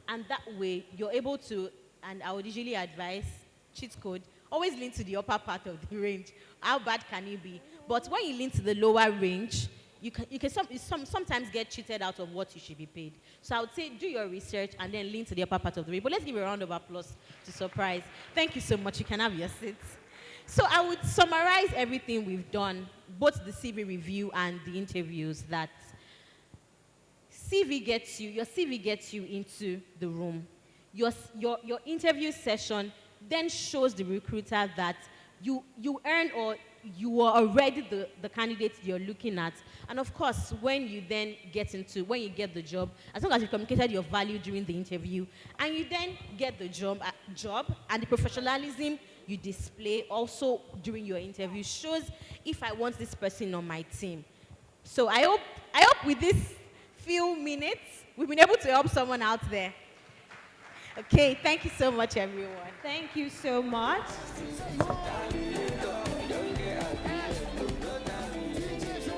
and that way you're able to, and I would usually advise, cheat code, always lean to the upper part of the range. How bad can it be? But when you lean to the lower range, you can sometimes get cheated out of what you should be paid. So I would say do your research and then lean to the upper part of the range. But let's give a round of applause to Surprise. Thank you so much. You can have your seats. So I would summarize everything we've done, both the CV review and the interviews, that your CV gets you into the room. Your interview session then shows the recruiter that you earn or you are already the candidate you're looking at. And of course, when you get the job, as long as you communicated your value during the interview, and you then get the job and the professionalism you display also during your interview shows if I want this person on my team. So I hope with this few minutes, we've been able to help someone out there. Okay, thank you so much, everyone. Thank you so much.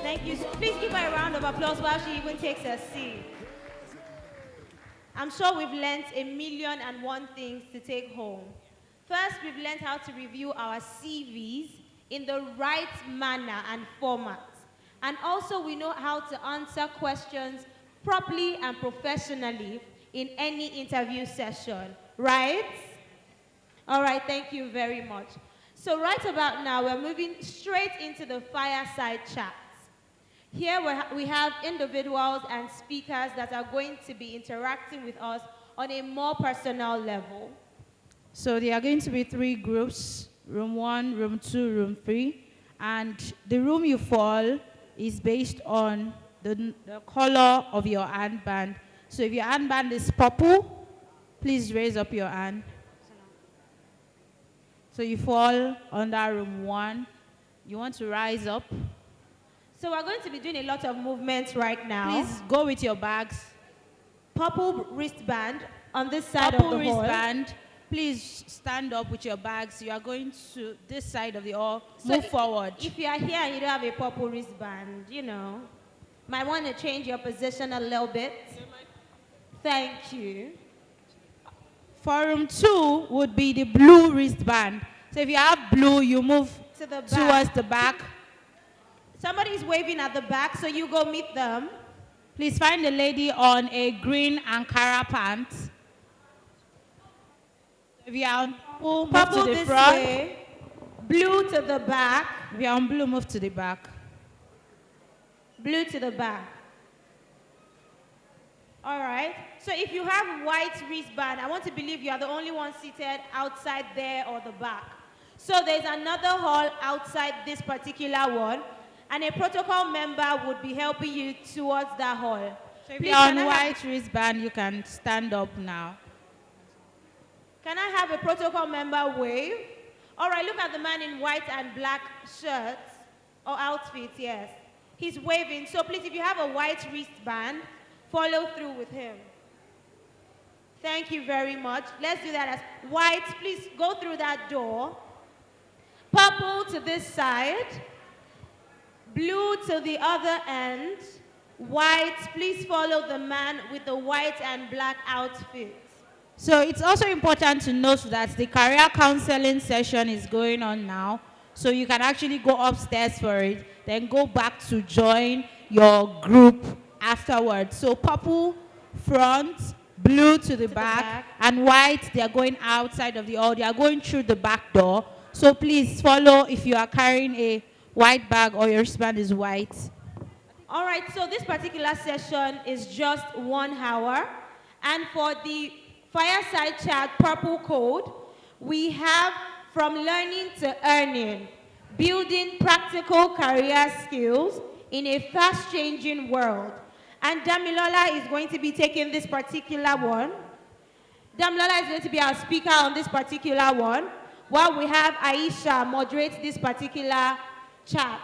Thank you. Please give her a round of applause while she even takes her seat. I'm sure we've learned 1,000,001 things to take home. First, we've learned how to review our CVs in the right manner and format. And also we know how to answer questions properly and professionally in any interview session, right? All right, thank you very much. So right about now, we're moving straight into the fireside chats. Here we have individuals and speakers that are going to be interacting with us on a more personal level. So there are going to be 3 groups, room 1, room 2, room 3. And the room you fall is based on the color of your handband. So if your handband is purple, please raise up your hand. So you fall under room 1. You want to rise up. So we're going to be doing a lot of movements right now. Please go with your bags. Purple wristband on this side Purple of the hall. wristband. Please stand up with your bags. You are going to this side of the hall. So move forward. If you are here and you don't have a purple wristband, you know, might want to change your position a little bit. Thank you. For room 2 would be the blue wristband. So if you have blue, you move to the back. Towards the back. Somebody's waving at the back, so you go meet them. Please find the lady on a green Ankara pants. If you are on purple, move to the this front. Way. Blue to the back. If you are on blue, move to the back. Blue to the back. All right. So if you have white wristband, I want to believe you are the only one seated outside there or the back. So there's another hall outside this particular one, and a protocol member would be helping you towards that hall. So if you're on white wristband, you can stand up now. Can I have a protocol member wave? All right, look at the man in white and black shirts or outfits, yes. He's waving. So please, if you have a white wristband, follow through with him. Thank you very much. Let's do that as white. Please go through that door. Purple to this side. Blue to the other end. White, please follow the man with the white and black outfit. So it's also important to note that the career counseling session is going on now. So you can actually go upstairs for it, then go back to join your group afterwards. So purple front, blue to the back, and white, they are going outside of the hall. They are going through the back door. So please follow if you are carrying a white bag or your wristband is white. All right, so this particular session is just 1 hour. And for the fireside chat purple code, we have from learning to earning, building practical career skills in a fast-changing world. And Damilola is going to be taking this particular one. Damilola is going to be our speaker on this particular one, while we have Aisha moderate this particular chat.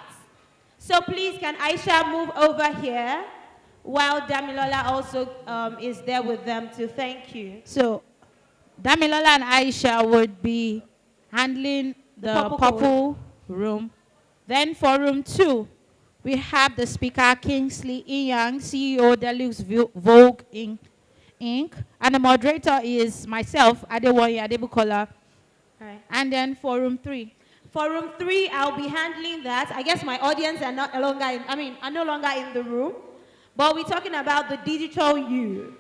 So please, can Aisha move over here, while Damilola also is there with them to thank you. So Damilola and Aisha would be handling the purple room. Then for room 2, we have the speaker, Kingsley Inyang, CEO, Deluxe Vogue Inc. And the moderator is myself, Adewoye Adebukola. Right. And then for room 3. For room 3, I'll be handling that. I guess my audience are no longer in the room. But we're talking about the digital you.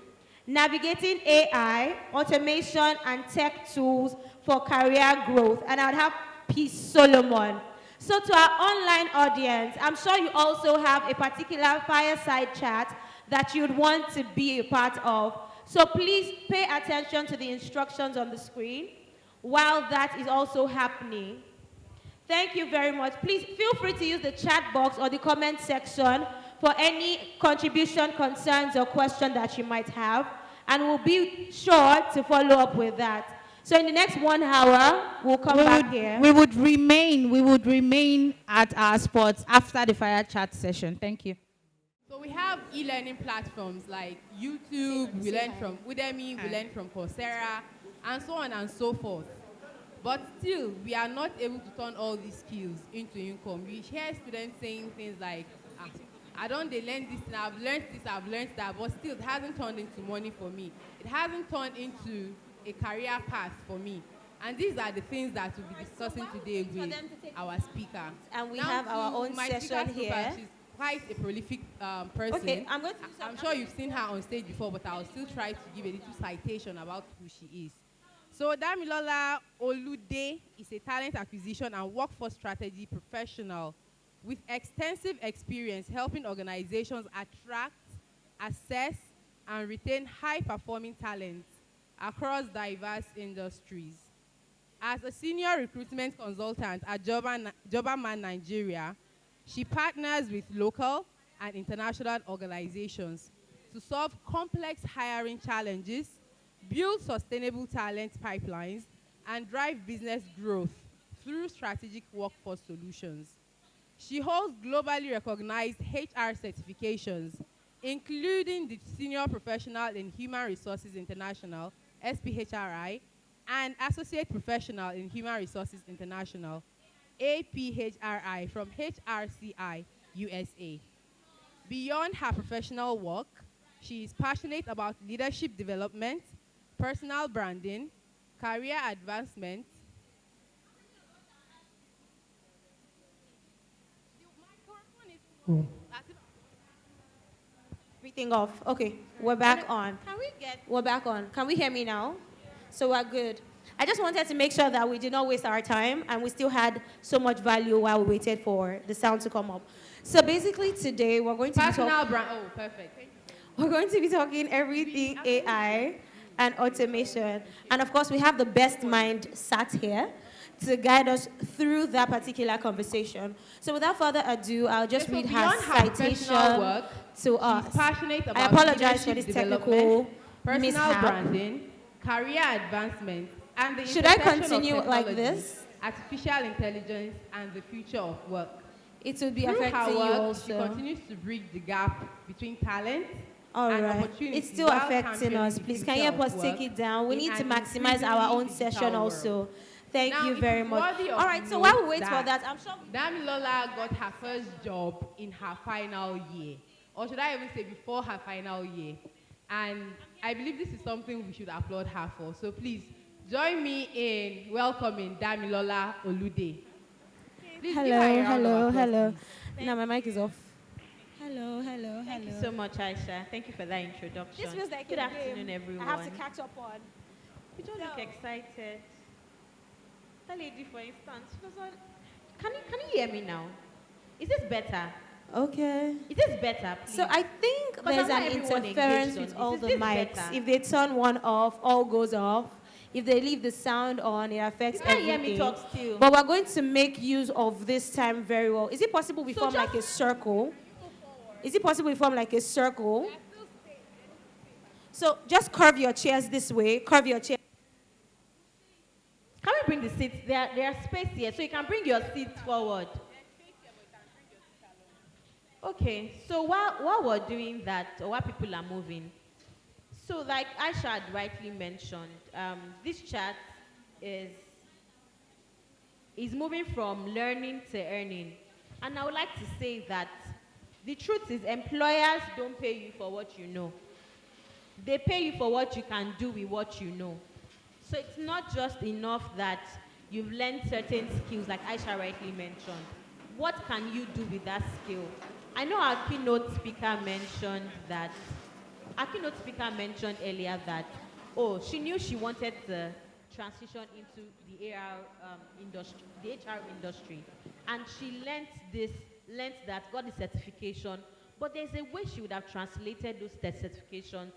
Navigating AI, automation, and tech tools for career growth. And I'd have Peace Solomon. So to our online audience, I'm sure you also have a particular fireside chat that you'd want to be a part of. So please pay attention to the instructions on the screen while that is also happening. Thank you very much. Please feel free to use the chat box or the comment section for any contribution, concerns, or question that you might have. And we'll be sure to follow up with that. So in the next 1 hour, we'll come back here. We would remain at our spots after the fire chat session. Thank you. So we have e-learning platforms like YouTube, we learn from Udemy, we learn from Coursera, and so on and so forth. But still, we are not able to turn all these skills into income. We hear students saying things like, I don't learn this, and I've learned that, but still it hasn't turned into money for me. It hasn't turned into a career path for me. And these are the things that we'll be discussing today with our speaker. And we have our own session here. She's quite a prolific person. Okay, I'm going to. I'm sure you've seen her on stage before, but I'll still try to give a little citation about who she is. So Damilola Olude is a talent acquisition and workforce strategy professional with extensive experience helping organizations attract, assess, and retain high-performing talent across diverse industries. As a senior recruitment consultant at Jobberman Nigeria, she partners with local and international organizations to solve complex hiring challenges, build sustainable talent pipelines, and drive business growth through strategic workforce solutions. She holds globally recognized HR certifications, including the Senior Professional in Human Resources International, SPHRI, and Associate Professional in Human Resources International, APHRI, from HRCI, USA. Beyond her professional work, she is passionate about leadership development, personal branding, career advancement, Everything off. Okay, we're back on. We're back on. Can we hear me now? So we're good. I just wanted to make sure that we did not waste our time and we still had so much value while we waited for the sound to come up. So basically today we're going to personal brand. Oh, perfect. We're going to be talking everything AI and automation. And of course we have the best mind sat here to guide us through that particular conversation. So without further ado, I'll just read her citation work, to us. Passionate about I apologize for this technical personal mishap. branding, career advancement, and the Should I intersection continue of like technology, this? artificial intelligence, and the future of work. It will be Through affecting her you work, also. she continues to bridge the gap betwing talent All and right. opportunity. It's still while affecting championing us. the Please, can future you help of us work take it down? We in need to an maximize our own increasingly session digital also. world. Thank Now, you it very is much. worthy of All right, so note while we wait for that, I'm sure Damilola got her first job in her final year, or should I even say before her final year. And I believe this is something we should applaud her for. So please, join me in welcoming Damilola Olude. Please give her a hello, round of hello, applause, hello. please. Now my mic is off. Hello, hello, Thank you so much, Aisha. Thank you for that introduction. This feels like Good a afternoon, game everyone. I have to catch up on. You don't look excited. That lady, for instance, she was on. Can you hear me now? Is this better? Okay. Is this better, please? So I think 'Cause there's I want an everyone interference engaged on with this. all Is the this mics. better? If they turn one off, all goes off. If they leave the sound on, it affects You can't everything. hear me talk still. But we're going to make use of this time very well. Is it possible we form like a circle? Is it possible we form like a circle? So just curve your chairs this way. Curve your chair. Can we bring the seats? There's space here, so you can bring your seats forward. Okay, so while we're doing that, or while people are moving, so like Aisha had rightly mentioned, this chat is moving from learning to earning. And I would like to say that the truth is employers don't pay you for what you know. They pay you for what you can do with what you know. So it's not just enough that you've learned certain skills, like Aisha rightly mentioned. What can you do with that skill? I know our keynote speaker mentioned earlier that, oh, she knew she wanted to transition into the HR industry, and she learned that, got the certification, but there's a way she would have translated those certifications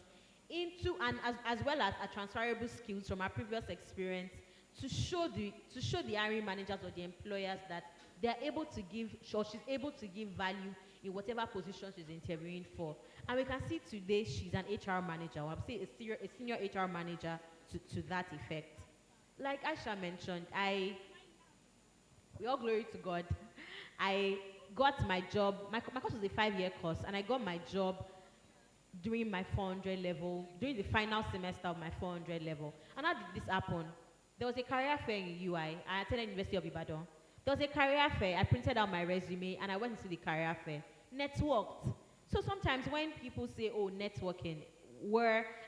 into, and as well as a transferable skills from her previous experience to show the hiring managers or the employers that they're able to give, or she's able to give value in whatever position she's interviewing for. And we can see today she's an HR manager, or I would say a senior HR manager to that effect. Like Aisha mentioned, we all glory to God. I got my job, my course was a 5-year course, and I got my job during my 400 level, during the final semester of my 400 level. And how did this happen? There was a career fair in UI. I attended University of Ibadan. There was a career fair. I printed out my resume and I went into the career fair. Networked. So sometimes when people say, oh, networking,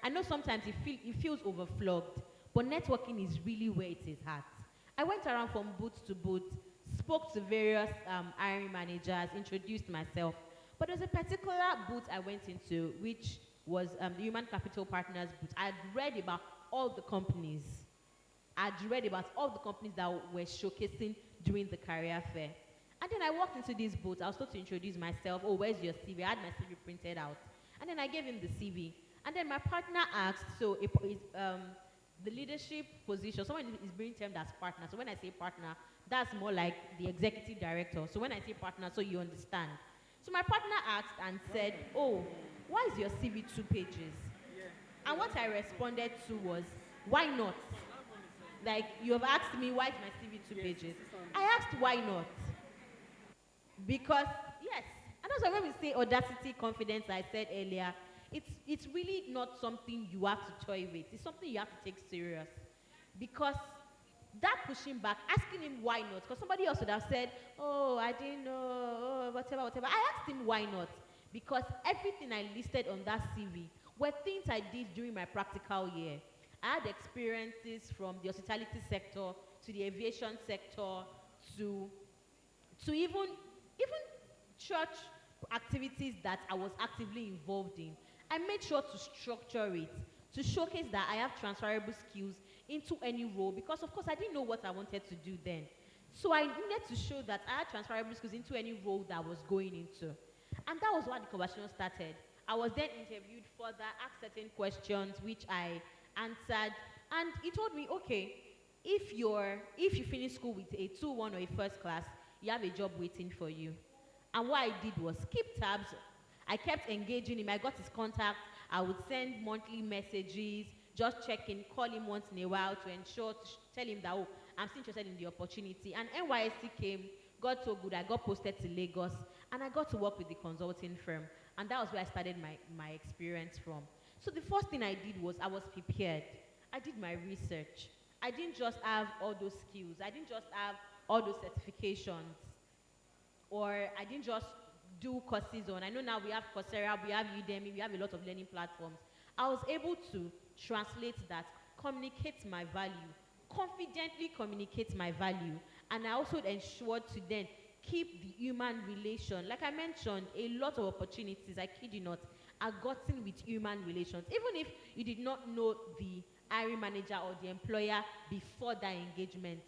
I know sometimes it feels overflogged, but networking is really where it is at. I went around from booth to booth, spoke to various hiring managers, introduced myself. But there's a particular booth I went into, which was the Human Capital Partners booth. I'd read about all the companies. I'd read about all the companies that were showcasing during the career fair. And then I walked into this booth. I was told to introduce myself. Oh, where's your CV? I had my CV printed out. And then I gave him the CV. And then my partner asked, so the leadership position, someone is being termed as partner. So when I say partner, that's more like the executive director. So when I say partner, so you understand. So my partner asked and said, oh, why is your CV 2 pages? And what I responded to was, why not? Like, you have asked me, why is my CV 2 pages? I asked, why not? Because, yes, and also when we say audacity, confidence, I said earlier, it's really not something you have to toy with. It's something you have to take serious. Because that pushing back, asking him why not, because somebody else would have said, oh, I didn't know, oh, whatever, whatever. I asked him why not, because everything I listed on that CV were things I did during my practical year. I had experiences from the hospitality sector to the aviation sector to even church activities that I was actively involved in. I made sure to structure it, to showcase that I have transferable skills into any role, because of course I didn't know what I wanted to do then. So I needed to show that I had transferable skills into any role that I was going into. And that was why the conversation started. I was then interviewed further, asked certain questions, which I answered, and he told me, okay, if you finish school with a 2-1 or a first class, you have a job waiting for you. And what I did was keep tabs. I kept engaging him. I got his contact. I would send monthly messages, just check in, call him once in a while to ensure, tell him that, oh, I'm still interested in the opportunity. And NYSC came, got so good, I got posted to Lagos, and I got to work with the consulting firm. And that was where I started my experience from. So the first thing I did was I was prepared. I did my research. I didn't just have all those skills. I didn't just have all those certifications. Or I didn't just do courses on. I know now we have Coursera, we have Udemy, we have a lot of learning platforms. I was able to translate that, communicate my value, confidently communicate my value, and I also ensured to then keep the human relation. Like I mentioned, a lot of opportunities, I kid you not, are gotten with human relations. Even if you did not know the hiring manager or the employer before that engagement,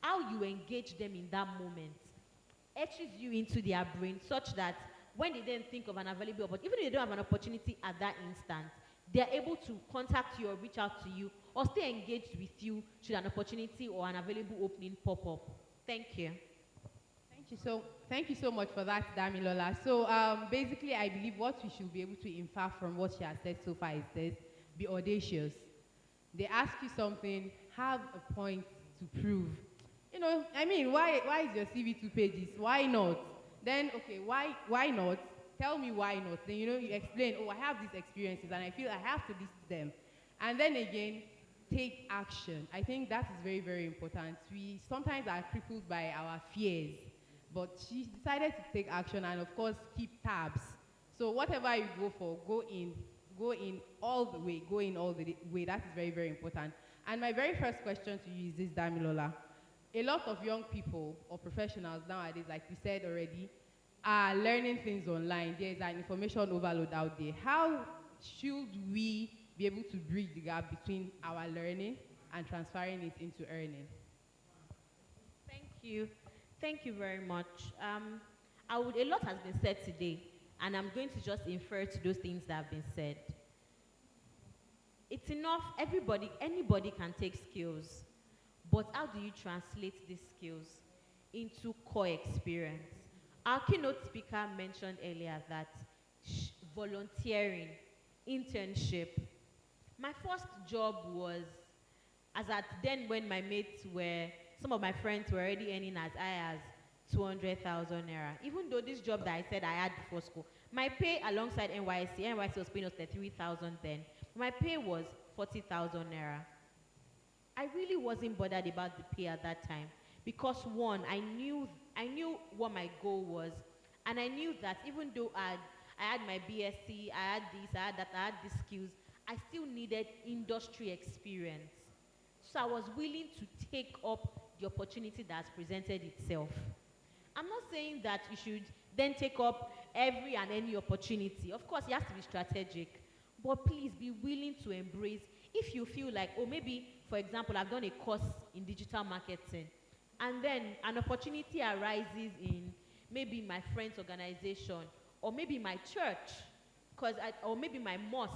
how you engage them in that moment etches you into their brain, such that when they then think of an available opportunity, even if they don't have an opportunity at that instant, they're able to contact you or reach out to you or stay engaged with you should an opportunity or an available opening pop up. Thank you. Thank you so much for that, Damilola. So basically, I believe what we should be able to infer from what she has said so far is this: be audacious. They ask you something, have a point to prove. You know, I mean, why is your CV 2 pages? Why not? Then, okay, why not? Tell me why not. Then, you know, you explain, oh, I have these experiences and I feel I have to list them. And then again, take action. I think that is very, very important. We sometimes are crippled by our fears, but she decided to take action and, of course, keep tabs. So whatever you go for, go in all the way, go in all the way. That is very, very important. And my very first question to you is this, Damilola. A lot of young people or professionals nowadays, like we said already, are learning things online. There's an information overload out there. How should we be able to bridge the gap between our learning and transferring it into earning? Thank you. Thank you very much. A lot has been said today, and I'm going to just infer to those things that have been said. It's enough, anybody can take skills, but how do you translate these skills into core experience? Our keynote speaker mentioned earlier that volunteering, internship. My first job was, as at then when my mates some of my friends were already earning as high as 200,000 naira. Even though this job that I said I had before school, my pay alongside NYSC was paying us 33,000 then. My pay was 40,000 naira. I really wasn't bothered about the pay at that time because one, I knew what my goal was, and I knew that even though I had my BSc, I had this, I had that, I had these skills, I still needed industry experience. So I was willing to take up the opportunity that's presented itself. I'm not saying that you should then take up every and any opportunity. Of course, you have to be strategic, but please be willing to embrace. If you feel like, oh, maybe, for example, I've done a course in digital marketing, and then an opportunity arises in maybe my friend's organization, or maybe my church, or maybe my mosque,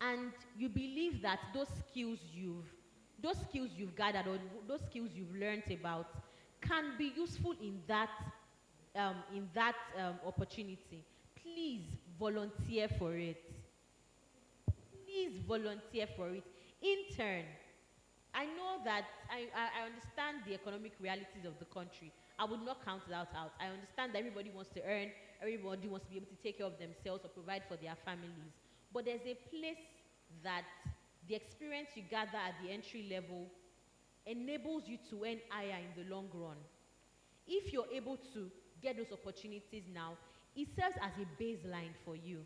and you believe that those skills you've gathered, or those skills you've learned about, can be useful in that opportunity, please volunteer for it. Please volunteer for it. Intern. I know that I understand the economic realities of the country. I would not count that out. I understand that everybody wants to earn, everybody wants to be able to take care of themselves or provide for their families. But there's a place that the experience you gather at the entry level enables you to earn higher in the long run. If you're able to get those opportunities now, it serves as a baseline for you.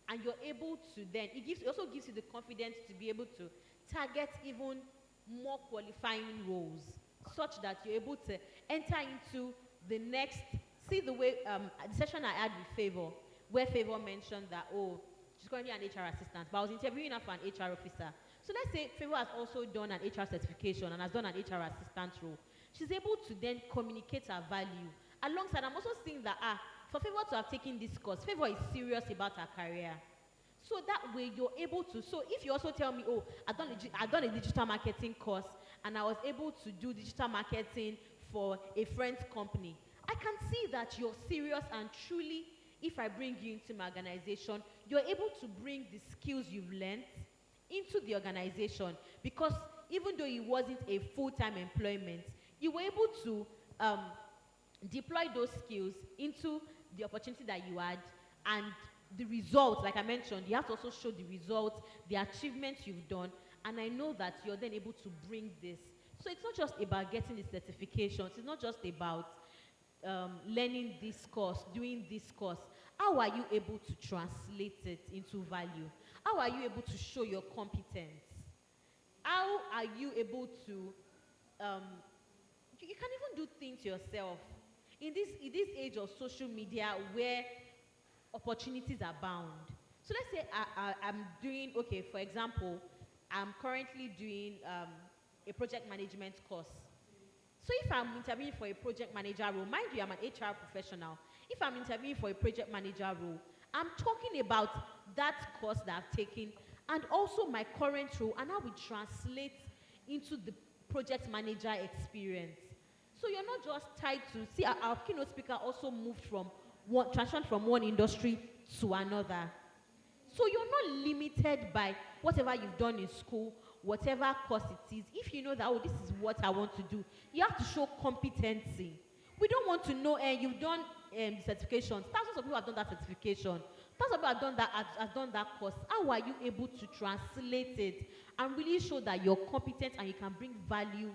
And you're able to then, it also gives you the confidence to be able to target even more qualifying roles, such that you're able to enter into the next, see the way, the session I had with Favor, where Favor mentioned that, oh, she's currently an HR assistant, but I was interviewing her for an HR officer. So let's say Favor has also done an HR certification and has done an HR assistant role. She's able to then communicate her value. Alongside, I'm also seeing that, for Favor to have taken this course, Favor is serious about her career. So that way you're able to, so if you also tell me, oh, I've done a digital marketing course and I was able to do digital marketing for a friend's company, I can see that you're serious and truly, if I bring you into my organization, you're able to bring the skills you've learned into the organization, because even though it wasn't a full-time employment, you were able to deploy those skills into the opportunity that you had, and the results, like I mentioned, you have to also show the results, the achievements you've done, and I know that you're then able to bring this. So it's not just about getting the certifications, it's not just about learning this course, doing this course. How are you able to translate it into value? How are you able to show your competence? How are you able to, you can even do things yourself. In this age of social media where opportunities abound. So let's say I'm doing, okay, for example, I'm currently doing a project management course. So if I'm interviewing for a project manager role, mind you, I'm an HR professional. If I'm interviewing for a project manager role, I'm talking about that course that I've taken and also my current role and how we translate into the project manager experience. So you're not just tied to, see, our keynote speaker also moved from transitioned from one industry to another. So you're not limited by whatever you've done in school, whatever course it is. If you know that, oh, this is what I want to do, you have to show competency. We don't want to know, you've done certifications. Thousands of people have done that certification. Thousands of people have done that course. How are you able to translate it and really show that you're competent and you can bring value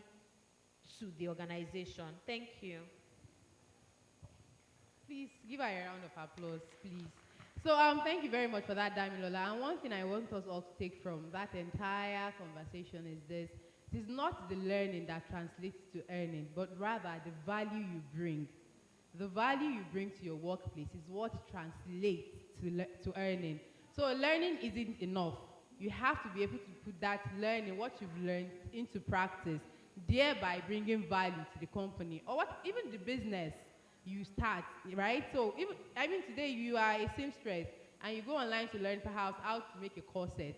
to the organization? Thank you. Please give her a round of applause, please. So thank you very much for that, Damilola. And one thing I want us all to take from that entire conversation is this. It is not the learning that translates to earning, but rather the value you bring. The value you bring to your workplace is what translates to earning. So learning isn't enough. You have to be able to put that learning, what you've learned, into practice, thereby bringing value to the company or even the business you start, right? So even today you are a seamstress and you go online to learn perhaps how to make a corset.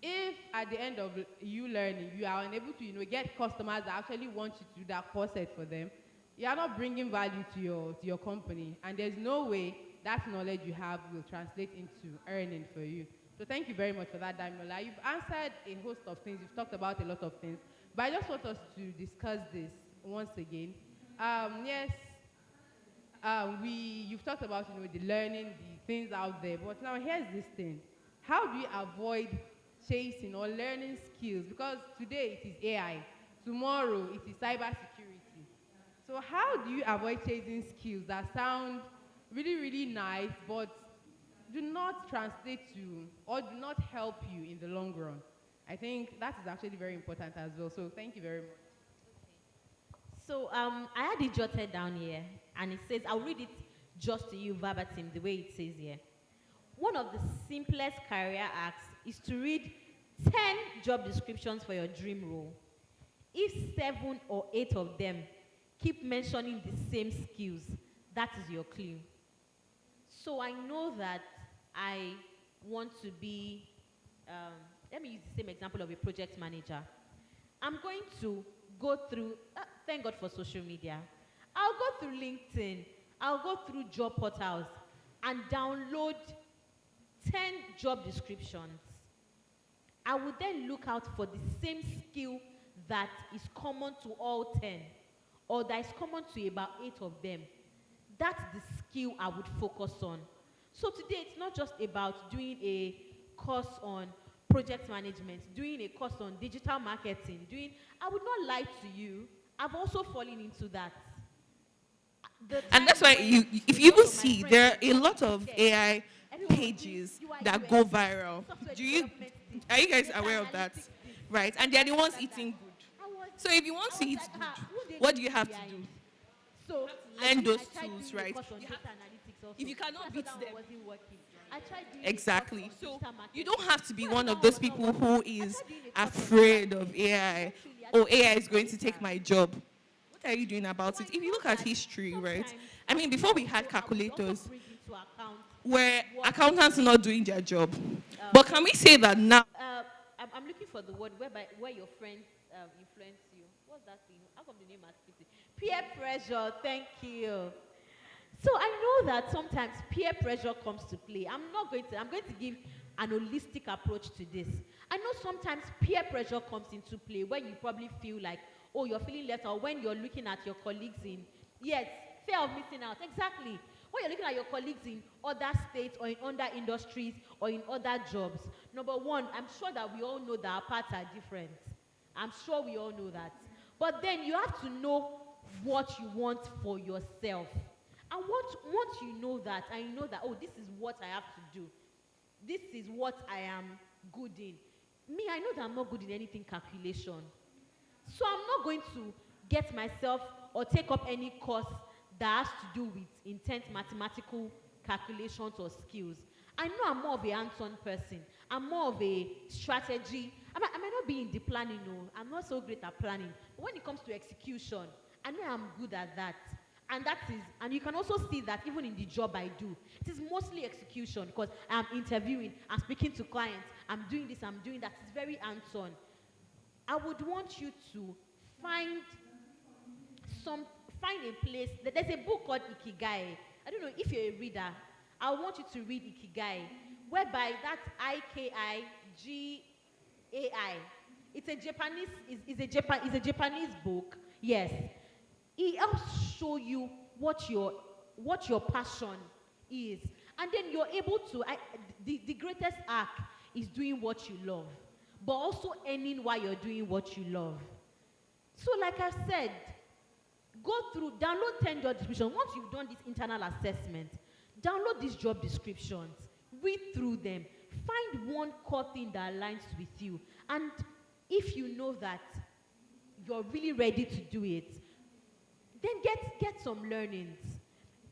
If at the end of you learning, you are unable to get customers that actually want you to do that corset for them, you are not bringing value to your company, and there's no way that knowledge you have will translate into earning for you. So thank you very much for that, Daimola. You've answered a host of things, you've talked about a lot of things, but I just want us to discuss this once again. Yes, you've talked about the learning, the things out there, but now here's this thing. How do you avoid chasing or learning skills? Because today it is AI, tomorrow it is cybersecurity. So how do you avoid chasing skills that sound really, really nice, but do not translate to or do not help you in the long run? I think that is actually very important as well. So thank you very much. So I had it jotted down here, and it says, I'll read it just to you verbatim, the way it says here. One of the simplest career acts is to read 10 job descriptions for your dream role. If 7 or 8 of them keep mentioning the same skills, that is your clue. So I know that I want to be, let me use the same example of a project manager. I'm going to go through, thank God for social media. I'll go through LinkedIn, I'll go through job portals and download 10 job descriptions. I would then look out for the same skill that is common to all 10, or that is common to about 8 of them. That's the skill I would focus on. So today, it's not just about doing a course on project management, doing a course on digital marketing, I would not lie to you, I've also fallen into that. And that's why if you even see, there are a lot of AI pages that go viral. Are you guys aware of that? Right, and they're the ones eating good. So if you want to eat good, what do you have to do? So learn those tools, right? If you cannot beat them, exactly. So you don't have to be one of those people who is afraid of AI, or AI is going to take my job. What are you doing about it? If you look at history, right? I mean, before we had calculators, where accountants are not doing their job. But can we say that now? I'm looking for the word where your friends influence you. What's that thing? How come the name has skipped it? Peer pressure. Thank you. So I know that sometimes peer pressure comes to play. I'm going to give an holistic approach to this. I know sometimes peer pressure comes into play when you probably feel like, oh, you're feeling left, or when you're looking at your colleagues in, yes, fear of missing out, exactly. When you're looking at your colleagues in other states or in other industries or in other jobs, number one, I'm sure that we all know that our paths are different. I'm sure we all know that. But then you have to know what you want for yourself. And once you know that, and you know that, oh, this is what I have to do, this is what I am good in. Me, I know that I'm not good in anything calculation. So I'm not going to get myself or take up any course that has to do with intense mathematical calculations or skills. I know I'm more of a hands-on person. I'm more of a strategy. I might not be in the planning, no. I'm not so great at planning. But when it comes to execution, I know I'm good at that. And you can also see that even in the job I do. It is mostly execution because I'm interviewing, I'm speaking to clients, I'm doing this, I'm doing that. It's very hands-on. I would want you to find a place. There's a book called Ikigai. I don't know if you're a reader. I want you to read Ikigai, whereby that's Ikigai. It's a Japanese book. Yes. It helps show you what your passion is. And then you're able to, the greatest act is doing what you love, but also earning while you're doing what you love. So like I said, download 10 job descriptions. Once you've done this internal assessment, download these job descriptions, read through them, find one core thing that aligns with you. And if you know that you're really ready to do it, then get some learnings.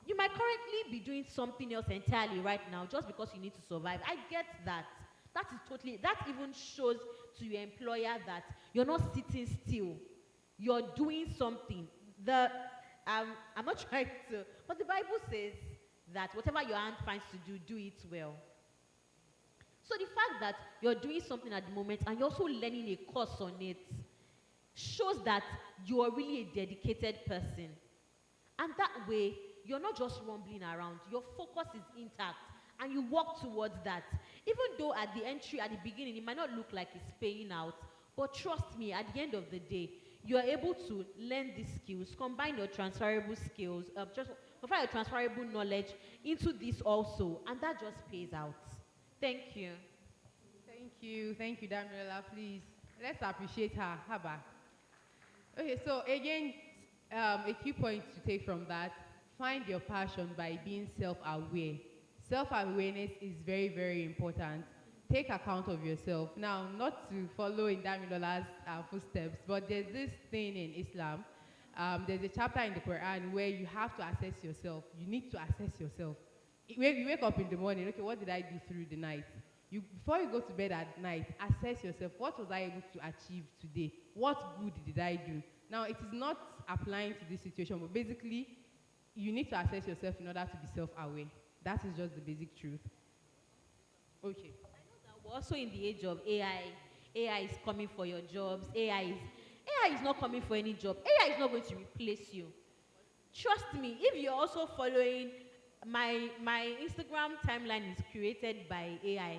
You might currently be doing something else entirely right now just because you need to survive. I get that. That even shows to your employer that you're not sitting still. You're doing something. I'm not trying to, but the Bible says that whatever your hand finds to do it well. So the fact that you're doing something at the moment and you're also learning a course on it shows that you are really a dedicated person. And that way, you're not just rumbling around. Your focus is intact and you work towards that. Even though at the beginning, it might not look like it's paying out, but trust me, at the end of the day, you are able to learn these skills, combine your transferable skills, combine your transferable knowledge into this also, and that just pays out. Thank you. Thank you, Damilola. Please, let's appreciate her. Haba. Okay, so again, a key point to take from that, find your passion by being self-aware. Self-awareness is very, very important. Take account of yourself. Now, not to follow in Damilola's footsteps, but there's this thing in Islam. there's a chapter in the Quran where you have to assess yourself. You need to assess yourself. When you wake up in the morning, okay, what did I do through the night? Before you go to bed at night, assess yourself. What was I able to achieve today? What good did I do? Now, it is not applying to this situation, but basically, you need to assess yourself in order to be self-aware. That is just the basic truth. Okay. We're also in the age of AI. AI is coming for your jobs. AI is not coming for any job. AI is not going to replace you. Trust me, if you're also following my Instagram timeline is created by AI.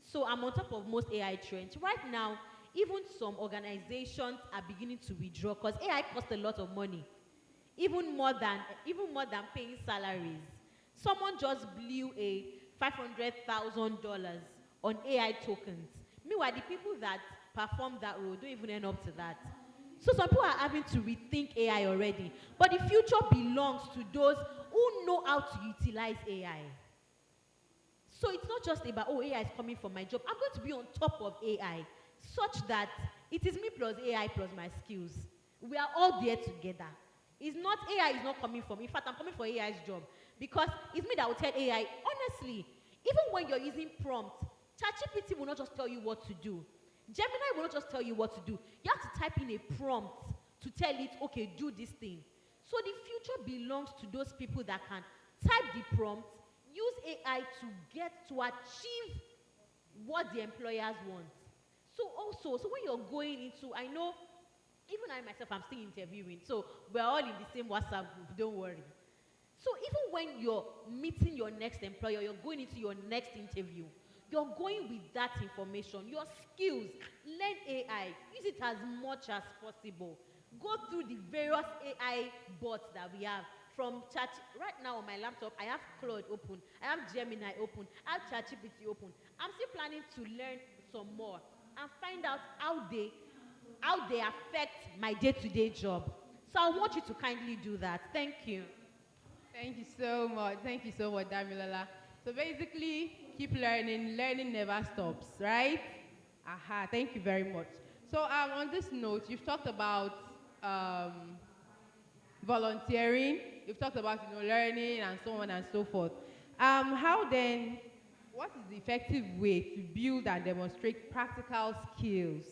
So I'm on top of most AI trends. Right now, even some organizations are beginning to withdraw because AI costs a lot of money. Even more than paying salaries. Someone just blew a $500,000 on AI tokens. Meanwhile, the people that perform that role don't even end up to that. So some people are having to rethink AI already. But the future belongs to those who know how to utilize AI. So it's not just about, oh, AI is coming for my job. I'm going to be on top of AI such that it is me plus AI plus my skills. We are all there together. It's not, AI is not coming for me. In fact, I'm coming for AI's job because it's me that will tell AI, honestly, even when you're using prompt, ChatGPT will not just tell you what to do. Gemini will not just tell you what to do. You have to type in a prompt to tell it, okay, do this thing. So the future belongs to those people that can type the prompt, use AI to achieve what the employers want. So when you're going into, I know, even I myself, I'm still interviewing, so we're all in the same WhatsApp group, don't worry. So even when you're meeting your next employer, you're going into your next interview, you're going with that information, your skills, learn AI, use it as much as possible. Go through the various AI bots that we have. From Chat, right now on my laptop, I have Claude open, I have Gemini open, I have ChatGPT open. I'm still planning to learn some more and find out how they affect my day-to-day job. So I want you to kindly do that. Thank you. Thank you so much. Thank you so much, Damilola. So basically, keep learning. Learning never stops, right? Aha, thank you very much. So on this note, you've talked about volunteering. You've talked about learning and so on and so forth. What is the effective way to build and demonstrate practical skills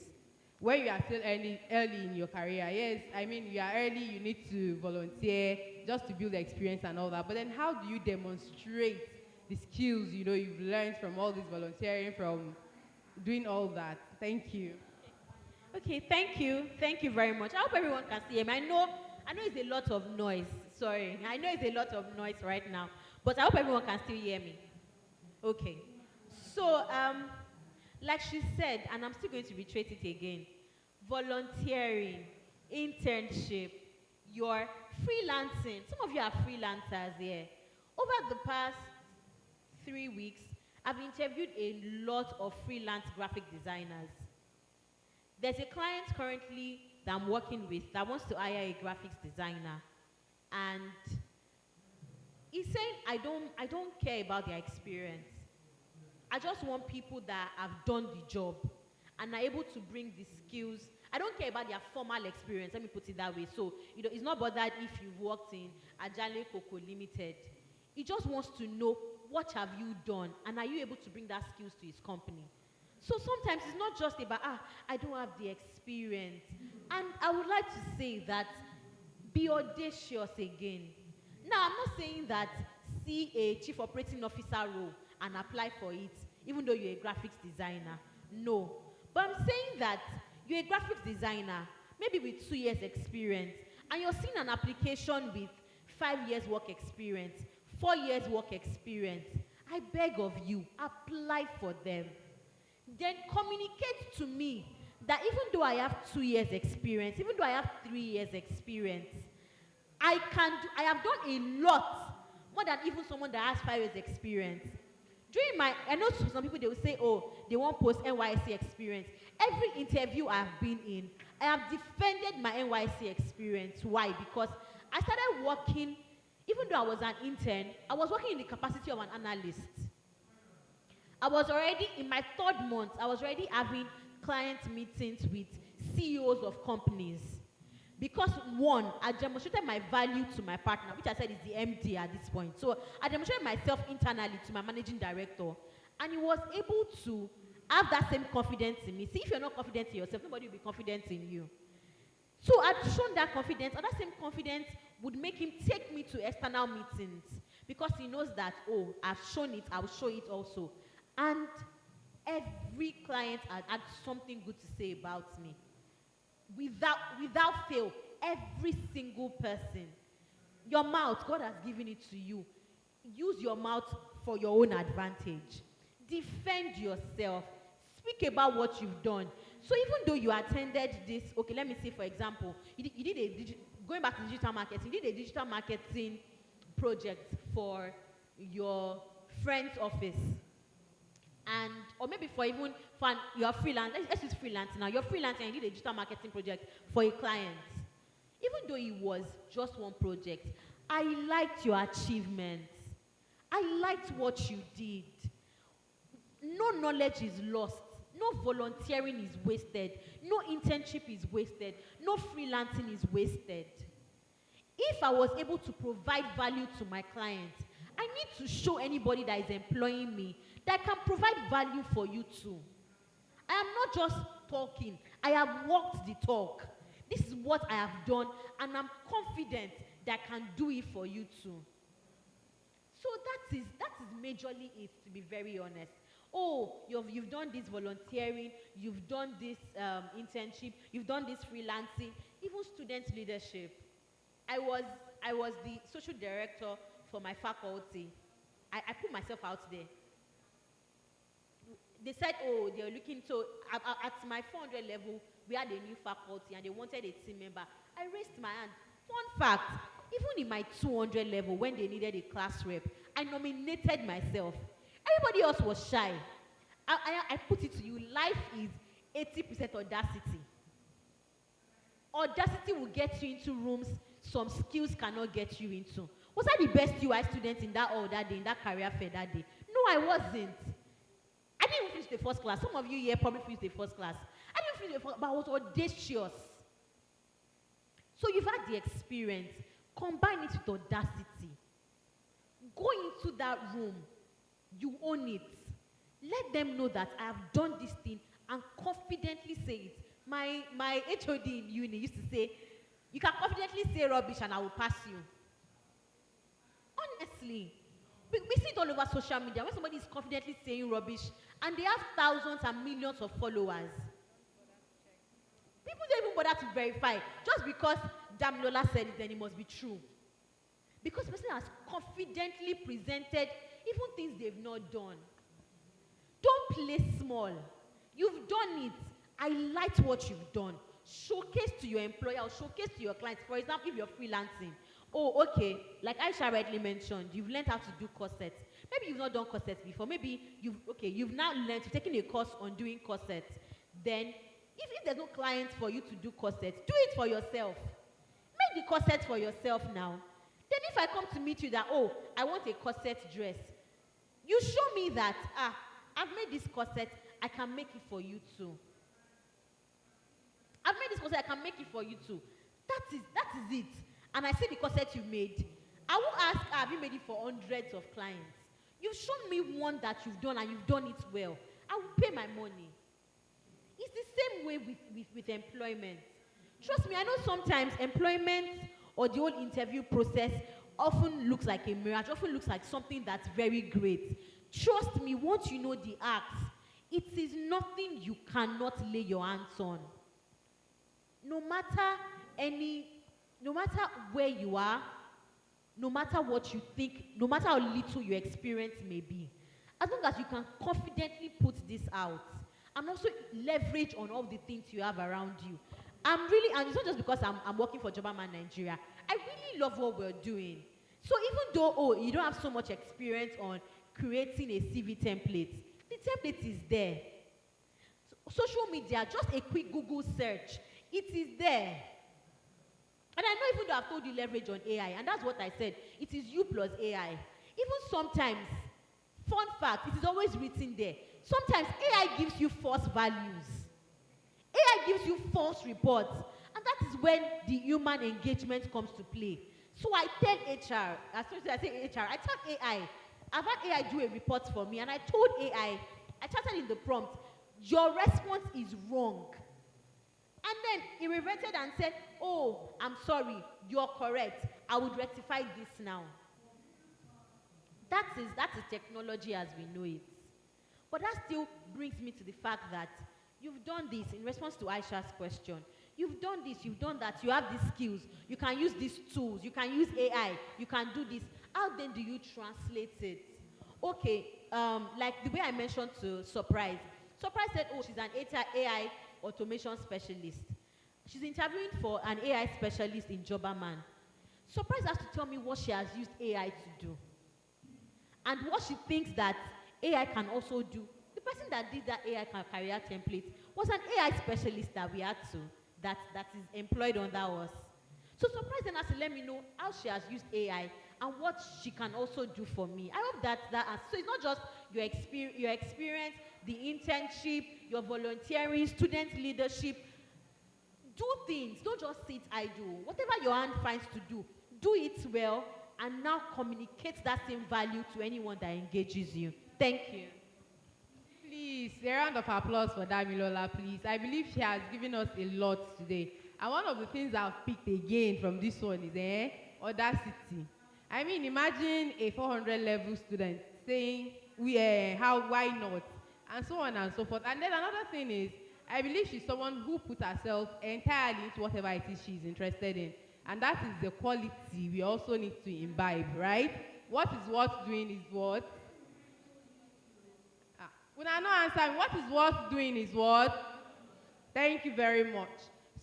when you are still early in your career? Yes, I mean, you are early, you need to volunteer just to build the experience and all that. But then how do you demonstrate the skills, you've learned from all this volunteering, from doing all that? Thank you. Okay, thank you. Thank you very much. I hope everyone can see him. I know it's a lot of noise. Sorry. I know it's a lot of noise right now. But I hope everyone can still hear me. Okay. So, like she said, and I'm still going to reiterate it again, volunteering, internship, you're freelancing. Some of you are freelancers here. Over the past 3 weeks, I've interviewed a lot of freelance graphic designers. There's a client currently that I'm working with that wants to hire a graphics designer. And he's saying, I don't care about their experience. I just want people that have done the job and are able to bring the skills. I don't care about their formal experience, let me put it that way. So, it's not bothered if you've worked in Ajale Coco Limited. He just wants to know, what have you done? And are you able to bring that skills to his company? So sometimes it's not just about, I don't have the experience. And I would like to say that, be audacious again. Now, I'm not saying that see a chief operating officer role and apply for it, even though you're a graphics designer. No. But I'm saying that you're a graphics designer, maybe with 2 years experience, and you're seeing an application with 5 years work experience, 4 years work experience. I beg of you, apply for them. Then communicate to me that even though I have 2 years experience, even though I have 3 years experience, I have done a lot more than even someone that has 5 years experience. I know some people, they will say, oh, they won't post NYC experience. Every interview I have been in, I have defended my NYC experience. Why? Because I started working, even though I was an intern, I was working in the capacity of an analyst. I was already, in my 3rd month, I was already having client meetings with CEOs of companies. Because one, I demonstrated my value to my partner, which I said is the MD at this point. So I demonstrated myself internally to my managing director, and he was able to have that same confidence in me. See, if you're not confident in yourself, nobody will be confident in you. So I'd shown that confidence, and that same confidence would make him take me to external meetings because he knows that, oh, I've shown it, I'll show it also. And every client had something good to say about me. Without fail, every single person. Your mouth, God has given it to you. Use your mouth for your own advantage. Defend yourself. Speak about what you've done. So even though you attended this, okay, let me say for example, you did going back to digital marketing, you did a digital marketing project for your friend's office. And, or maybe for even fun, you're freelance, let's use freelance now. You're freelancing and you did a digital marketing project for a client. Even though it was just one project, I liked your achievements. I liked what you did. No knowledge is lost. No volunteering is wasted. No internship is wasted. No freelancing is wasted. If I was able to provide value to my clients, I need to show anybody that is employing me that I can provide value for you too. I am not just talking. I have walked the talk. This is what I have done, and I'm confident that I can do it for you too. So that is majorly it, to be very honest. Oh, you've done this volunteering, you've done this internship, you've done this freelancing, even student leadership. I was the social director for my faculty. I put myself out there. They said, oh, they're looking, so at my 400 level, we had a new faculty and they wanted a team member. I raised my hand. Fun fact, even in my 200 level, when they needed a class rep, I nominated myself. Everybody else was shy. I put it to you, life is 80% audacity. Audacity will get you into rooms some skills cannot get you into. Was I the best UI student in that hall that day, in that career fair that day? No, I wasn't. I didn't even finish the first class. Some of you here probably finished the first class. I didn't finish the first, but I was audacious. So you've had the experience. Combine it with audacity. Go into that room. You own it. Let them know that I have done this thing and confidently say it. My HOD in uni used to say, you can confidently say rubbish and I will pass you. Honestly. We see it all over social media when somebody is confidently saying rubbish and they have thousands and millions of followers. People don't even bother to verify. Just because Damilola said it, then it must be true. Because the person has confidently presented even things they've not done. Don't play small. You've done it. I liked what you've done. Showcase to your employer or showcase to your clients. For example, if you're freelancing. Oh, okay, like Aisha rightly mentioned, you've learned how to do corsets. Maybe you've not done corsets before. Maybe you've now learned, you've taken a course on doing corsets. Then, if there's no clients for you to do corsets, do it for yourself. Make the corsets for yourself now. Then if I come to meet you that, oh, I want a corset dress, you show me that, I've made this corset, I can make it for you too. I've made this corset, I can make it for you too. That is it. And I see the corset you made. I will ask, have you made it for hundreds of clients? You've shown me one that you've done and you've done it well. I will pay my money. It's the same way with employment. Trust me, I know sometimes employment or the whole interview process often looks like a mirage, often looks like something that's very great. Trust me, once you know the acts, it is nothing you cannot lay your hands on. No matter where you are, no matter what you think, no matter how little your experience may be, as long as you can confidently put this out and also leverage on all the things you have around you. And it's not just because I'm working for Jobberman Nigeria. I really love what we're doing. So even though, you don't have so much experience on creating a CV template, the template is there. So, social media, just a quick Google search, it is there. And I know even though I've told you leverage on AI, and that's what I said, it is you plus AI. Even sometimes, fun fact, it is always written there. Sometimes AI gives you false values. AI gives you false reports. And that is when the human engagement comes to play. So I tell HR, as soon as I say HR, I tell AI, I've had AI do a report for me, and I told AI, I chatted in the prompt, your response is wrong. And then he reverted and said, oh, I'm sorry, you're correct. I would rectify this now. That is technology as we know it. But that still brings me to the fact that you've done this in response to Aisha's question. You've done this, you've done that, you have these skills, you can use these tools, you can use AI, you can do this. How then do you translate it? Okay, like the way I mentioned to Surprise. Surprise said, oh, she's an AI automation specialist. She's interviewing for an AI specialist in Jobberman. Surprise has to tell me what she has used AI to do. And what she thinks that AI can also do. The person that did that AI career template was an AI specialist that we had to, that is employed under us. So Surprise then has to let me know how she has used AI and what she can also do for me. I hope that so it's not just your experience, the internship, your volunteering, student leadership. Do things, don't just sit idle. Whatever your hand finds to do it well, and now communicate that same value to anyone that engages you. Thank you. Please, a round of applause for Damilola, please. I believe she has given us a lot today. And one of the things I've picked again from this one is audacity. I mean, imagine a 400 level student saying, why not? And so on and so forth. And then another thing is, I believe she's someone who put herself entirely into whatever it is she's interested in. And that is the quality we also need to imbibe, right? What is worth doing is what? When I know answer, what is worth doing is what? Thank you very much.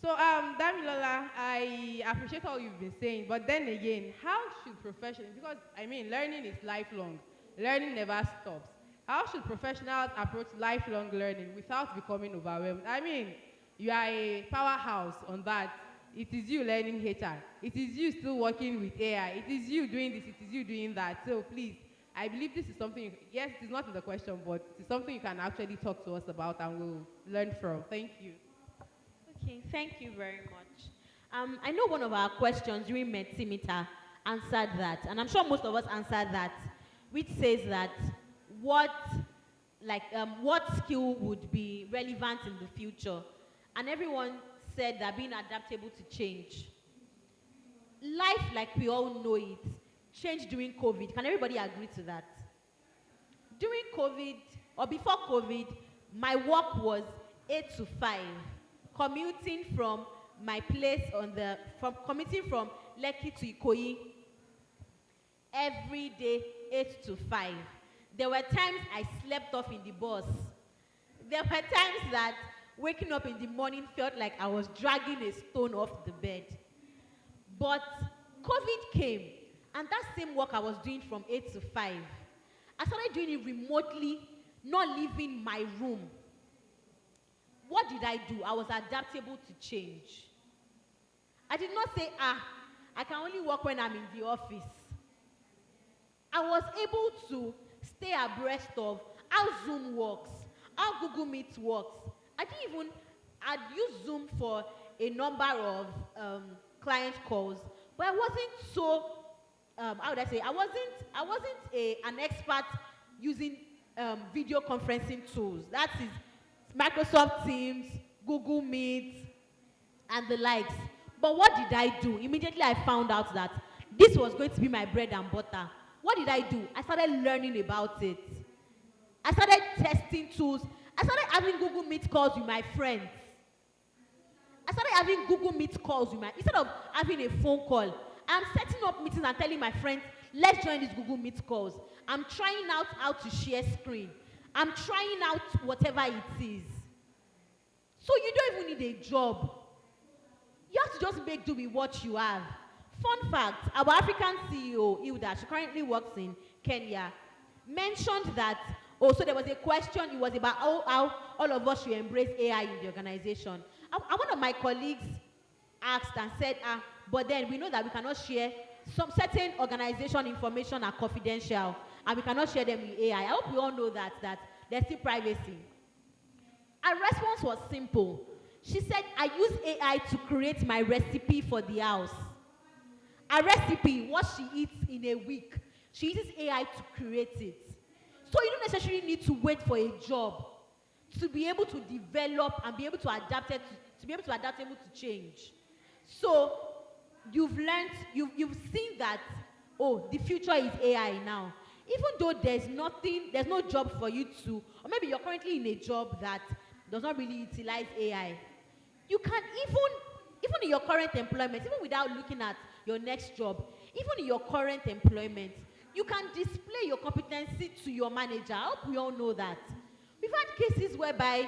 So, Damilola, I appreciate all you've been saying, but then again, how should professionals, because, I mean, learning is lifelong. Learning never stops. How should professionals approach lifelong learning without becoming overwhelmed? I mean, you are a powerhouse on that. It is you learning HR. It is you still working with AI. It is you doing this. It is you doing that. So please, I believe this is something, yes, it is not in the question, but it's something you can actually talk to us about and we'll learn from. Thank you. Okay, thank you very much. I know one of our questions during Mentimeter answered that, and I'm sure most of us answered that, which says that what skill would be relevant in the future? And everyone said that being adaptable to change. Life, like we all know it, changed during COVID. Can everybody agree to that? During COVID, or before COVID, my work was 8 to 5, commuting from my place commuting from Lekki to Ikoyi every day, 8 to 5. There were times I slept off in the bus. There were times that waking up in the morning felt like I was dragging a stone off the bed. But COVID came, and that same work I was doing from 8 to 5, I started doing it remotely, not leaving my room. What did I do? I was adaptable to change. I did not say, I can only work when I'm in the office. I was able to stay abreast of how Zoom works, how Google Meet works. I'd used Zoom for a number of client calls, but I wasn't so, how would I say, I wasn't an expert using video conferencing tools. That is Microsoft Teams, Google Meet, and the likes. But what did I do? Immediately I found out that this was going to be my bread and butter. What did I do? I started learning about it. I started testing tools. I started having Google Meet calls with my friends. I started having Google Meet calls with instead of having a phone call, I'm setting up meetings and telling my friends, let's join these Google Meet calls. I'm trying out how to share screen. I'm trying out whatever it is. So you don't even need a job. You have to just make do with what you have. Fun fact, our African CEO, Hilda, she currently works in Kenya, mentioned that, so there was a question, it was about how all of us should embrace AI in the organization. And one of my colleagues asked and said, but then we know that we cannot share some certain organization information are confidential and we cannot share them with AI. I hope we all know that there's still privacy. Our response was simple. She said, I use AI to create my recipe for the house. A recipe, what she eats in a week, she uses AI to create it. So you don't necessarily need to wait for a job to be able to develop and be able to adapt it, to be able to adapt, able to change. So you've learned, you've seen that, oh, the future is AI now. Even though there's no job for you to, or maybe you're currently in a job that does not really utilize AI, you can even in your current employment, even without looking at your next job, even in your current employment, you can display your competency to your manager. I hope we all know that. We've had cases whereby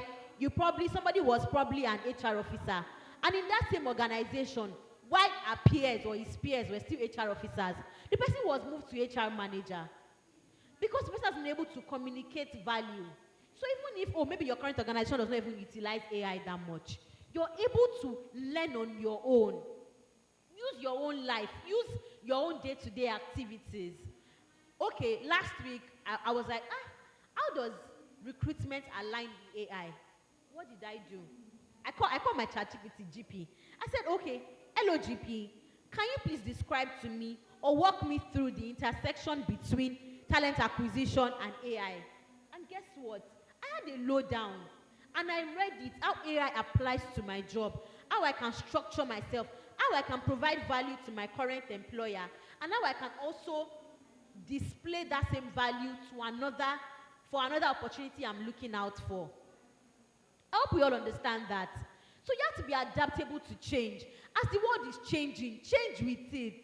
somebody was probably an HR officer, and in that same organization, while her peers or his peers were still HR officers, the person was moved to HR manager because the person has been able to communicate value. So even if, maybe your current organization does not even utilize AI that much, you're able to learn on your own. Use your own life. Use your own day-to-day activities. Okay, last week, I was like, how does recruitment align with AI? What did I do? I called my ChatGPT GP. I said, okay, hello GP, can you please describe to me or walk me through the intersection between talent acquisition and AI? And guess what? I had a lowdown, and I read it, how AI applies to my job, how I can structure myself, how I can provide value to my current employer, and how I can also display that same value to for another opportunity I'm looking out for. I hope we all understand that. So you have to be adaptable to change. As the world is changing, change with it.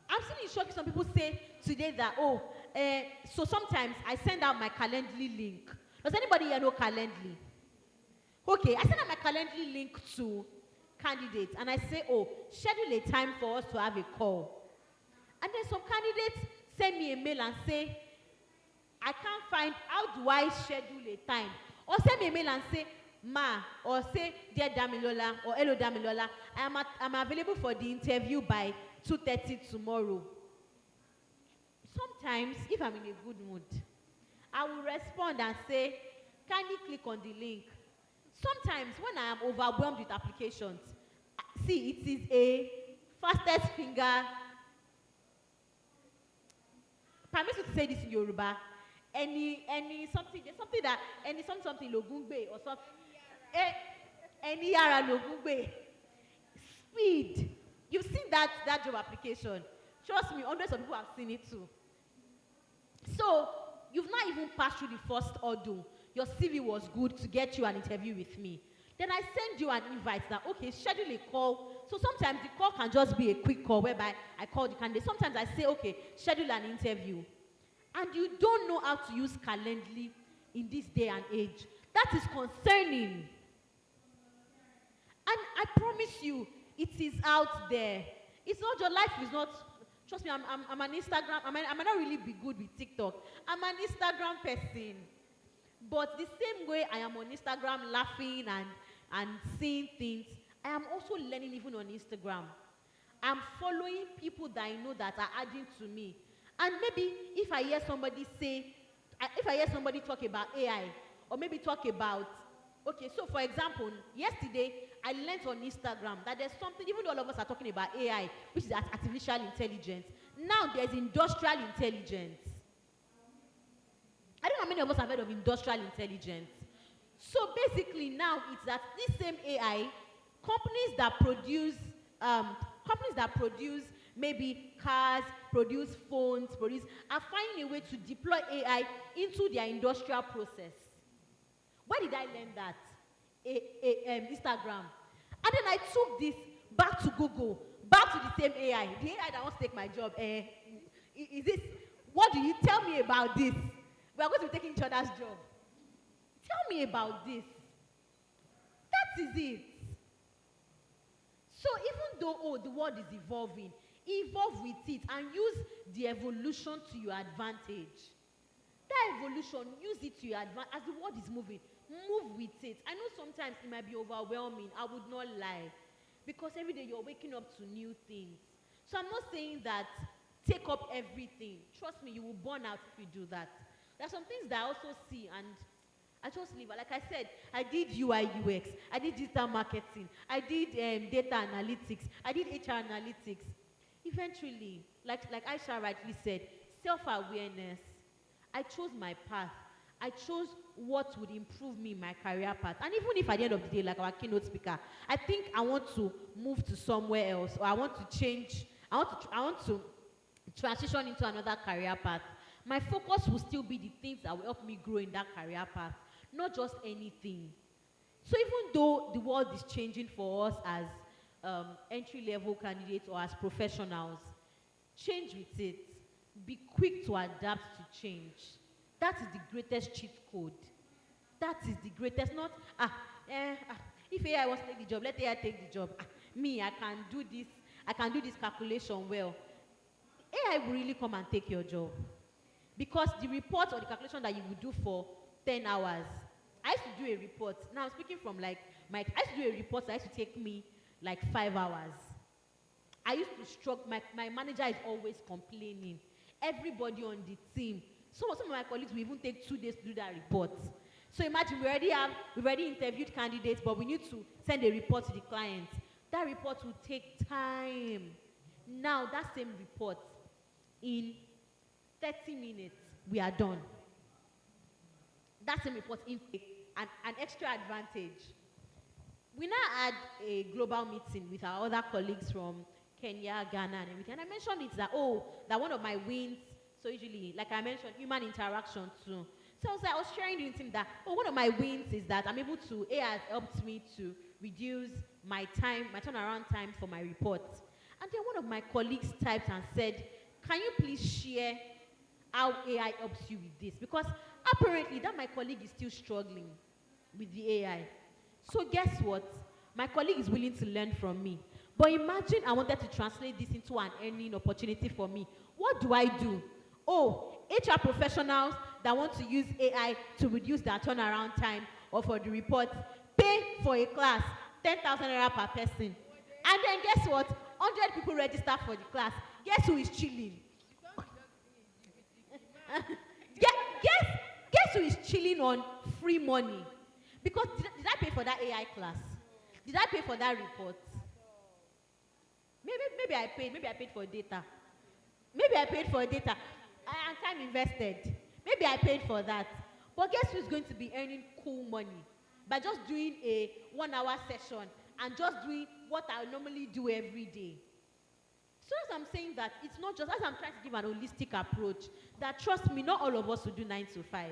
I'm still in shock. Some people say today that, so sometimes I send out my Calendly link. Does anybody here know Calendly? Okay, I send out my Calendly link to candidates, and I say, schedule a time for us to have a call. And then some candidates send me a mail and say, I can't find, how do I schedule a time? Or send me a mail and say, Ma, or say, dear Damilola, or hello Damilola, I'm available for the interview by 2:30 tomorrow. Sometimes, if I'm in a good mood, I will respond and say, kindly click on the link. Sometimes, when I am overwhelmed with applications, see, it is a fastest finger. Permit me to say this in Yoruba. Any something, there's something that, something logungbe or something. Any yara logungbe. Speed. You've seen that job application. Trust me, hundreds of people have seen it too. So, you've not even passed through the first hurdle. Your CV was good to get you an interview with me. Then I send you an invite that, okay, schedule a call. So sometimes the call can just be a quick call whereby I call the candidate. Sometimes I say, okay, schedule an interview. And you don't know how to use Calendly in this day and age. That is concerning. And I promise you, it is out there. It's not, your life is not, trust me, I'm an Instagram, I might not really be good with TikTok. I'm an Instagram person. But the same way I am on Instagram laughing and seeing things, I am also learning even on Instagram. I'm following people that I know that are adding to me. And maybe if I hear somebody talk about AI, or maybe talk about, okay, so for example, yesterday I learned on Instagram that there's something, even though all of us are talking about AI, which is artificial intelligence, now there's industrial intelligence. I don't know how many of us have heard of industrial intelligence. So basically now it's that this same AI, companies that produce maybe cars, produce phones, are finding a way to deploy AI into their industrial process. Where did I learn that? Instagram. And then I took this back to Google, back to the same AI, the AI that wants to take my job. Is this, what do you tell me about this? We are going to be taking each other's job. Tell me about this. That is it. So even though, the world is evolving, evolve with it and use the evolution to your advantage. That evolution, use it to your advantage. As the world is moving, move with it. I know sometimes it might be overwhelming, I would not lie. Because every day you're waking up to new things. So I'm not saying that take up everything. Trust me, you will burn out if you do that. There are some things that I also see, and I just leave. Like I said, I did UI UX, I did digital marketing, I did data analytics, I did HR analytics. Eventually, like Aisha rightly said, self-awareness. I chose my path. I chose what would improve me in my career path. And even if at the end of the day, like our keynote speaker, I think I want to move to somewhere else, or I want to change, I want to transition into another career path, my focus will still be the things that will help me grow in that career path, not just anything. So even though the world is changing for us as entry-level candidates or as professionals, change with it. Be quick to adapt to change. That is the greatest cheat code. That is the greatest, not, if AI wants to take the job, let AI take the job. Me, I can do this calculation well. AI will really come and take your job. Because the report or the calculation that you would do for 10 hours, I used to do a report. Now, I'm speaking from like, I used to do a report that used to take me like 5 hours. I used to struggle, my manager is always complaining. Everybody on the team, some of my colleagues will even take 2 days to do that report. So imagine we've already interviewed candidates, but we need to send a report to the client. That report will take time. Now, that same report, in 30 minutes, we are done. That same report, in an extra advantage. We now had a global meeting with our other colleagues from Kenya, Ghana, and everything. And I mentioned it that, that one of my wins, so usually, like I mentioned, human interaction too. So I was sharing with him that, one of my wins is that I'm able to, AI has helped me to reduce my turnaround time for my reports. And then one of my colleagues typed and said, can you please share how AI helps you with this? Because apparently that my colleague is still struggling with the AI. So guess what? My colleague is willing to learn from me. But imagine I wanted to translate this into an earning opportunity for me. What do I do? HR professionals that want to use AI to reduce their turnaround time or for the reports, pay for a class, 10,000 naira per person. And then guess what? 100 people register for the class. Guess who is chilling? Guess who is chilling on free money? Because did I pay for that AI class? Did I pay for that report? Maybe I paid for data. Maybe I paid for data. And time invested. Maybe I paid for that. But guess who's going to be earning cool money? By just doing a 1-hour session and just doing what I normally do every day. So as I'm saying that, it's not just, as I'm trying to give an holistic approach, that trust me, not all of us will do 9 to 5.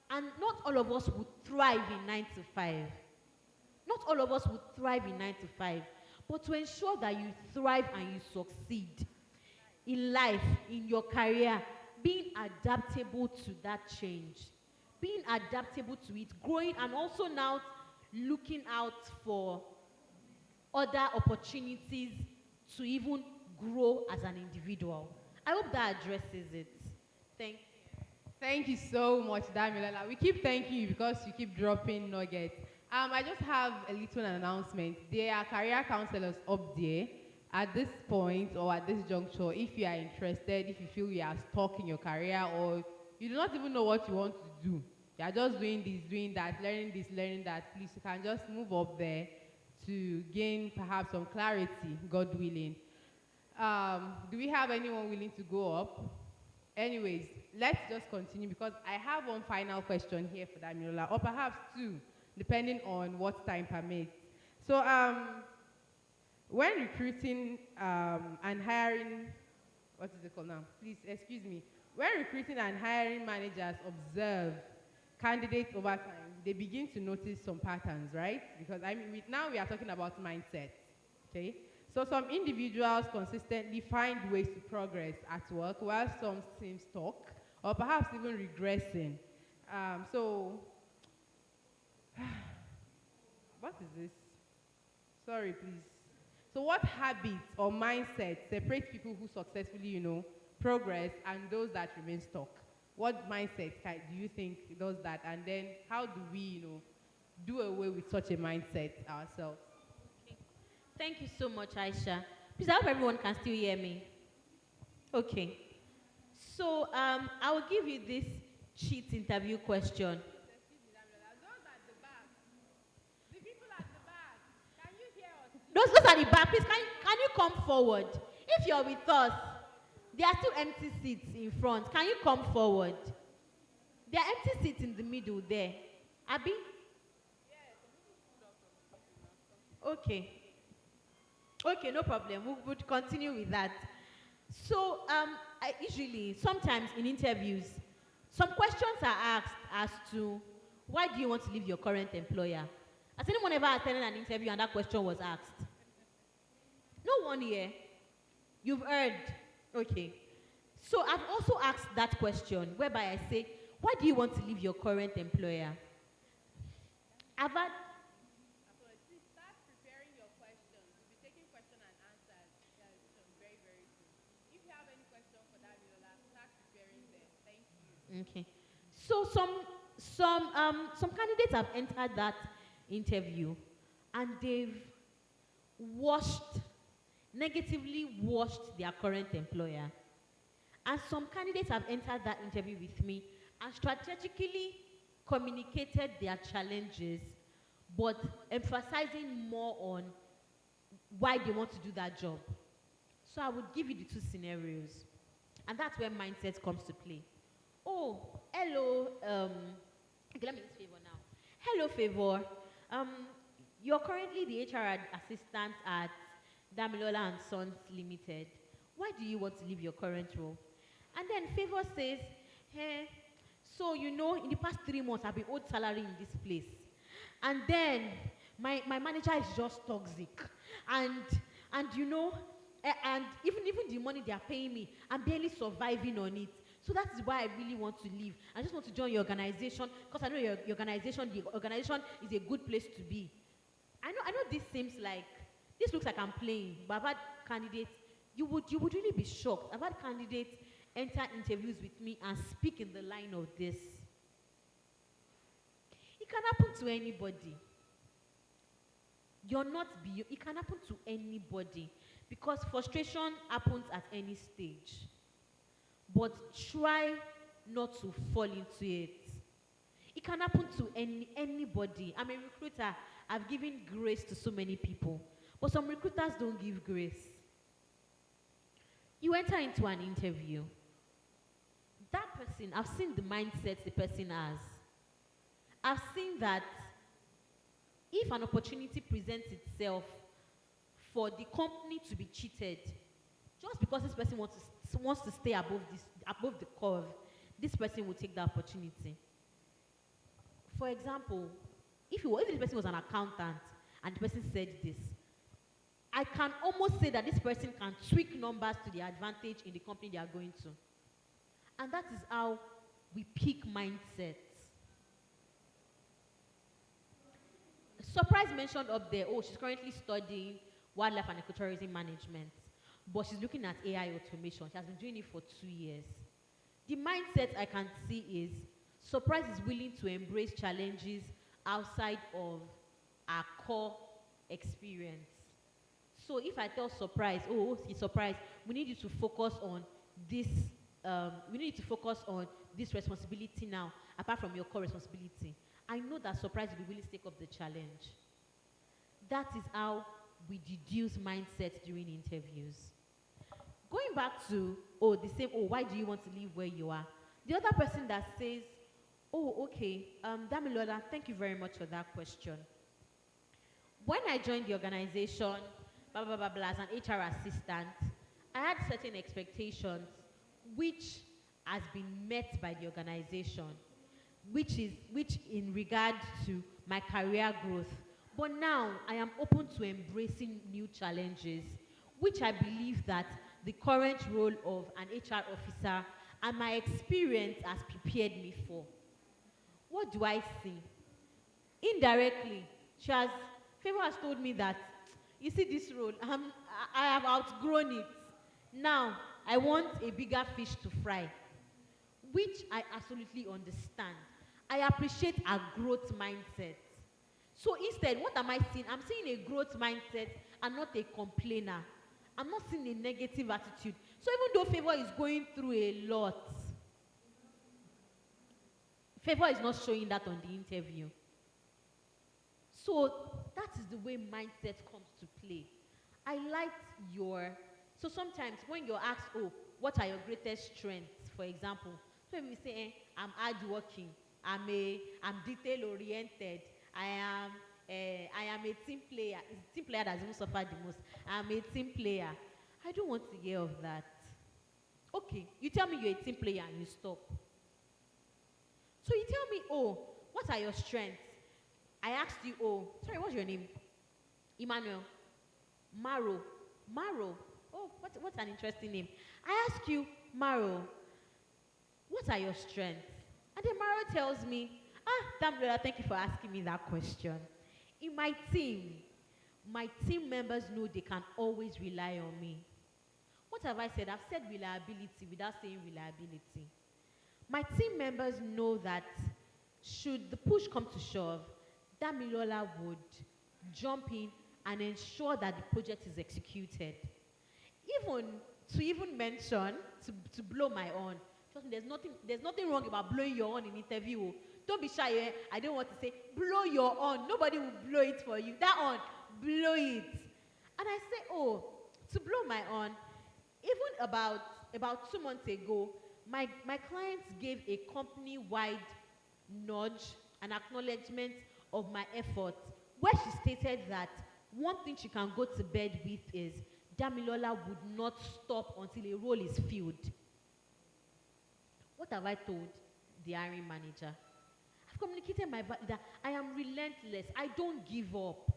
And not all of us would thrive in 9 to 5. Not all of us would thrive in 9 to 5. But to ensure that you thrive and you succeed in life, in your career, being adaptable to that change, being adaptable to it, growing, and also now looking out for other opportunities to even grow as an individual. I hope that addresses it. Thank you. Thank you so much, Damilola. We keep thanking you because you keep dropping nuggets. I just have a little announcement. There are career counselors up there at this point or at this juncture. If you are interested, if you feel you are stuck in your career or you do not even know what you want to do, you are just doing this, doing that, learning this, learning that, please, you can just move up there to gain perhaps some clarity, God willing. Do we have anyone willing to go up? Anyways, let's just continue because I have one final question here for Damilola, or perhaps two, depending on what time permits. So when recruiting and hiring, what is it called now? Please, excuse me. When recruiting and hiring managers observe candidates over time, they begin to notice some patterns, right? Because now we are talking about mindset, okay? So some individuals consistently find ways to progress at work while some seem stuck or perhaps even regressing. What is this? Sorry, please. So what habits or mindsets separate people who successfully, progress and those that remain stuck? What mindset do you think does that? And then how do we, do away with such a mindset ourselves? Okay. Thank you so much, Aisha. Please, I hope everyone can still hear me. Okay. So I will give you these cheat interview question. Those at the back, please, can you come forward? If you're with us, there are still empty seats in front. Can you come forward? There are empty seats in the middle there. Abby? Okay. Okay, no problem. We would continue with that. So, sometimes in interviews, some questions are asked as to, why do you want to leave your current employer? Has anyone ever attended an interview and that question was asked? No one here. You've heard. Okay. So I've also asked that question, whereby I say, why do you want to leave your current employer? I've had... Okay. So some candidates have entered that interview and they've negatively washed their current employer. And some candidates have entered that interview with me and strategically communicated their challenges, but emphasizing more on why they want to do that job. So I would give you the two scenarios. And that's where mindset comes to play. Oh, hello. Okay, let me use Favor now. Hello, Favor. You're currently the HR assistant at Damilola and Sons Limited. Why do you want to leave your current role? And then Favor says, hey, so in the past 3 months, I've been owed salary in this place. And then my manager is just toxic. And even the money they are paying me, I'm barely surviving on it. So that is why I really want to leave. I just want to join your organization because I know the organization is a good place to be. I know this looks like I'm playing, but I've had candidates, you would really be shocked. I've had candidates enter interviews with me and speak in the line of this. It can happen to anybody. It can happen to anybody because frustration happens at any stage. But try not to fall into it. It can happen to anybody. I'm a recruiter. I've given grace to so many people. But some recruiters don't give grace. You enter into an interview. That person, I've seen the mindset the person has. I've seen that if an opportunity presents itself for the company to be cheated, just because this person wants to stay above the curve, this person will take the opportunity. For example, if this person was an accountant and the person said this, I can almost say that this person can tweak numbers to their advantage in the company they are going to. And that is how we pick mindsets. Surprise mentioned up there, she's currently studying wildlife and ecotourism management, but she's looking at AI automation. She has been doing it for 2 years. The mindset I can see is Surprise is willing to embrace challenges outside of our core experience. So if I tell Surprise, it's Surprise, we need you to focus on this. We need to focus on this responsibility now, apart from your core responsibility. I know that Surprise will be willing to take up the challenge. That is how we deduce mindsets during interviews. Going back to, why do you want to leave where you are? The other person that says, Damilola, thank you very much for that question. When I joined the organization, as an HR assistant, I had certain expectations which has been met by the organization, which in regard to my career growth. But now I am open to embracing new challenges, which I believe that the current role of an HR officer and my experience has prepared me for. What do I see? Indirectly, Favor has told me that, you see this role, I have outgrown it. Now, I want a bigger fish to fry, which I absolutely understand. I appreciate a growth mindset. So instead, what am I seeing? I'm seeing a growth mindset and not a complainer. I'm not seeing a negative attitude. So even though Favor is going through a lot, Favor is not showing that on the interview. So that is the way mindset comes to play. I liked so sometimes when you're asked, oh, what are your greatest strengths, for example, so when we say, I'm hardworking, I'm detail oriented, I am a team player. It's the team player that's even suffered the most. I'm a team player. I don't want to hear of that. Okay, you tell me you're a team player and you stop. So you tell me, oh, what are your strengths? I asked you, oh, sorry, what's your name? Emmanuel. Maro. Oh, what's an interesting name. I ask you, Maro, what are your strengths? And then Maro tells me, Dambrella, thank you for asking me that question. In my team members know they can always rely on me. What have I said? I've said reliability without saying reliability. My team members know that should the push come to shove, Damilola would jump in and ensure that the project is executed. Even mention, to blow my horn. Trust me, there's nothing wrong about blowing your horn in interview. Don't be shy. I don't want to say, blow your horn. Nobody will blow it for you. That horn, blow it. And I say, oh, to blow my horn, even about 2 months ago, my clients gave a company-wide nudge and acknowledgement of my efforts, where she stated that one thing she can go to bed with is Damilola would not stop until a role is filled. What have I told the hiring manager? I've communicated that I am relentless. I don't give up.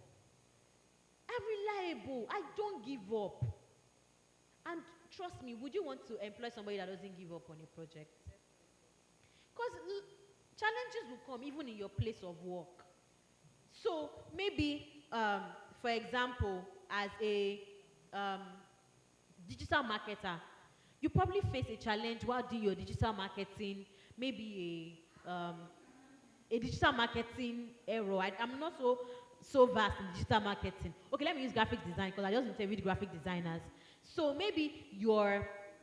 I'm reliable. I don't give up. And trust me, would you want to employ somebody that doesn't give up on a project? Because challenges will come even in your place of work. So maybe, for example, as a digital marketer, you probably face a challenge while doing your digital marketing, maybe a digital marketing error. I'm not so vast in digital marketing. Okay, let me use graphic design because I just interviewed graphic designers. So maybe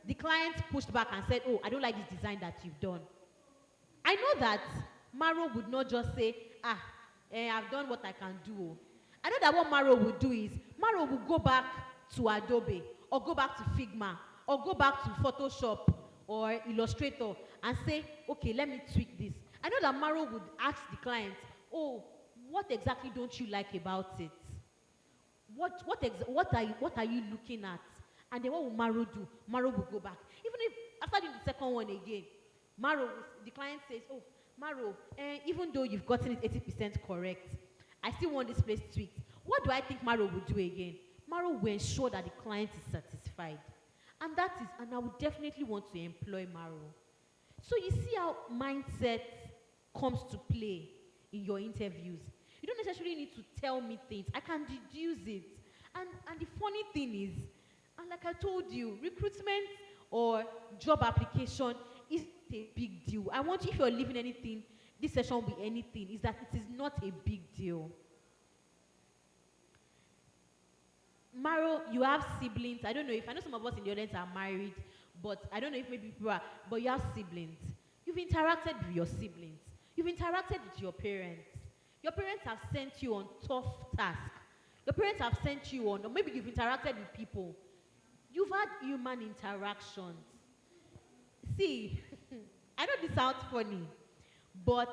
the client pushed back and said, oh, I don't like this design that you've done. I know that Maro would not just say, I've done what I can do. I know that what Maro would do is, Maro will go back to Adobe, or go back to Figma, or go back to Photoshop or Illustrator and say, okay, let me tweak this. I know that Maro would ask the client, oh, what exactly don't you like about it? What are you looking at? And then what will Maro do? Maro will go back. Even if after doing the second one again, the client says, oh, Maro, even though you've gotten it 80% correct, I still want this place tweaked. What do I think Maro will do again? Maro will ensure that the client is satisfied. And I would definitely want to employ Maro. So you see how mindset comes to play in your interviews. You don't necessarily need to tell me things. I can deduce it. And the funny thing is, and like I told you, recruitment or job application is a big deal. I want you, if you're leaving anything, this session will be anything, is that it is not a big deal. Maro, you have siblings. I know some of us in the audience are married, but I don't know if maybe people are, but you have siblings. You've interacted with your siblings. You've interacted with your parents. Your parents have sent you on tough tasks. Your parents have sent you on, or maybe you've interacted with people. You've had human interactions. See, I know this sounds funny, but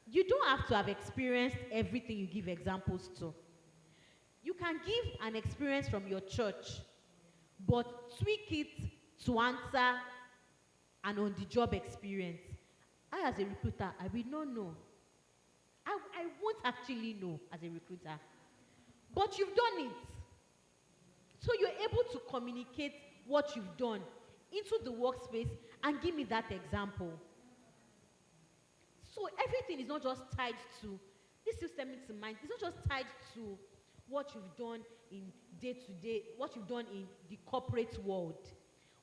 you don't have to have experienced everything you give examples to. You can give an experience from your church, but tweak it to answer an on-the-job experience. I, as a recruiter, I will not know. I won't actually know as a recruiter. But you've done it. So you're able to communicate what you've done into the workspace and give me that example. So everything is not just tied to, this system into mind, it's not just tied to what you've done in day-to-day, what you've done in the corporate world,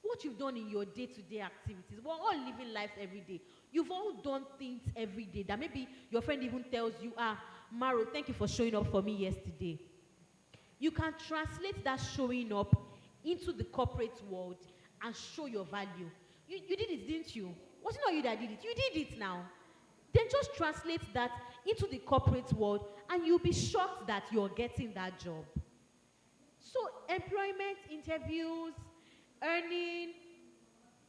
what you've done in your day-to-day activities. We're all living lives every day. You've all done things every day that maybe your friend even tells you, Maro, thank you for showing up for me yesterday. You can translate that showing up into the corporate world and show your value. You did it, didn't you? Was it not you that did it? You did it now. Then just translate that into the corporate world and you'll be shocked that you're getting that job. So employment, interviews, earning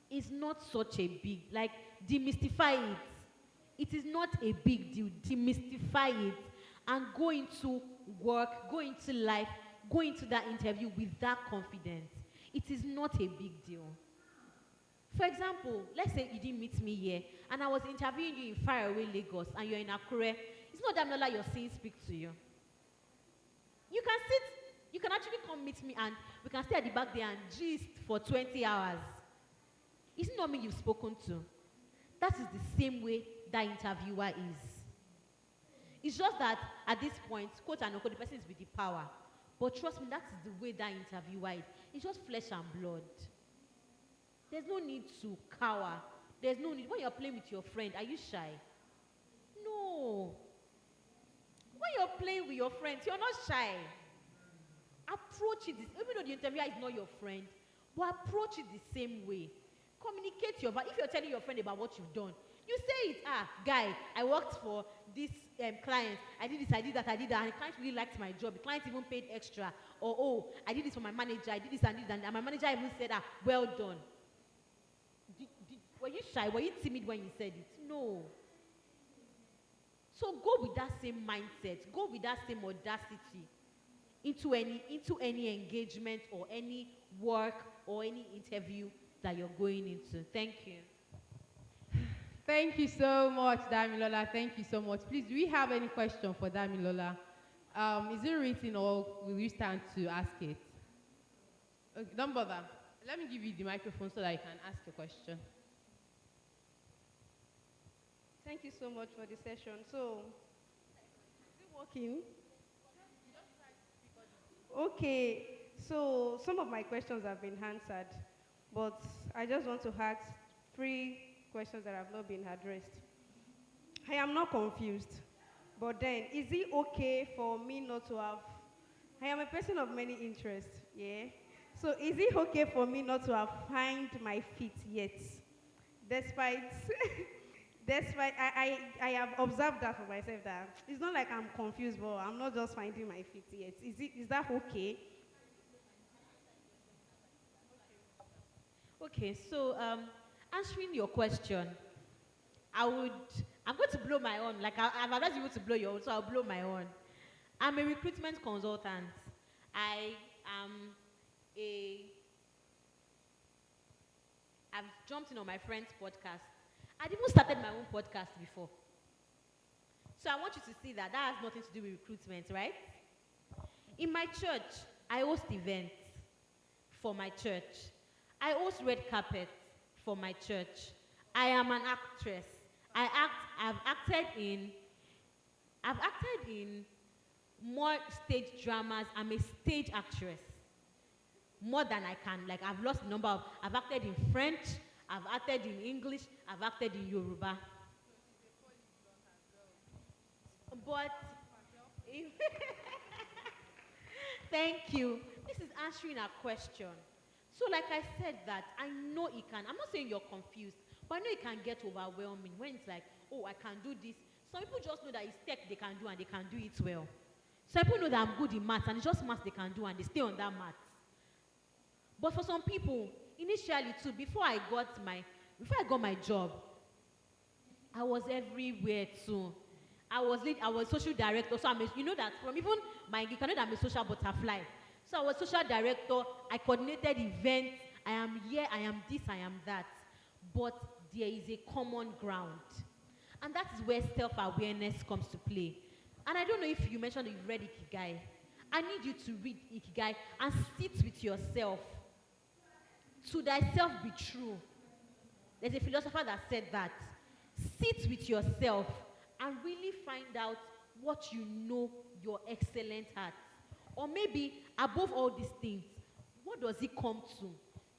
is not such a big, like demystify it. It is not a big deal. Demystify it and go into work, go into life, go into that interview with that confidence. It is not a big deal. For example, let's say you didn't meet me here and I was interviewing you in faraway Lagos and you're in Akure. It's not that Lola you're saying speak to you. You can sit, you can actually come meet me and we can stay at the back there and gist for 20 hours. It's not me you've spoken to. That is the same way that interviewer is. It's just that at this point, quote and unquote, the person is with the power. But trust me, that is the way that interviewer is. It's just flesh and blood. There's no need to cower. There's no need. When you're playing with your friend, are you shy? No. When you're playing with your friends, you're not shy. Approach it, even though the interviewer is not your friend, but approach it the same way. Communicate your value. If you're telling your friend about what you've done, you say it, guy, I worked for this client. I did this, I did that, and the client really liked my job. The client even paid extra. Or, oh, I did this for my manager, I did this and this, and my manager even said, well done. Were you shy? Were you timid when you said it? No. So go with that same mindset. Go with that same audacity into any engagement or any work or any interview that you're going into. Thank you. Thank you so much, Damilola. Thank you so much. Please, do we have any question for Damilola? Is it written or will you stand to ask it? Okay, don't bother. Let me give you the microphone so that you can ask a question. Thank you so much for the session. So, is it working? Okay, so some of my questions have been answered, but I just want to ask 3 questions that have not been addressed. I am not confused, but then, is it okay for me not to have, I am a person of many interests, yeah? So is it okay for me not to have found my feet yet? Despite I have observed that for myself, that it's not like I'm confused, but I'm not just finding my feet yet. Is that okay? Okay, so answering your question, I'm going to blow my own. Like I've advised you to blow your own, so I'll blow my own. I'm a recruitment consultant. I've jumped in on my friend's podcast. I'd even started my own podcast before. So I want you to see that has nothing to do with recruitment, right? In my church, I host events for my church. I host red carpet for my church. I am an actress. I've acted in more stage dramas. I'm a stage actress. More than I can. Like I've lost the number of, I've acted in French, I've acted in English, I've acted in Yoruba. But thank you. This is answering a question. So like I said that, I know it can, I'm not saying you're confused, but I know it can get overwhelming when it's like, oh, I can do this. Some people just know that it's tech they can do and they can do it well. Some people know that I'm good in maths and it's just maths they can do and they stay on that maths. But for some people, initially too, before I got my job, I was everywhere too. I was social director, so you know that from even my, you can know that I'm a social butterfly. So I was social director, I coordinated events, I am here, I am this, I am that. But there is a common ground. And that is where self-awareness comes to play. And I don't know if you mentioned that you've read Ikigai. I need you to read Ikigai and sit with yourself. To thyself be true. There's a philosopher that said that. Sit with yourself and really find out what you know you're excellent at. Or maybe above all these things, what does it come to?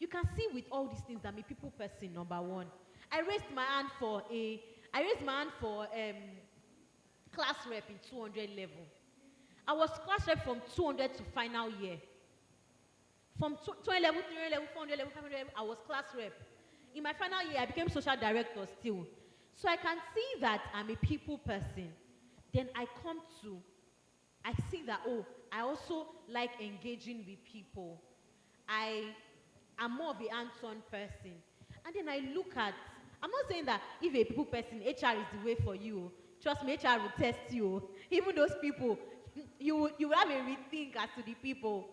You can see with all these things that make people person, number one. I raised my hand for class rep in 200 level. I was class rep from 200 to final year. From 200 level, 300 level, 400 level, 500 level, I was class rep. In my final year, I became social director still. So I can see that I'm a people person. Then I see that, oh, I also like engaging with people. I am more of a hands-on person. And then I look at, I'm not saying that if a people person, HR is the way for you. Trust me, HR will test you. Even those people, you will have a rethink as to the people.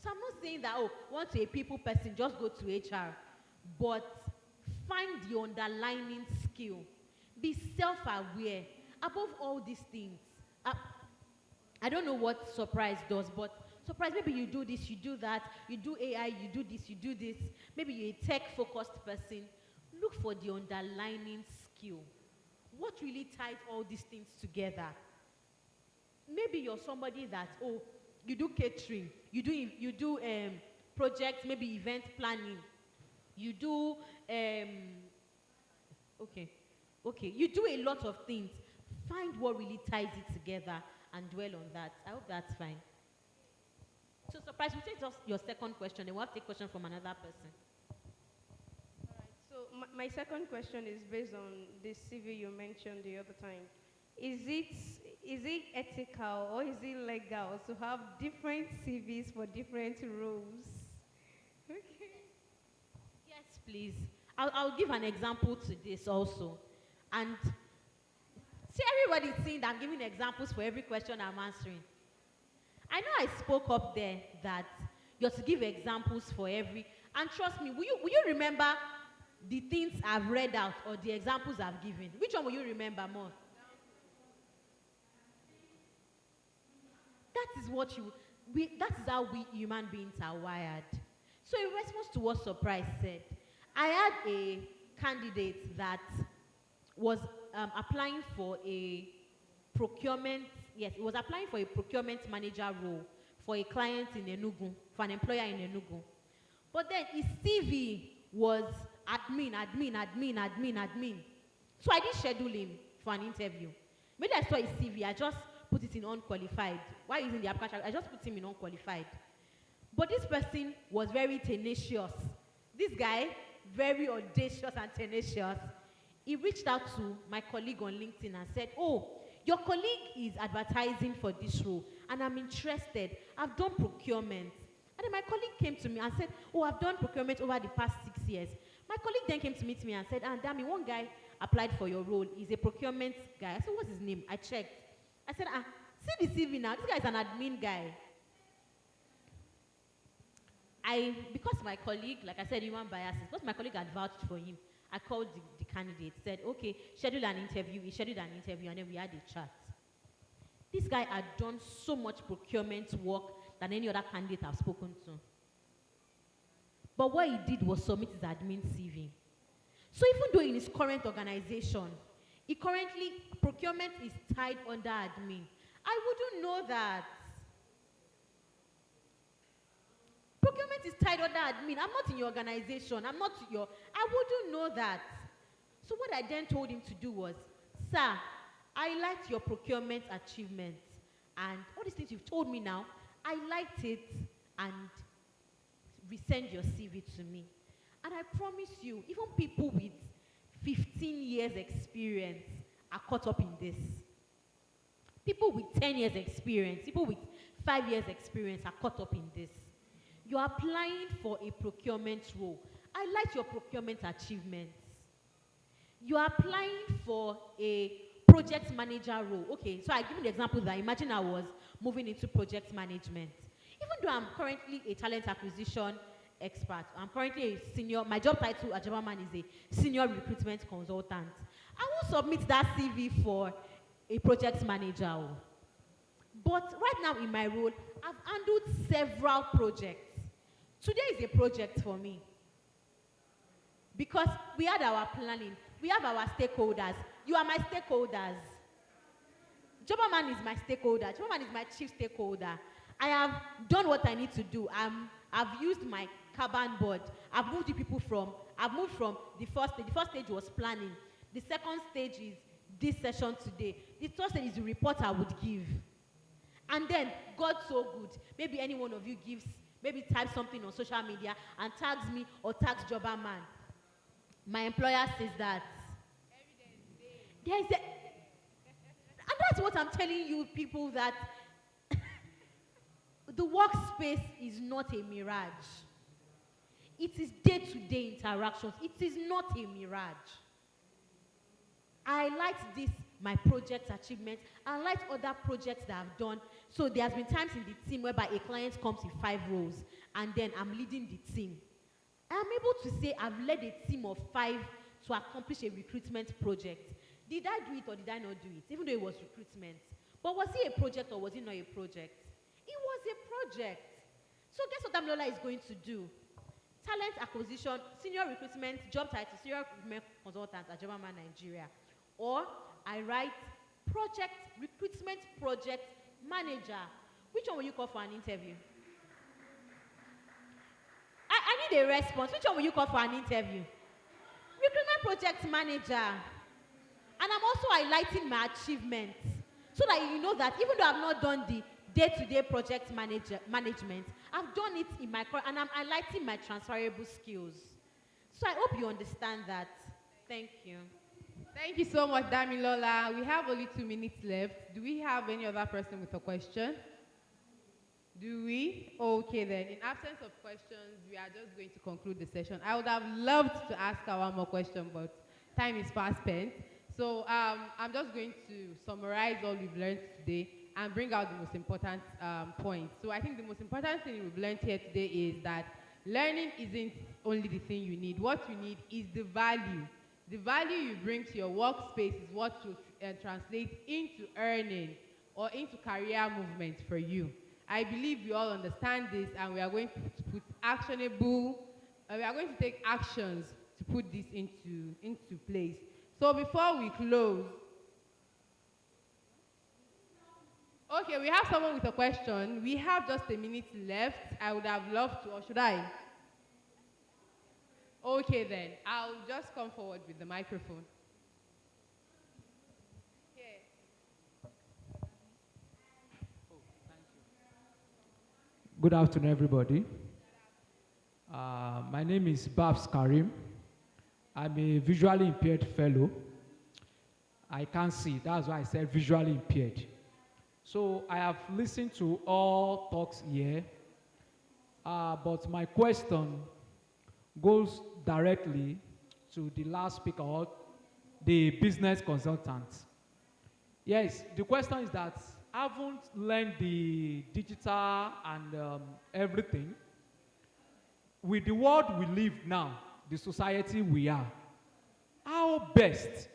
So I'm not saying that, oh, once you're a people person, just go to HR. But find the underlying skill. Be self-aware. Above all these things, I don't know what surprise does, but surprise, maybe you do this, you do that, you do AI, you do this, you do this. Maybe you're a tech-focused person. Look for the underlying skill. What really ties all these things together? Maybe you're somebody that, oh, you do catering, you do projects, maybe event planning, you do you do a lot of things. Find what really ties it together and dwell on that. I hope that's fine. So surprise, we'll take just your second question, and we'll have to take question from another person. All right. So my second question is based on the CV you mentioned the other time. Is it ethical or is it legal to have different CVs for different roles? Okay. Yes, please. I'll give an example to this also. And see, everybody's seeing that I'm giving examples for every question I'm answering. I know I spoke up there that you're to give examples for every, and trust me, will you remember the things I've read out or the examples I've given? Which one will you remember more? That is how we human beings are wired. So in response to what Surprise said, I had a candidate that was applying for a procurement, yes, he was applying for a procurement manager role for a client in Enugu, for an employer in Enugu. But then his CV was admin. So I did schedule him for an interview. When I saw his CV, I just put it in unqualified. Why using the application? I just put him in unqualified. But this person was very tenacious. This guy, very audacious and tenacious. He reached out to my colleague on LinkedIn and said, oh, your colleague is advertising for this role, and I'm interested. I've done procurement. And then my colleague came to me and said, oh, I've done procurement over the past 6 years. My colleague then came to meet me and said, Dami, one guy applied for your role. He's a procurement guy. I said, what's his name? I checked. I said, see the CV now. This guy is an admin guy. Because my colleague, like I said, human biases, because my colleague had vouched for him, I called the candidate, said, okay, schedule an interview. He scheduled an interview, and then we had a chat. This guy had done so much procurement work than any other candidate I've spoken to. But what he did was submit his admin CV. So even though in his current organization, procurement is tied under admin, I wouldn't know that. Procurement is tied under admin. I'm not in your organization. I wouldn't know that. So what I then told him to do was, sir, I liked your procurement achievements. And all these things you've told me now, I liked it, and resend your CV to me. And I promise you, even people with 15 years experience are caught up in this. People with 10 years experience, people with 5 years experience are caught up in this. You're applying for a procurement role. I like your procurement achievements. You're applying for a project manager role. Okay, so I give you the example that imagine I was moving into project management. Even though I'm currently a talent acquisition expert, I'm currently a senior, my job title at Jobberman is a senior recruitment consultant. I will submit that CV for a project manager. But right now in my role, I've handled several projects. Today is a project for me. Because we had our planning, we have our stakeholders. You are my stakeholders. Jobberman is my stakeholder. Jobberman is my chief stakeholder. I have done what I need to do. I've used my Kanban board. I've moved from the first stage. The first stage was planning. The second stage is this session today. The third stage is the report I would give. And then, God so good, maybe any one of you types something on social media and tags me or tags Jobberman. My employer says that. There's a, and that's what I'm telling you people, that the workspace is not a mirage. It is day-to-day interactions. It is not a mirage. I liked this, my project achievement. I liked other projects that I've done. So there has been times in the team whereby a client comes with 5 roles, and then I'm leading the team. I'm able to say I've led a team of 5 to accomplish a recruitment project. Did I do it or did I not do it? Even though it was recruitment. But was it a project or was it not a project? It was a project. So guess what Damilola is going to do? Talent acquisition, senior recruitment, job title, senior recruitment consultant at Jobberman Nigeria. Or I write recruitment project manager. Which one will you call for an interview? I need a response. Which one will you call for an interview? Recruitment project manager. And I'm also highlighting my achievements, so that you know that even though I've not done the day-to-day project management, I've done it in my career, and I'm highlighting my transferable skills. So I hope you understand that. Thank you. Thank you so much, Damilola. We have only 2 minutes left. Do we have any other person with a question? Do we? Okay then. In absence of questions, we are just going to conclude the session. I would have loved to ask her one more question, but time is fast spent. So I'm just going to summarize all we've learned today and bring out the most important points. So I think the most important thing we've learned here today is that learning isn't only the thing you need. What you need is the value. The value you bring to your workspace is what will translate into earning or into career movement for you. I believe we all understand this, and we are going to put we are going to take actions to put this into place. So before we close, okay, we have someone with a question. We have just a minute left. I would have loved to, or should I? Okay then, I'll just come forward with the microphone. Good afternoon, everybody. My name is Babs Karim. I'm a visually impaired fellow. I can't see, that's why I said visually impaired. So I have listened to all talks here, but my question goes directly to the last speaker, or the business consultant. Yes, the question is that I haven't learned the digital and everything. With the world we live now, the society we are, how best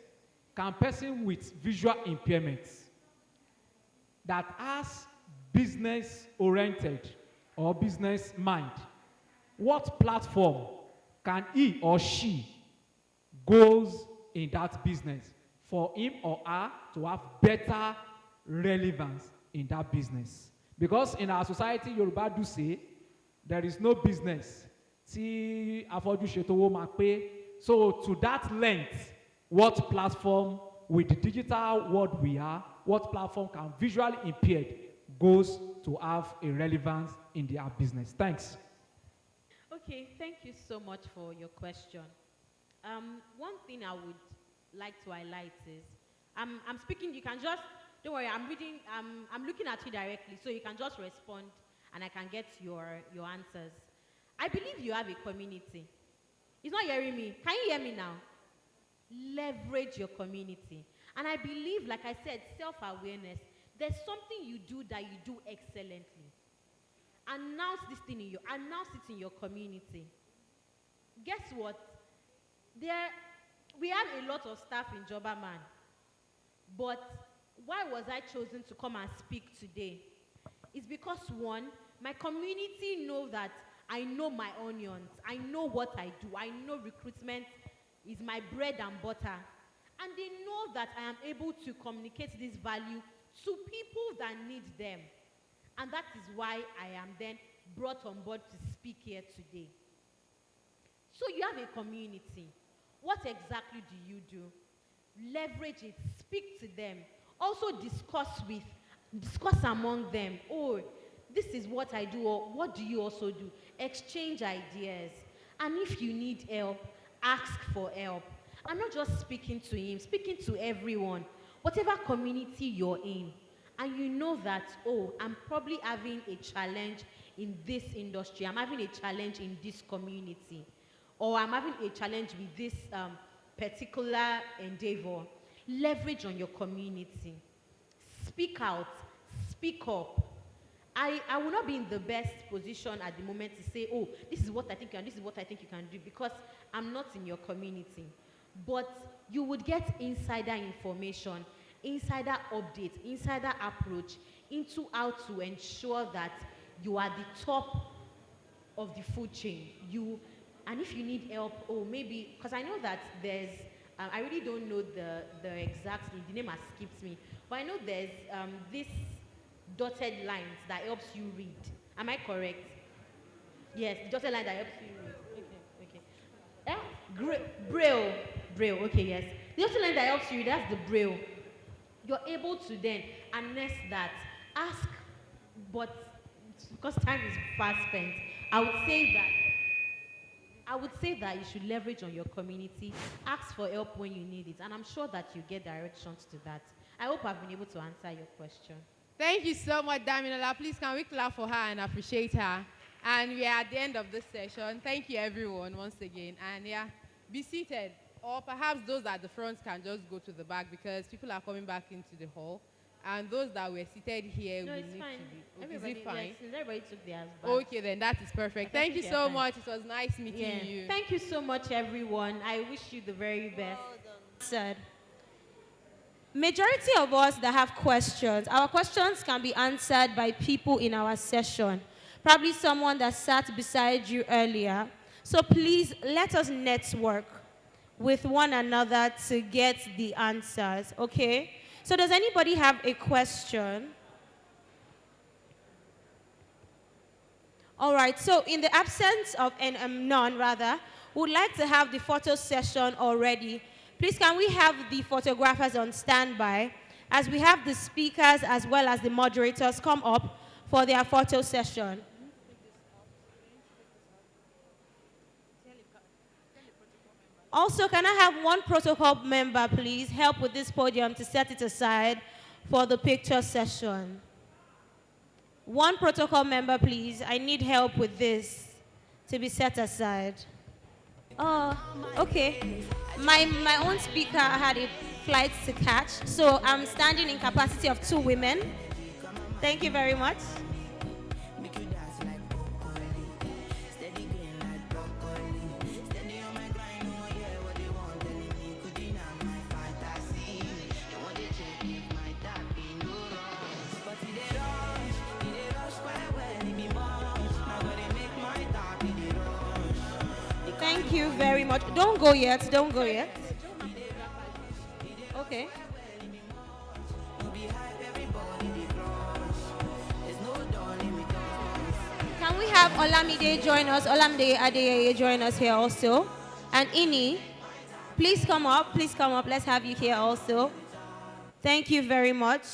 can person with visual impairments that has business-oriented or business mind, what platform can he or she goes in that business for him or her to have better relevance in that business? Because in our society, Yoruba do say, there is no business. See, so to that length, what platform with the digital world we are, what platform can visually impaired goes to have a relevance in their business? Thanks. Okay, thank you so much for your question. One thing I would like to highlight is, I'm speaking, you can just, don't worry, I'm looking at you directly, so you can just respond and I can get your answers. I believe you have a community. He's not hearing me. Can you hear me now? Leverage your community. And I believe, like I said, self-awareness. There's something you do that you do excellently. Announce this thing announce it in your community. Guess what? We have a lot of staff in Jobberman. But why was I chosen to come and speak today? It's because, one, my community know that I know my onions. I know what I do. I know recruitment is my bread and butter. And they know that I am able to communicate this value to people that need them. And that is why I am then brought on board to speak here today. So you have a community. What exactly do you do? Leverage it. Speak to them. Also discuss among them. Oh, this is what I do, or what do you also do? Exchange ideas. And if you need help, ask for help. I'm not just speaking to him, speaking to everyone. Whatever community you're in, and you know that, oh, I'm probably having a challenge in this industry, I'm having a challenge in this community, or I'm having a challenge with this particular endeavor, leverage on your community. Speak out, speak up. I will not be in the best position at the moment to say, oh, this is what I think you can, this is what I think you can do, because I'm not in your community. But you would get insider information, insider updates, insider approach into how to ensure that you are the top of the food chain. And if you need help, or maybe, because I know that there's, I really don't know the exact, the name has skipped me, but I know there's this dotted lines that helps you read. Am I correct? Yes, the dotted line that helps you read. Okay. Braille, okay, yes. The dotted line that helps you read, that's the Braille. You're able to then harness that, ask, but because time is fast spent, I would say that you should leverage on your community, ask for help when you need it, and I'm sure that you get directions to that. I hope I've been able to answer your question. Thank you so much, Damilola. Please, can we clap for her and appreciate her? And we are at the end of this session. Thank you, everyone, once again. And yeah, be seated. Or perhaps those at the front can just go to the back because people are coming back into the hall. And those that were seated here will need to be. Everybody, is it fine? Yes, everybody took theirs back. Okay, then that is perfect. Thank you so much. It was nice meeting you. Thank you so much, everyone. I wish you the very best. Said. Majority of us that have questions, our questions can be answered by people in our session. Probably someone that sat beside you earlier. So please let us network with one another to get the answers, okay? So does anybody have a question? All right, so in the absence of none, rather, we'd like to have the photo session already. Please, can we have the photographers on standby as we have the speakers as well as the moderators come up for their photo session? Also, can I have one protocol member, please, help with this podium to set it aside for the picture session? One protocol member, please. I need help with this to be set aside. Oh, okay. My own speaker had a flight to catch, so I'm standing in capacity of 2 women. Thank you very much. Thank you very much. Don't go yet. Don't go yet. Okay. Can we have Olamide join us? Olamide Adeyeye join us here also. And Ini, please come up. Please come up. Let's have you here also. Thank you very much.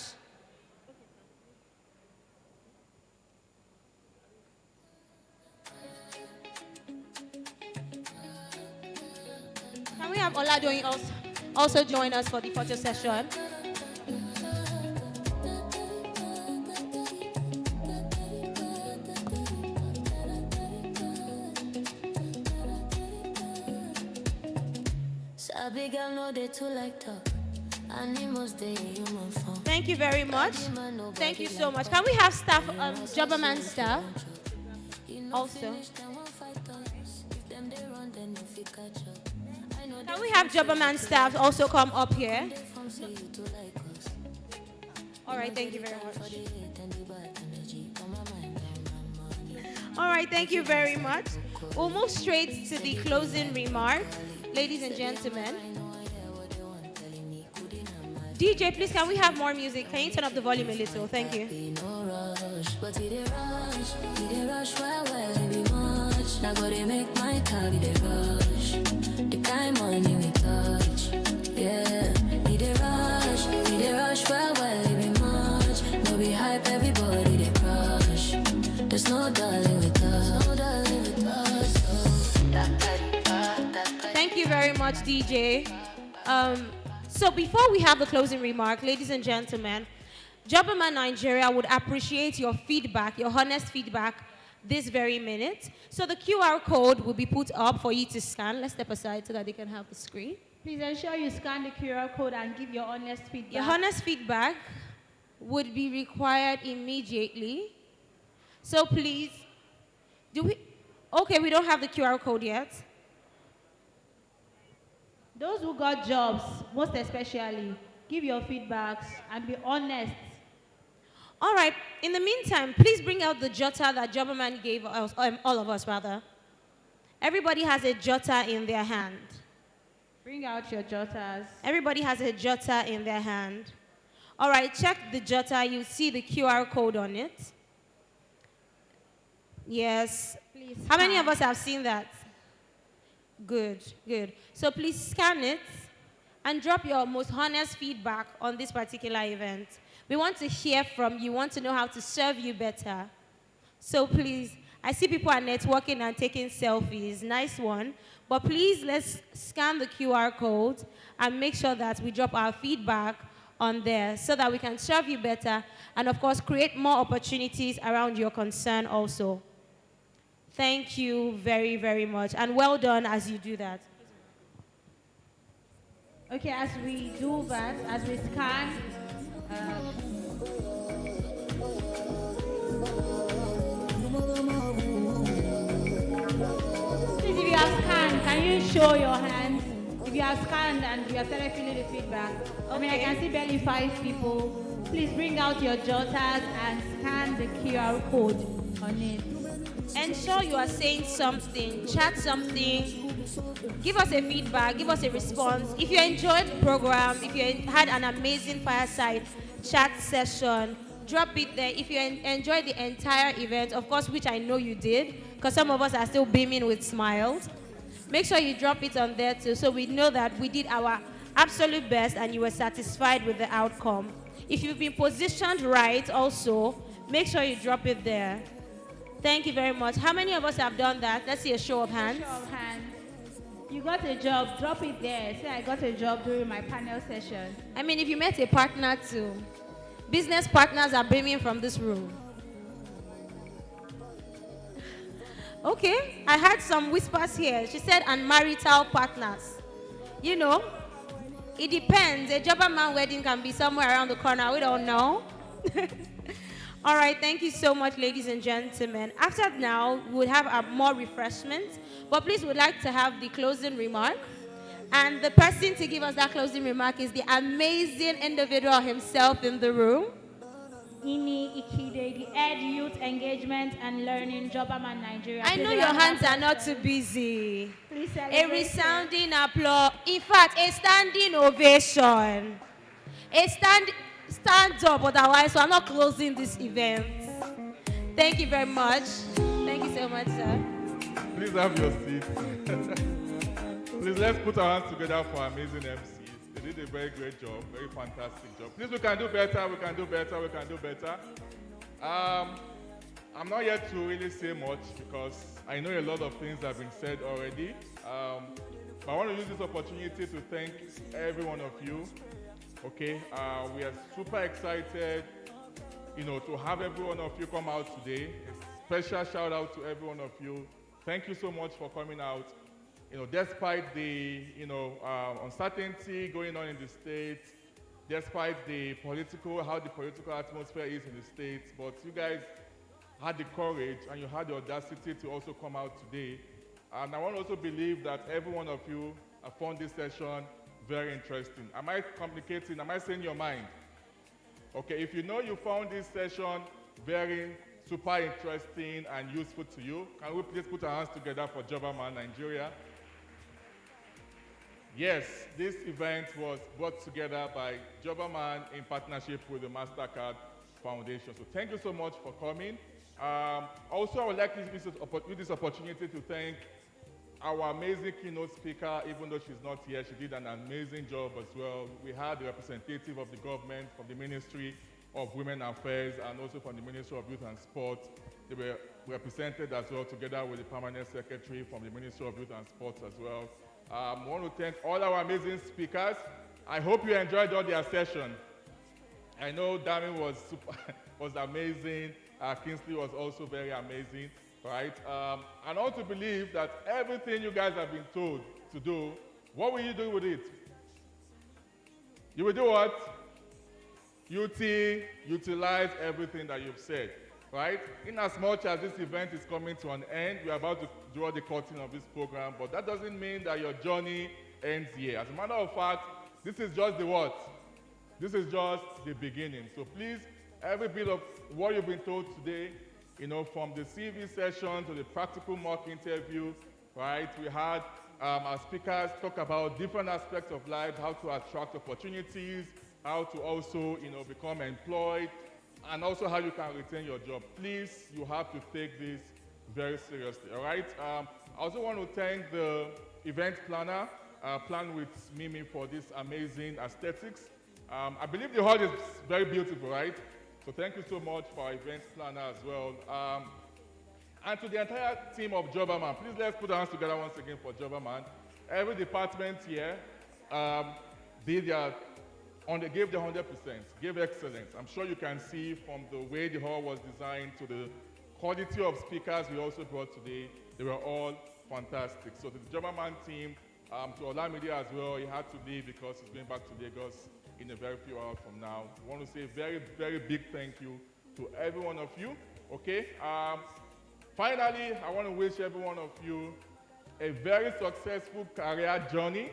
Can we have Oladoyin also join us for the photo session? Thank you very much. Thank you so much. Can we have staff, Jobberman staff also? Can we have Jobberman staff also come up here? All right, thank you very much. All right, thank you very much. We'll move straight to the closing remark, ladies and gentlemen. DJ, please, can we have more music? Can you turn up the volume a little? Thank you. Now go to make my car be the rush. The kind money we touch, yeah. Need a rush, well, it be much. No be hype, everybody they crush. There's no darling with us, Thank you much, DJ. So before we have the closing remark, ladies and gentlemen, Jobberman Nigeria would appreciate your feedback, your honest feedback, this very minute. So the QR code will be put up for you to scan. Let's step aside so that they can have the screen. Please ensure you scan the QR code and give your honest feedback. Your honest feedback would be required immediately. So please, okay, we don't have the QR code yet. Those who got jobs, most especially, give your feedbacks and be honest. All right, in the meantime, please bring out the jotter that Jobberman gave us, all of us rather. Everybody has a jotter in their hand. Bring out your jotters. Everybody has a jotter in their hand. All right, check the jotter. You see the QR code on it. Yes. Please. How many of us have seen that? Good, good. So please scan it and drop your most honest feedback on this particular event. We want to hear from you. We want to know how to serve you better. So please, I see people are networking and taking selfies. Nice one. But please, let's scan the QR code and make sure that we drop our feedback on there so that we can serve you better and, of course, create more opportunities around your concern also. Thank you very, very much. And well done as you do that. Okay, as we do that, as we scan, please, if you have scanned, can you show your hands? If you have scanned and you have started filling the feedback. I mean, I can see barely 5 people. Please bring out your jotters and scan the QR code on it. Ensure you are saying something, chat something, give us a feedback, give us a response. If you enjoyed the program, if you had an amazing fireside chat session, drop it there. If you enjoyed the entire event, of course, which I know you did, because some of us are still beaming with smiles, make sure you drop it on there too, so we know that we did our absolute best and you were satisfied with the outcome. If you've been positioned right also, make sure you drop it there. Thank you very much. How many of us have done that? Let's see a show of hands. Show of hands. You got a job, drop it there. Say, I got a job during my panel session. I mean, if you met a partner too. Business partners are beaming from this room. Okay, I heard some whispers here. She said, and marital partners. You know, it depends. A Jobberman wedding can be somewhere around the corner. We don't know. All right, thank you so much, ladies and gentlemen. After now, we'll have more refreshments, but please would like to have the closing remark. And the person to give us that closing remark is the amazing individual himself in the room. Ini Ikide, the Ed Youth Engagement and Learning Jobberman Nigeria. I know your hands are not too busy. Please A celebrate. resounding applause. In fact, a standing ovation. Stand up, otherwise we're not closing this event. Thank you very much. Thank you so much, sir. Please have your seat. Please let's put our hands together for amazing MCs. They did a very great job, very fantastic job. Please, we can do better, we can do better, we can do better. I'm not yet to really say much because I know a lot of things have been said already. But I want to use this opportunity to thank every one of you. Okay, we are super excited, to have every one of you come out today. A special shout out to every one of you. Thank you so much for coming out. Despite the, uncertainty going on in the States, despite how the political atmosphere is in the States, but you guys had the courage and you had the audacity to also come out today. And I want to also believe that every one of you have found this session very interesting. Am I communicating? Am I saying your mind? Okay, if you found this session very super interesting and useful to you, can we please put our hands together for Jobberman Nigeria? Yes, this event was brought together by Jobberman in partnership with the MasterCard Foundation. So thank you so much for coming. Also, I would like to use this opportunity to thank our amazing keynote speaker. Even though she's not here, she did an amazing job as well. We had the representative of the government from the Ministry of Women Affairs and also from the Ministry of Youth and Sport. They were represented as well together with the Permanent Secretary from the Ministry of Youth and Sports as well. I want to thank all our amazing speakers. I hope you enjoyed all their session. I know Dami was was amazing. Kingsley was also very amazing, right? And I want to believe that everything you guys have been told to do, what will you do with it? You will do what? Utilize everything that you've said, right? In as much as this event is coming to an end, we're about to draw the curtain of this program, but that doesn't mean that your journey ends here. As a matter of fact, this is just the what? This is just the beginning. So please, every bit of what you've been told today, from the CV session to the practical mock interview, right? We had our speakers talk about different aspects of life, how to attract opportunities, how to also, become employed, and also how you can retain your job. Please, you have to take this very seriously, all right? I also want to thank the event planner, Plan with Mimi, for this amazing aesthetics. I believe the hall is very beautiful, right? So thank you so much for our event planner as well. And to the entire team of Jobberman, please let's put our hands together once again for Jobberman. Every department here gave their 100%, gave excellence. I'm sure you can see from the way the hall was designed to the quality of speakers we also brought today, they were all fantastic. So the Jobberman team, to Olamide as well, he had to leave because he's going back to Lagos in a very few hours from now. I want to say a very, very big thank you to every one of you, okay? Finally, I want to wish every one of you a very successful career journey,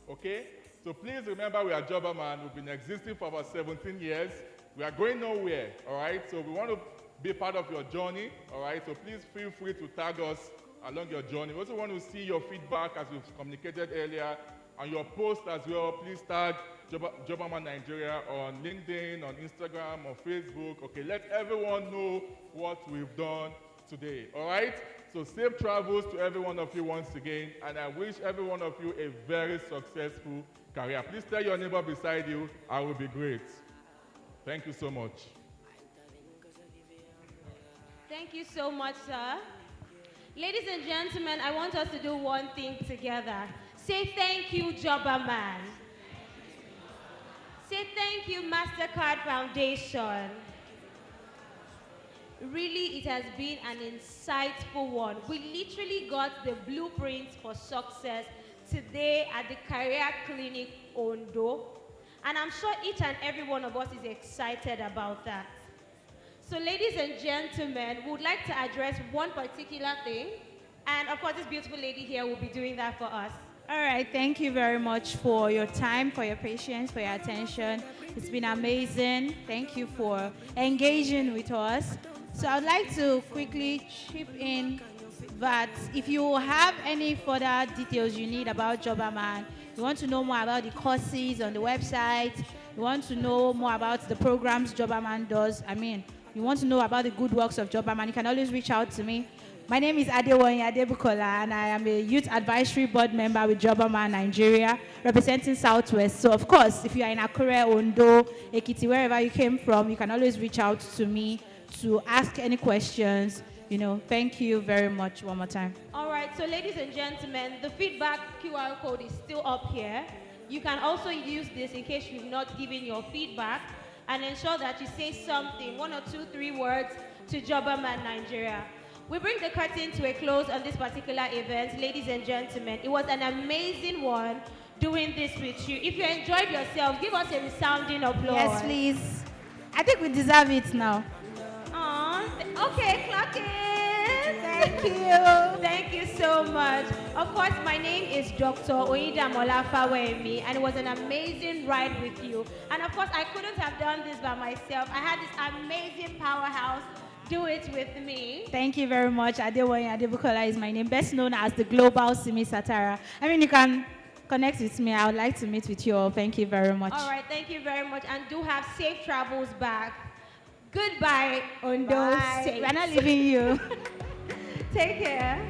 okay? So please remember we are Jobberman. We've been existing for about 17 years. We are going nowhere, all right? So we want to be part of your journey, all right? So please feel free to tag us along your journey. We also want to see your feedback as we've communicated earlier, and your post as well. Please tag Jobberman Nigeria on LinkedIn, on Instagram, on Facebook. Okay, let everyone know what we've done today, all right? So safe travels to every one of you once again, and I wish every one of you a very successful career. Please tell your neighbor beside you, I will be great. Thank you so much. Thank you so much, sir. Ladies and gentlemen, I want us to do one thing together. Say thank you, Jobberman. Say thank you, MasterCard Foundation. Really, it has been an insightful one. We literally got the blueprints for success today at the Career Clinic Ondo. And I'm sure each and every one of us is excited about that. So ladies and gentlemen, we would like to address one particular thing. And of course, this beautiful lady here will be doing that for us. All right, thank you very much for your time, for your patience, for your attention. It's been amazing. Thank you for engaging with us. So I'd like to quickly chip in that if you have any further details you need about Jobberman, you want to know more about the courses on the website, you want to know more about the programs Jobberman does, you want to know about the good works of Jobberman, you can always reach out to me. My name is Adewoyin Adebukola, and I am a Youth Advisory Board member with Jobberman Nigeria, representing Southwest. So, of course, if you are in Akure, Ondo, Ekiti, wherever you came from, you can always reach out to me to ask any questions. Thank you very much one more time. All right, so ladies and gentlemen, the feedback QR code is still up here. You can also use this in case you've not given your feedback, and ensure that you say something, 1 or 2, 3 words to Jobberman Nigeria. We bring the curtain to a close on this particular event. Ladies and gentlemen, it was an amazing one doing this with you. If you enjoyed yourself, give us a resounding applause. Yes, please. I think we deserve it now. Okay, clock in. Thank you. Thank you so much. Of course, my name is Dr. Oyedamola Fawemi, and it was an amazing ride with you. And of course, I couldn't have done this by myself. I had this amazing powerhouse do it with me. Thank you very much. Adewoyin Adebukola is my name, best known as the Global Simi Satara. You can connect with me. I would like to meet with you all. Thank you very much. All right, thank you very much. And do have safe travels back. Goodbye, Ondo State. We're not leaving you. Take care.